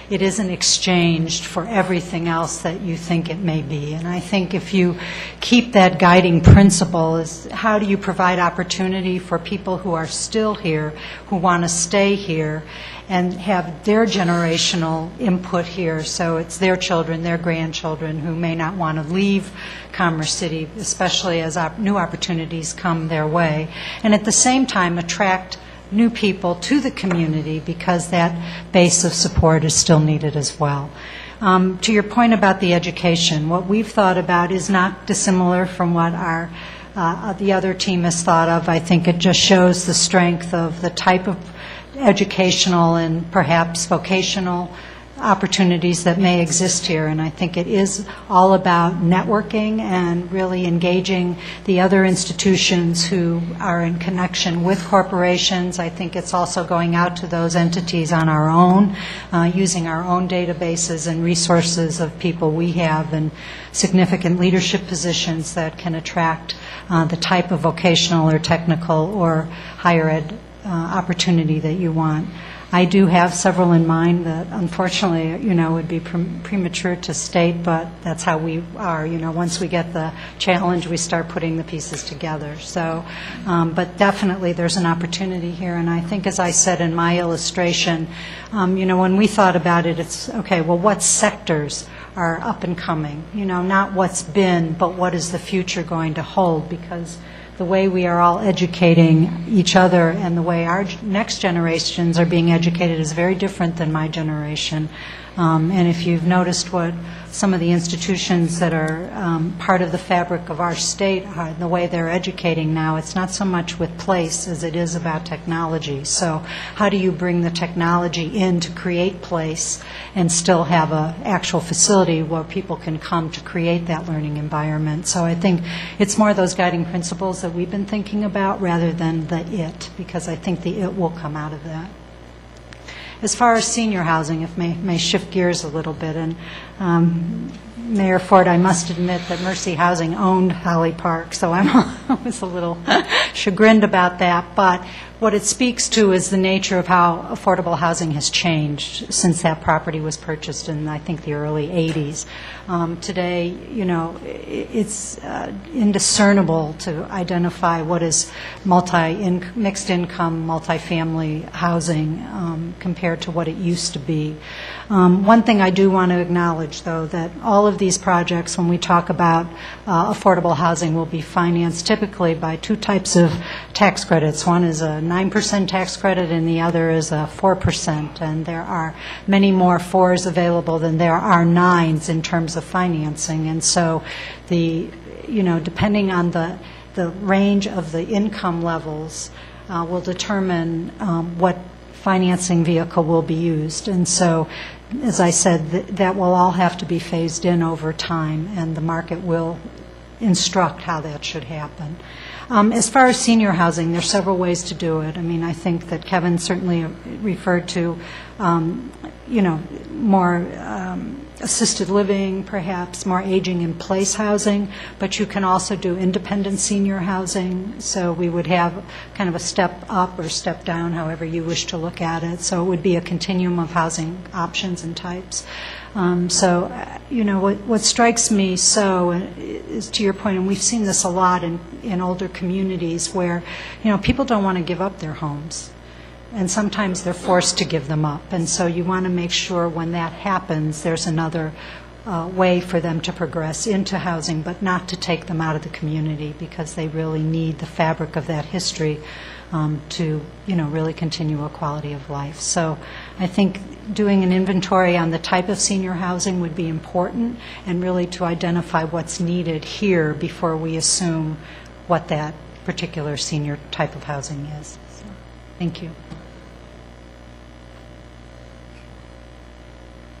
it isn't exchanged for everything else that you think it may be. And I think if you keep that guiding principle, is how do you provide opportunity for people who are still here, who want to stay here, and have their generational input here, so it's their children, their grandchildren who may not want to leave Commerce City, especially as new opportunities come their way, and at the same time attract new people to the community, because that base of support is still needed as well. To your point about the education, what we've thought about is not dissimilar from what the other team has thought of. I think it just shows the strength of the type of educational and perhaps vocational opportunities that may exist here, and I think it is all about networking and really engaging the other institutions who are in connection with corporations. I think it's also going out to those entities on our own, using our own databases and resources of people we have in significant leadership positions that can attract the type of vocational or technical or higher ed opportunity that you want. I do have several in mind that, unfortunately, would be premature to state, but that's how we are. Once we get the challenge, we start putting the pieces together. So, but definitely there's an opportunity here, and I think, as I said in my illustration, when we thought about it, it's, okay, well, what sectors are up and coming? Not what's been, but what is the future going to hold, because the way we are all educating each other and the way our next generations are being educated is very different than my generation. And if you've noticed what some of the institutions that are part of the fabric of our state are, the way they're educating now, it's not so much with place as it is about technology. So how do you bring the technology in to create place and still have an actual facility where people can come to create that learning environment? So I think it's more those guiding principles that we've been thinking about rather than the it, because I think the it will come out of that. As far as senior housing, if may shift gears a little bit, and Mayor Ford, I must admit that Mercy Housing owned Holly Park, so I was a little chagrined about that. But what it speaks to is the nature of how affordable housing has changed since that property was purchased in, I think, the early 80s. Today, it's indiscernible to identify what is mixed income, multifamily housing compared to what it used to be. One thing I do want to acknowledge, though, that all of these projects, when we talk about affordable housing, will be financed typically by two types of tax credits. One is a 9% tax credit and the other is a 4%. And there are many more 4s available than there are 9s in terms of financing. And so depending on the range of the income levels will determine what financing vehicle will be used. And so, as I said, that will all have to be phased in over time, and the market will instruct how that should happen. As far as senior housing, there's several ways to do it. I mean, I think that Kevin certainly referred to, more assisted living, perhaps more aging in place housing, but you can also do independent senior housing. So we would have kind of a step up or step down, however you wish to look at it. So it would be a continuum of housing options and types. What strikes me is, to your point, and we've seen this a lot in older communities where, people don't want to give up their homes. And sometimes they're forced to give them up. And so you want to make sure when that happens, there's another way for them to progress into housing, but not to take them out of the community, because they really need the fabric of that history to, really continue a quality of life. So I think doing an inventory on the type of senior housing would be important, and really to identify what's needed here before we assume what that particular senior type of housing is. So, thank you.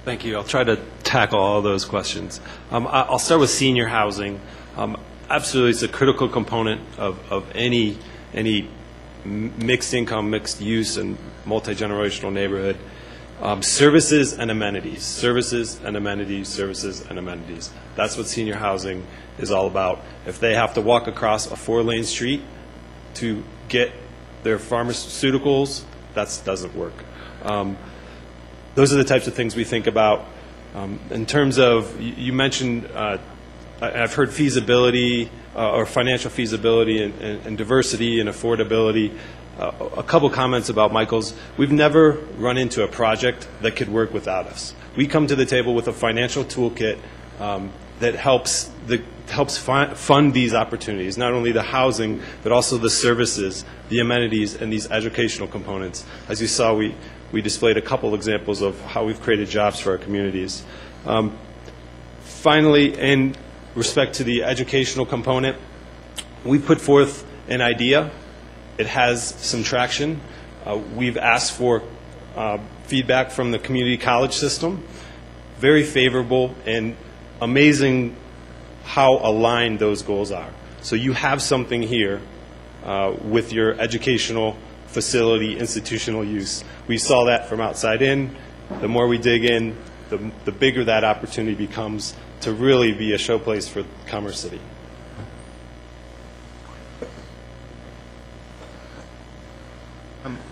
Thank you. I'll try to tackle all those questions. I'll start with senior housing. Absolutely, it's a critical component of any mixed income, mixed use, and multi-generational neighborhood. Services and amenities, services and amenities, services and amenities. That's what senior housing is all about. If they have to walk across a 4-lane street to get their pharmaceuticals, that doesn't work. Those are the types of things we think about. In terms of, you mentioned, I've heard feasibility or financial feasibility and diversity and affordability. A couple comments about Michael's. We've never run into a project that could work without us. We come to the table with a financial toolkit that helps fund these opportunities, not only the housing, but also the services, the amenities, and these educational components. As you saw, we displayed a couple examples of how we've created jobs for our communities. Finally, in respect to the educational component, we put forth an idea. It has some traction. We've asked for feedback from the community college system. Very favorable and amazing how aligned those goals are. So you have something here with your educational facility, institutional use. We saw that from outside in. The more we dig in, the bigger that opportunity becomes to really be a showplace for Commerce City.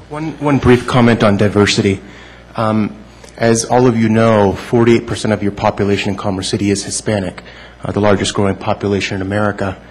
One brief comment on diversity. As all of you know, 48% of your population in Commerce City is Hispanic, the largest growing population in America.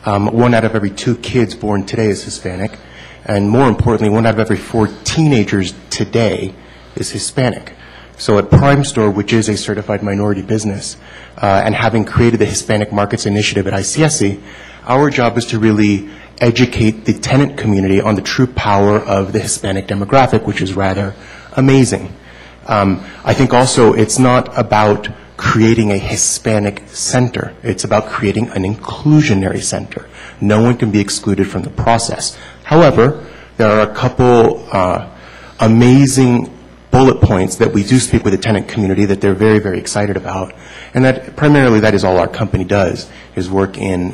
1 out of every 2 kids born today is Hispanic. And more importantly, 1 out of every 4 teenagers today is Hispanic. So at Prime Store, which is a certified minority business, and having created the Hispanic Markets Initiative at ICSC, our job is to really educate the tenant community on the true power of the Hispanic demographic, which is rather amazing. I think also it's not about creating a Hispanic center. It's about creating an inclusionary center. No one can be excluded from the process. However, there are a couple amazing bullet points that we do speak with the tenant community that they're very, very excited about. And that primarily that is all our company does, is work in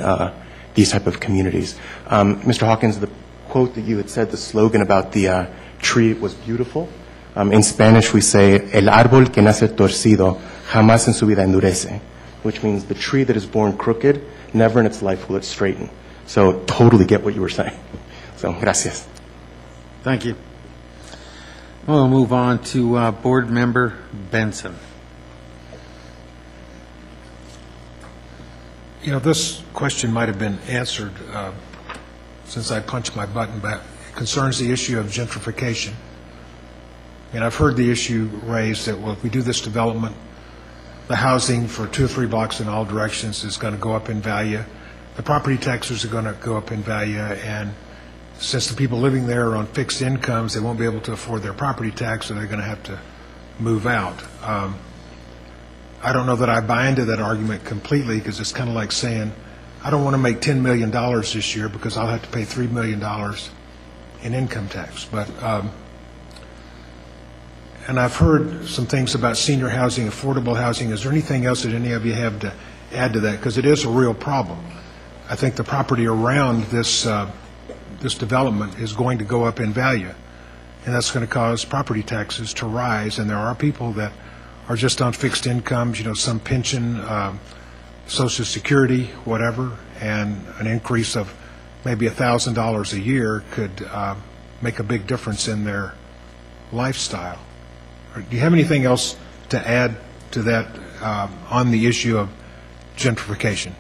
these type of communities. Mr. Hawkins, the quote that you had said, the slogan about the tree was beautiful. In Spanish we say, el árbol que nace torcido jamás en su vida endurece, which means the tree that is born crooked, never in its life will it straighten. So totally get what you were saying. So, gracias. Thank you. We'll move on to Board Member Benson. This question might have been answered since I punched my button back. It concerns the issue of gentrification. And I've heard the issue raised that, well, if we do this development, the housing for 2 or 3 blocks in all directions is going to go up in value. The property taxes are going to go up in value, and since the people living there are on fixed incomes, they won't be able to afford their property tax, so they're going to have to move out. I don't know that I buy into that argument completely, because it's kind of like saying, I don't want to make $10 million this year because I'll have to pay $3 million in income tax. But and I've heard some things about senior housing, affordable housing. Is there anything else that any of you have to add to that? Because it is a real problem. I think the property around this development is going to go up in value, and that's going to cause property taxes to rise. And there are people that are just on fixed incomes, some pension, Social Security, whatever, and an increase of maybe $1,000 a year could make a big difference in their lifestyle. Do you have anything else to add to that on the issue of gentrification?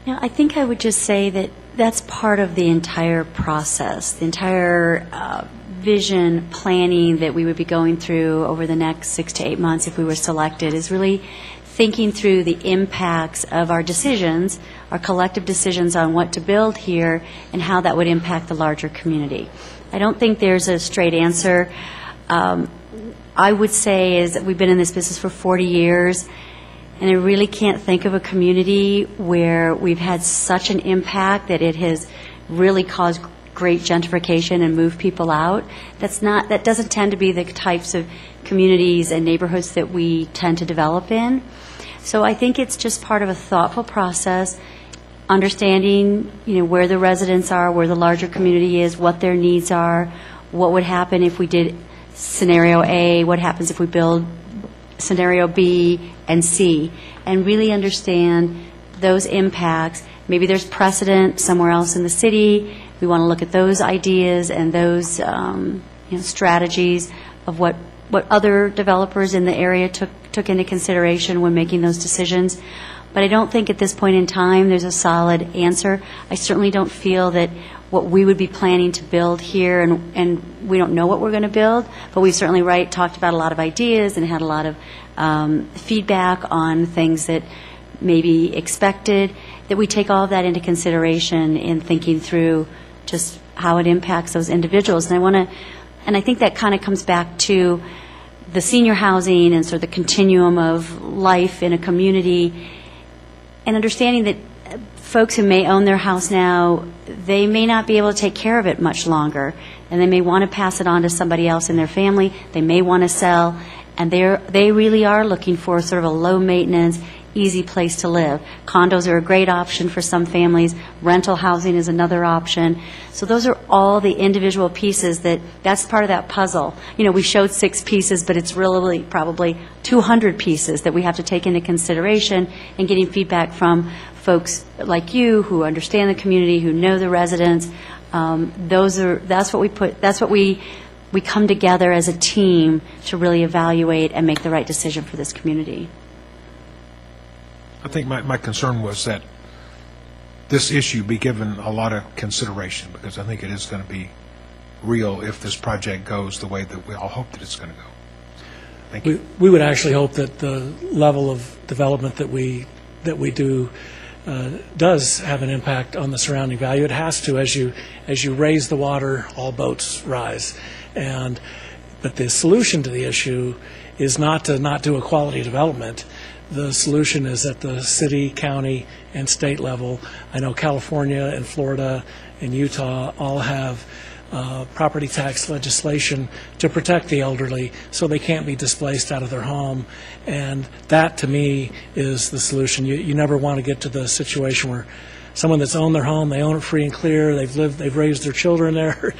Yeah, I think I would just say that that's part of the entire process, the entire vision planning that we would be going through over the next 6 to 8 months if we were selected is really thinking through the impacts of our decisions, our collective decisions on what to build here and how that would impact the larger community. I don't think there's a straight answer. I would say is that we've been in this business for 40 years, and I really can't think of a community where we've had such an impact that it has really caused great gentrification and moved people out. That doesn't tend to be the types of communities and neighborhoods that we tend to develop in. So I think it's just part of a thoughtful process, understanding, where the residents are, where the larger community is, what their needs are, what would happen if we did scenario A, what happens if we build scenario B and C, and really understand those impacts. Maybe there's precedent somewhere else in the city. We want to look at those ideas and those strategies of what other developers in the area took into consideration when making those decisions. But I don't think at this point in time there's a solid answer. I certainly don't feel that what we would be planning to build here, and we don't know what we're going to build, but we certainly talked about a lot of ideas and had a lot of feedback on things that may be expected, that we take all of that into consideration in thinking through just how it impacts those individuals. And I think that kind of comes back to the senior housing and sort of the continuum of life in a community, and understanding that folks who may own their house now, they may not be able to take care of it much longer, and they may want to pass it on to somebody else in their family. They may want to sell, and they really are looking for sort of a low-maintenance, easy place to live. Condos are a great option for some families. Rental housing is another option. So those are all the individual pieces that's part of that puzzle. We showed 6 pieces, but it's really probably 200 pieces that we have to take into consideration, and getting feedback from folks like you who understand the community, who know the residents. That's what we come together as a team to really evaluate and make the right decision for this community. I think my concern was that this issue be given a lot of consideration, because I think it is going to be real if this project goes the way that we all hope that it's going to go. Thank you. We would actually hope that the level of development that we do does have an impact on the surrounding value. It has to. As you raise the water, all boats rise. But the solution to the issue is not to not do a quality development. The solution is at the city, county, and state level. I know California and Florida and Utah all have property tax legislation to protect the elderly so they can't be displaced out of their home. And that, to me, is the solution. You never want to get to the situation where someone that's owned their home, they own it free and clear, they've raised their children there,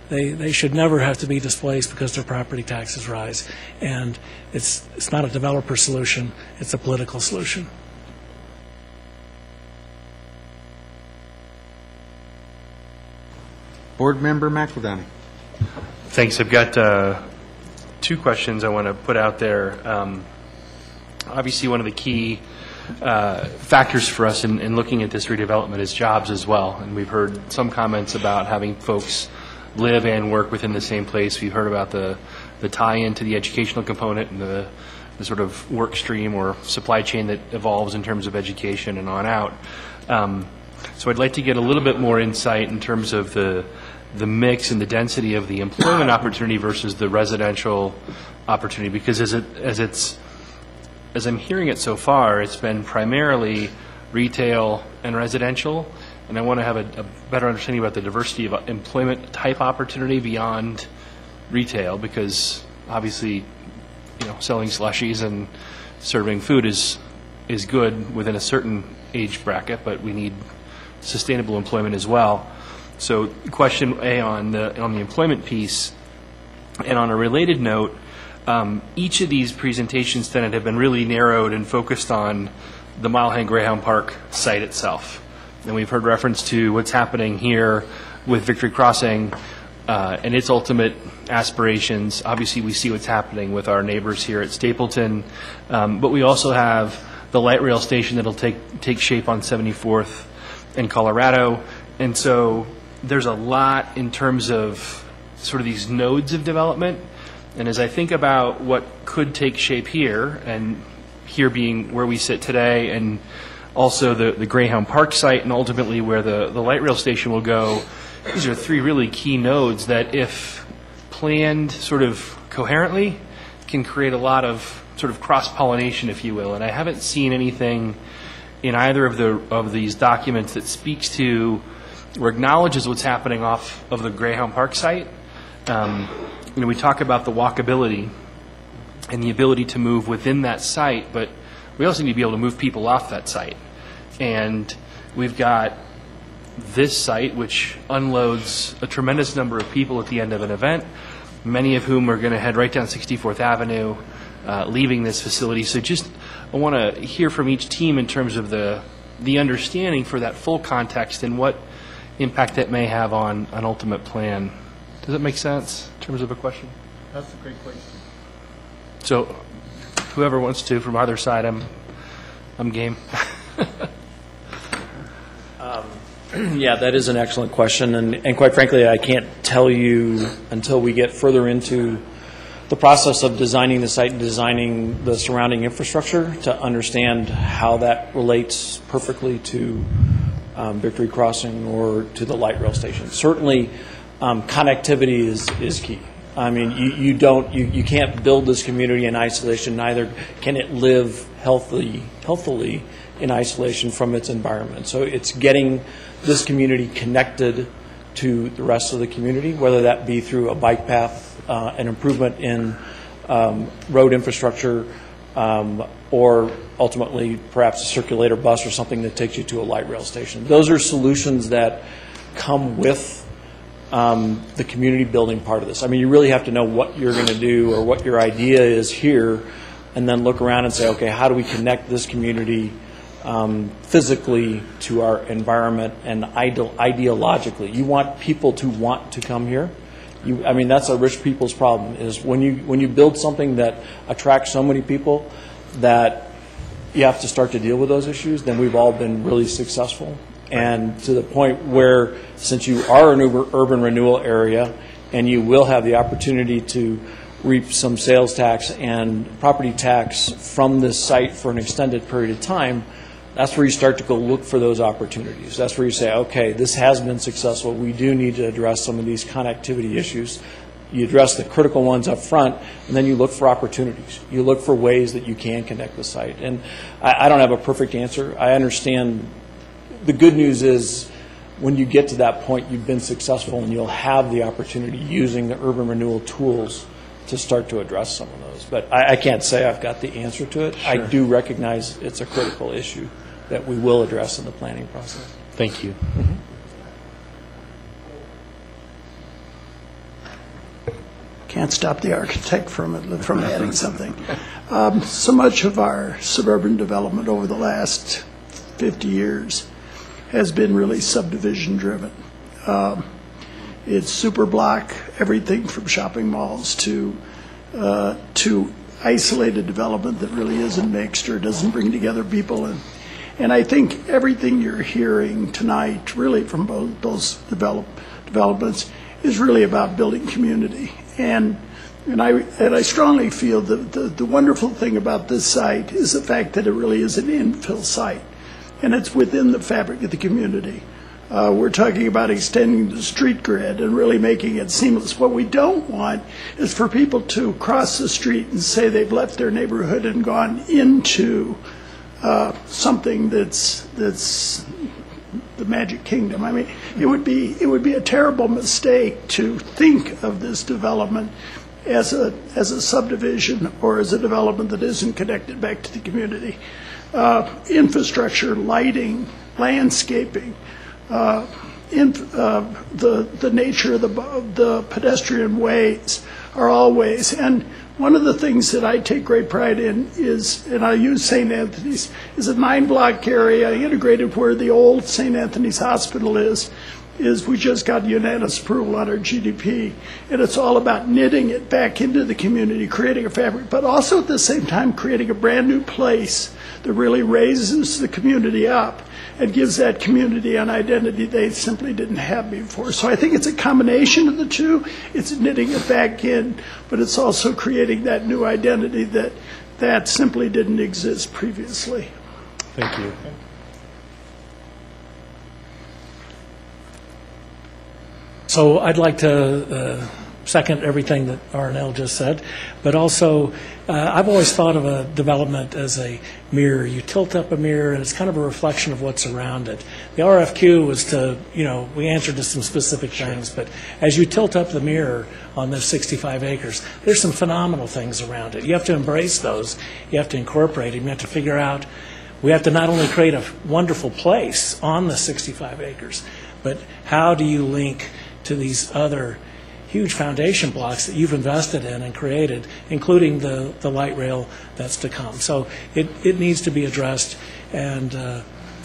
they should never have to be displaced because their property taxes rise. And it's not a developer solution, it's a political solution. Board Member McEldowney. Thanks. I've got 2 questions I want to put out there. Obviously, one of the key factors for us in looking at this redevelopment is jobs as well. And we've heard some comments about having folks live and work within the same place. We've heard about the tie-in to the educational component and the sort of work stream or supply chain that evolves in terms of education and on out. So I'd like to get a little bit more insight in terms of the mix and the density of the employment opportunity versus the residential opportunity, because as I'm hearing it so far, it's been primarily retail and residential, and I want to have a better understanding about the diversity of employment type opportunity beyond retail, because obviously selling slushies and serving food is good within a certain age bracket, but we need sustainable employment as well. So question A on the employment piece, and on a related note, each of these presentations tonight have been really narrowed and focused on the Mile High Greyhound Park site itself. And we've heard reference to what's happening here with Victory Crossing and its ultimate aspirations. Obviously, we see what's happening with our neighbors here at Stapleton, but we also have the light rail station that'll take shape on 74th in Colorado. And so there's a lot in terms of sort of these nodes of development. And as I think about what could take shape here, and here being where we sit today, and also the Greyhound Park site, and ultimately where the light rail station will go, these are three really key nodes that, if planned sort of coherently, can create a lot of sort of cross-pollination, if you will. And I haven't seen anything in either of these documents that speaks to or acknowledges what's happening off of the Greyhound Park site. We talk about the walkability and the ability to move within that site, but we also need to be able to move people off that site. And we've got this site, which unloads a tremendous number of people at the end of an event, many of whom are going to head right down 64th Avenue, leaving this facility. So I want to hear from each team in terms of the understanding for that full context and what impact that may have on an ultimate plan. Does that make sense in terms of a question? That's a great question. So whoever wants to from either side, I'm game. Yeah, that is an excellent question, and quite frankly, I can't tell you until we get further into the process of designing the site and designing the surrounding infrastructure to understand how that relates perfectly to Victory Crossing or to the light rail station. Certainly, connectivity is key. I mean, you can't build this community in isolation. Neither can it live healthily in isolation from its environment. So it's getting this community connected to the rest of the community, whether that be through a bike path, an improvement in road infrastructure, or ultimately perhaps a circulator bus or something that takes you to a light rail station. Those are solutions that come with the community building part of this. I mean, you really have to know what you're going to do or what your idea is here, and then look around and say, okay, how do we connect this community physically to our environment and ideologically? You want people to want to come here. I mean, that's a rich people's problem, is when you build something that attracts so many people that you have to start to deal with those issues, then we've all been really successful. And to the point where, since you are an urban renewal area and you will have the opportunity to reap some sales tax and property tax from this site for an extended period of time, that's where you start to go look for those opportunities. That's where you say, okay, this has been successful. We do need to address some of these connectivity issues. You address the critical ones up front, and then you look for opportunities. You look for ways that you can connect the site. And I don't have a perfect answer. I understand. The good news is when you get to that point, you've been successful, and you'll have the opportunity using the urban renewal tools to start to address some of those. But I can't say I've got the answer to it. Sure. I do recognize it's a critical issue that we will address in the planning process. Thank you. Mm-hmm. Can't stop the architect from adding something. So much of our suburban development over the last 50 years has been really subdivision driven. It's super block, everything from shopping malls to isolated development that really isn't mixed or doesn't bring together people. And I think everything you're hearing tonight, really from both developments, is really about building community. And I strongly feel that the wonderful thing about this site is the fact that it really is an infill site, and it's within the fabric of the community. We're talking about extending the street grid and really making it seamless. What we don't want is for people to cross the street and say they've left their neighborhood and gone into something that's the Magic Kingdom. I mean, it would be a terrible mistake to think of this development as a subdivision or as a development that isn't connected back to the community. Infrastructure, lighting, landscaping, the nature of the pedestrian ways are all ways. And one of the things that I take great pride in is, and I use St. Anthony's, is a 9-block area integrated where the old St. Anthony's Hospital is we just got unanimous approval on our GDP. And it's all about knitting it back into the community, creating a fabric, but also at the same time creating a brand new place that really raises the community up and gives that community an identity they simply didn't have before. So I think it's a combination of the two. It's knitting it back in, but it's also creating that new identity that simply didn't exist previously. Thank you. So I'd like to second everything that R&L just said, but also I've always thought of a development as a mirror. You tilt up a mirror and it's kind of a reflection of what's around it. The RFQ was to, we answered to some specific things, but as you tilt up the mirror on this 65 acres, there's some phenomenal things around it. You have to embrace those. You have to incorporate them. You have to figure out, we have to not only create a wonderful place on the 65 acres, but how do you link to these other huge foundation blocks that you've invested in and created, including the light rail that's to come. So it needs to be addressed, and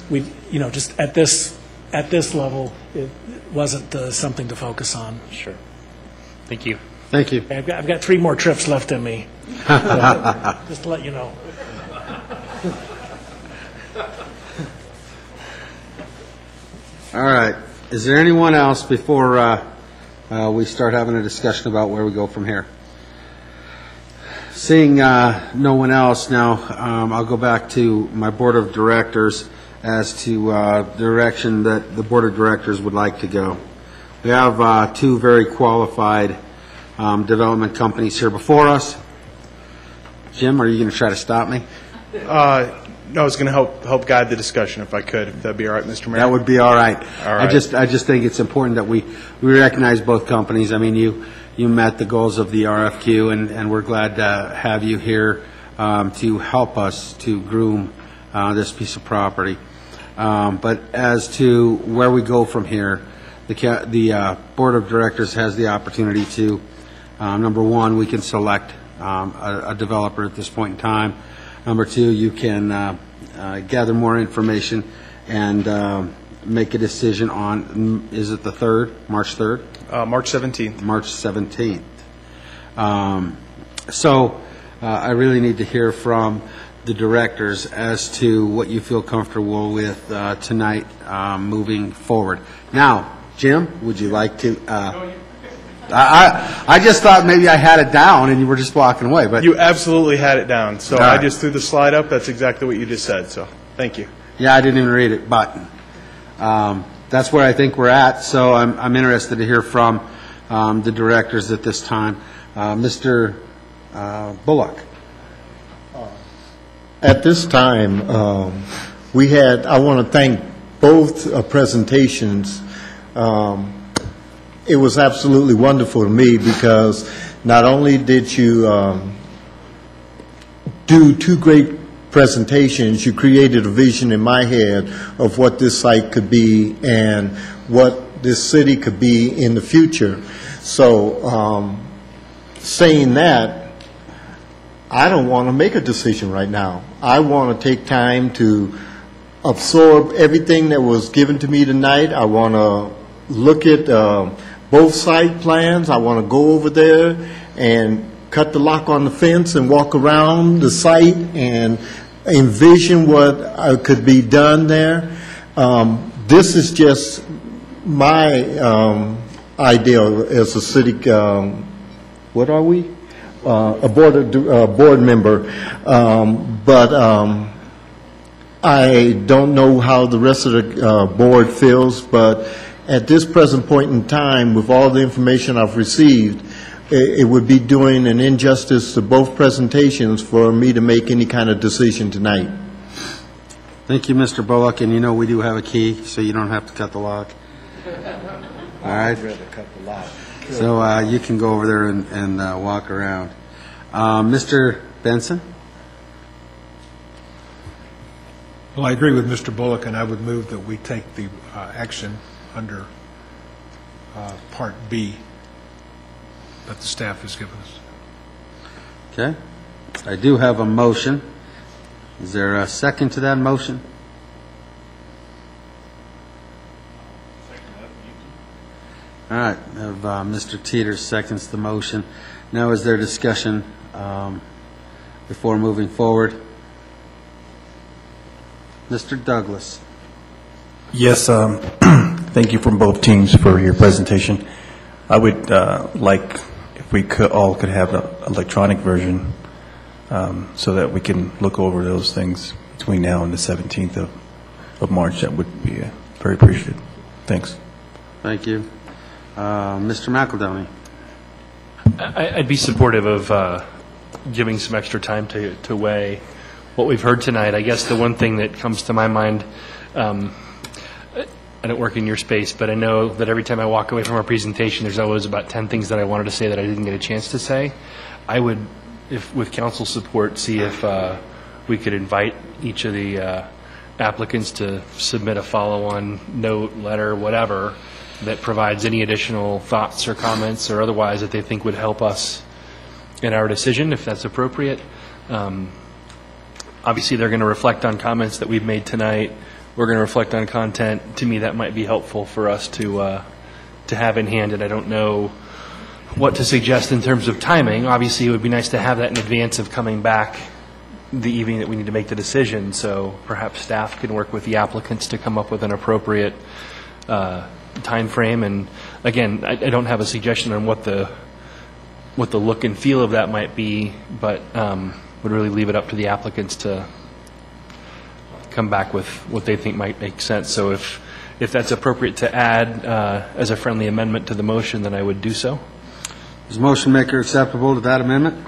we, just at this level, it wasn't something to focus on. Sure. Thank you. Thank you. I've got 3 more trips left in me. Just to let you know. All right. Is there anyone else before we start having a discussion about where we go from here? Seeing no one else now, I'll go back to my board of directors as to the direction that the board of directors would like to go. We have 2 very qualified development companies here before us. Jim, are you going to try to stop me? No, I was going to help guide the discussion if I could. If that'd be all right, Mr. Mayor. That would be all right. All right. I just think it's important that we recognize both companies. I mean, you met the goals of the RFQ, and we're glad to have you here to help us to groom this piece of property. But as to where we go from here, the board of directors has the opportunity to, number one, we can select a developer at this point in time. Number 2, you can gather more information and make a decision on, is it the 3rd, March 3rd? March 17th. March 17th. So I really need to hear from the directors as to what you feel comfortable with tonight moving forward. Now, Jim, would you like to... I just thought maybe I had it down and you were just walking away. But you absolutely had it down. So right. I just threw the slide up. That's exactly what you just said. So thank you. Yeah, I didn't even read it, but that's where I think we're at. So I'm interested to hear from the directors at this time. Mr. Bullock. At this time, I want to thank both presentations. It was absolutely wonderful to me because not only did you do 2 great presentations, you created a vision in my head of what this site could be and what this city could be in the future. So saying that, I don't want to make a decision right now. I want to take time to absorb everything that was given to me tonight. I want to look at both site plans. I want to go over there and cut the lock on the fence and walk around the site and envision what could be done there. This is just my idea as a city, what are we? A board member. But I don't know how the rest of the board feels, but at this present point in time, with all the information I've received, it would be doing an injustice to both presentations for me to make any kind of decision tonight. Thank you, Mr. Bullock, and we do have a key, so you don't have to cut the lock. All right. I'd rather cut the lock. So you can go over there and walk around. Mr. Benson? Well, I agree with Mr. Bullock, and I would move that we take the action under Part B that the staff has given us. Okay. I do have a motion. Is there a second to that motion? All right. I have, Mr. Teeter seconds the motion. Now, is there discussion before moving forward? Mr. Douglas. Yes, thank you from both teams for your presentation. I would like if we all could have an electronic version so that we can look over those things between now and the 17th of March. That would be very appreciated. Thanks. Thank you. Mr. McEldowney. I'd be supportive of giving some extra time to weigh what we've heard tonight. I guess the one thing that comes to my mind, I don't work in your space, but I know that every time I walk away from a presentation, there's always about 10 things that I wanted to say that I didn't get a chance to say. I would, if with council support, see if we could invite each of the applicants to submit a follow-on note, letter, whatever, that provides any additional thoughts or comments or otherwise that they think would help us in our decision, if that's appropriate. Obviously, they're going to reflect on comments that we've made tonight. We're going to reflect on content. To me, that might be helpful for us to have in hand, and I don't know what to suggest in terms of timing. Obviously, it would be nice to have that in advance of coming back the evening that we need to make the decision, so perhaps staff can work with the applicants to come up with an appropriate time frame. And again, I don't have a suggestion on what the look and feel of that might be, but would really leave it up to the applicants to come back with what they think might make sense. So if that's appropriate to add as a friendly amendment to the motion, then I would do so. Is motion maker acceptable to that amendment?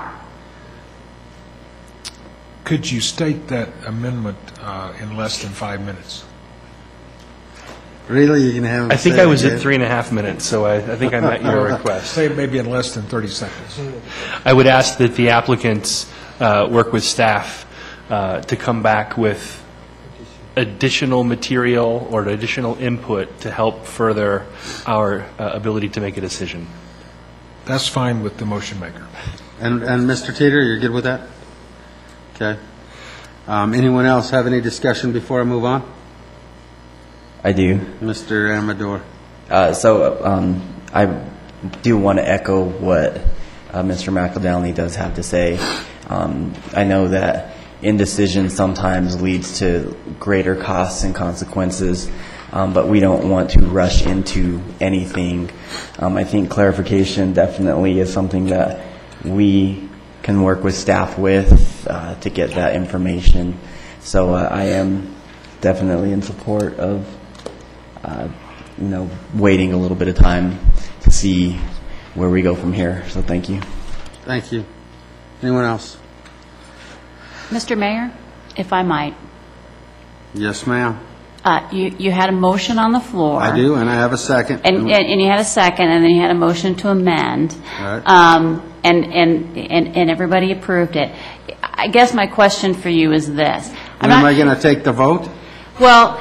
Could you state that amendment in less than 5 minutes? Really? You're going to have I think I was at 3.5 minutes, so I think I met your request. Say maybe in less than 30 seconds. I would ask that the applicants work with staff to come back with additional material or additional input to help further our ability to make a decision. That's fine with the motion maker. And Mr. Teeter, you're good with that? Okay. Anyone else have any discussion before I move on? I do. Mr. Amador. I do want to echo what Mr. McEldowney does have to say. I know that indecision sometimes leads to greater costs and consequences, but we don't want to rush into anything. I think clarification definitely is something that we can work with staff with to get that information. So I am definitely in support of waiting a little bit of time to see where we go from here. So thank you. Thank you. Anyone else? Mr. Mayor, if I might. Yes, ma'am. You had a motion on the floor. I do, and I have a second. And you had a second, and then you had a motion to amend. All right. And everybody approved it. I guess my question for you is this. Am I going to take the vote? Well,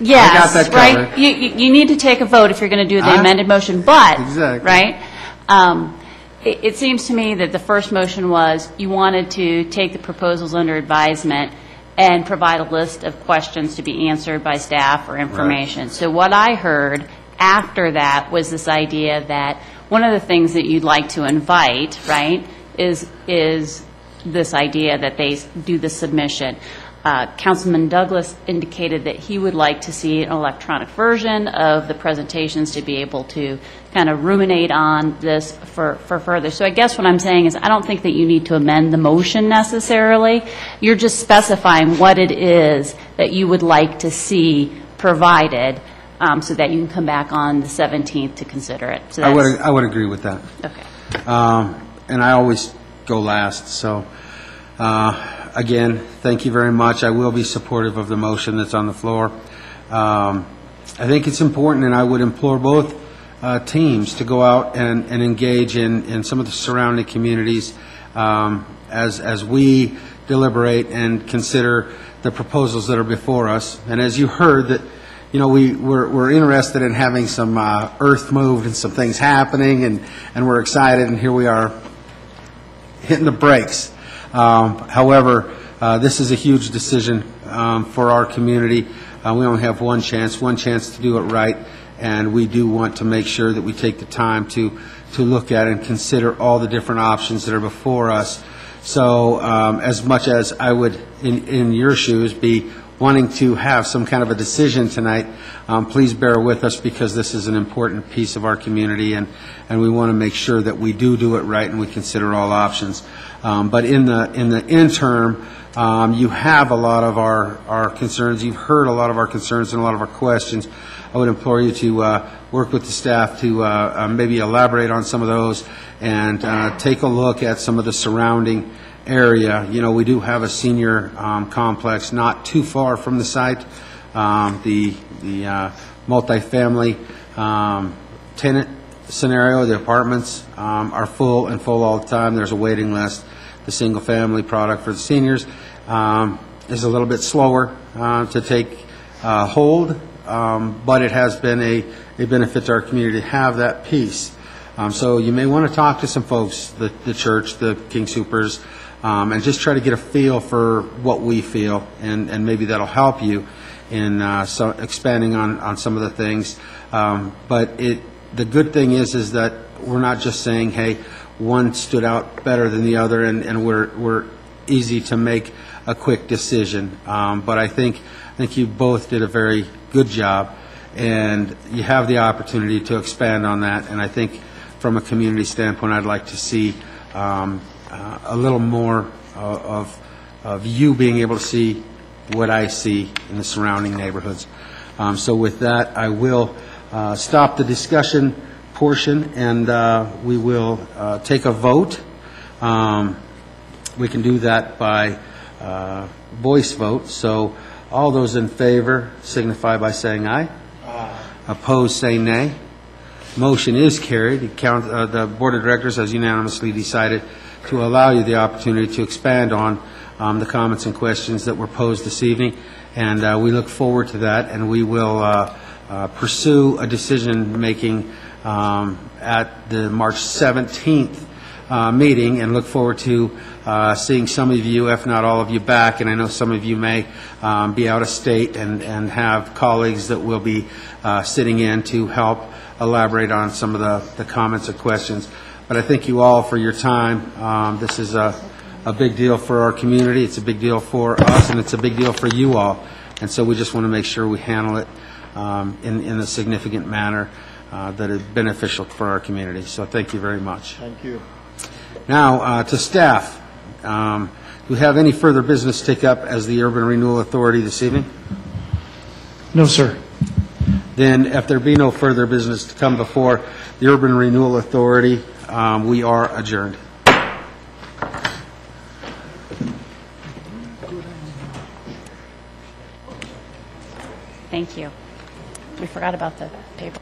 yes, I got that covered. right? You need to take a vote if you're going to do the amended motion, but, exactly. right? It seems to me that the first motion was you wanted to take the proposals under advisement and provide a list of questions to be answered by staff or information. Right. So what I heard after that was this idea that one of the things that you'd like to invite, right, is this idea that they do the submission. Councilman Douglas indicated that he would like to see an electronic version of the presentations to be able to kind of ruminate on this for further. So I guess what I'm saying is I don't think that you need to amend the motion necessarily. You're just specifying what it is that you would like to see provided so that you can come back on the 17th to consider it. So I would agree with that. Okay. And I always go last, so again, thank you very much. I will be supportive of the motion that's on the floor. I think it's important, and I would implore both teams to go out and engage in some of the surrounding communities as we deliberate and consider the proposals that are before us. And as you heard, that we're interested in having some earth moved and some things happening, and we're excited, and here we are hitting the brakes. However, this is a huge decision for our community. We only have one chance to do it right, and we do want to make sure that we take the time to look at and consider all the different options that are before us. So as much as I would, in your shoes, be wanting to have some kind of a decision tonight, please bear with us, because this is an important piece of our community, and we want to make sure that we do it right and we consider all options. But in the interim, you have a lot of our concerns. You've heard a lot of our concerns and a lot of our questions. I would implore you to work with the staff to maybe elaborate on some of those and take a look at some of the surrounding area. We do have a senior complex not too far from the site. The multifamily tenant scenario, the apartments are full all the time. There's a waiting list. The single-family product for the seniors is a little bit slower to take hold, but it has been a benefit to our community to have that piece. So you may want to talk to some folks, the church, the King Soopers, and just try to get a feel for what we feel, and maybe that'll help you in expanding on some of the things. But the good thing is that we're not just saying, hey, one stood out better than the other, and we're easy to make a quick decision. But I think you both did a very good job, and you have the opportunity to expand on that. And I think from a community standpoint, I'd like to see a little more of you being able to see what I see in the surrounding neighborhoods. So with that, I will stop the discussion portion, and we will take a vote. We can do that by voice vote. So all those in favor signify by saying aye. Aye. Opposed, say nay. Motion is carried. The Board of Directors has unanimously decided to allow you the opportunity to expand on the comments and questions that were posed this evening, and we look forward to that, and we will pursue a decision-making at the March 17th meeting, and look forward to seeing some of you, if not all of you, back. And I know some of you may be out of state and have colleagues that will be sitting in to help elaborate on some of the comments or questions. But I thank you all for your time. This is a big deal for our community. It's a big deal for us, and it's a big deal for you all. And so we just want to make sure we handle it in a significant manner that is beneficial for our community. So thank you very much. Thank you. Now, to staff, do we have any further business to take up as the Urban Renewal Authority this evening? No, sir. Then, if there be no further business to come before the Urban Renewal Authority, we are adjourned. Thank you. We forgot about the paper.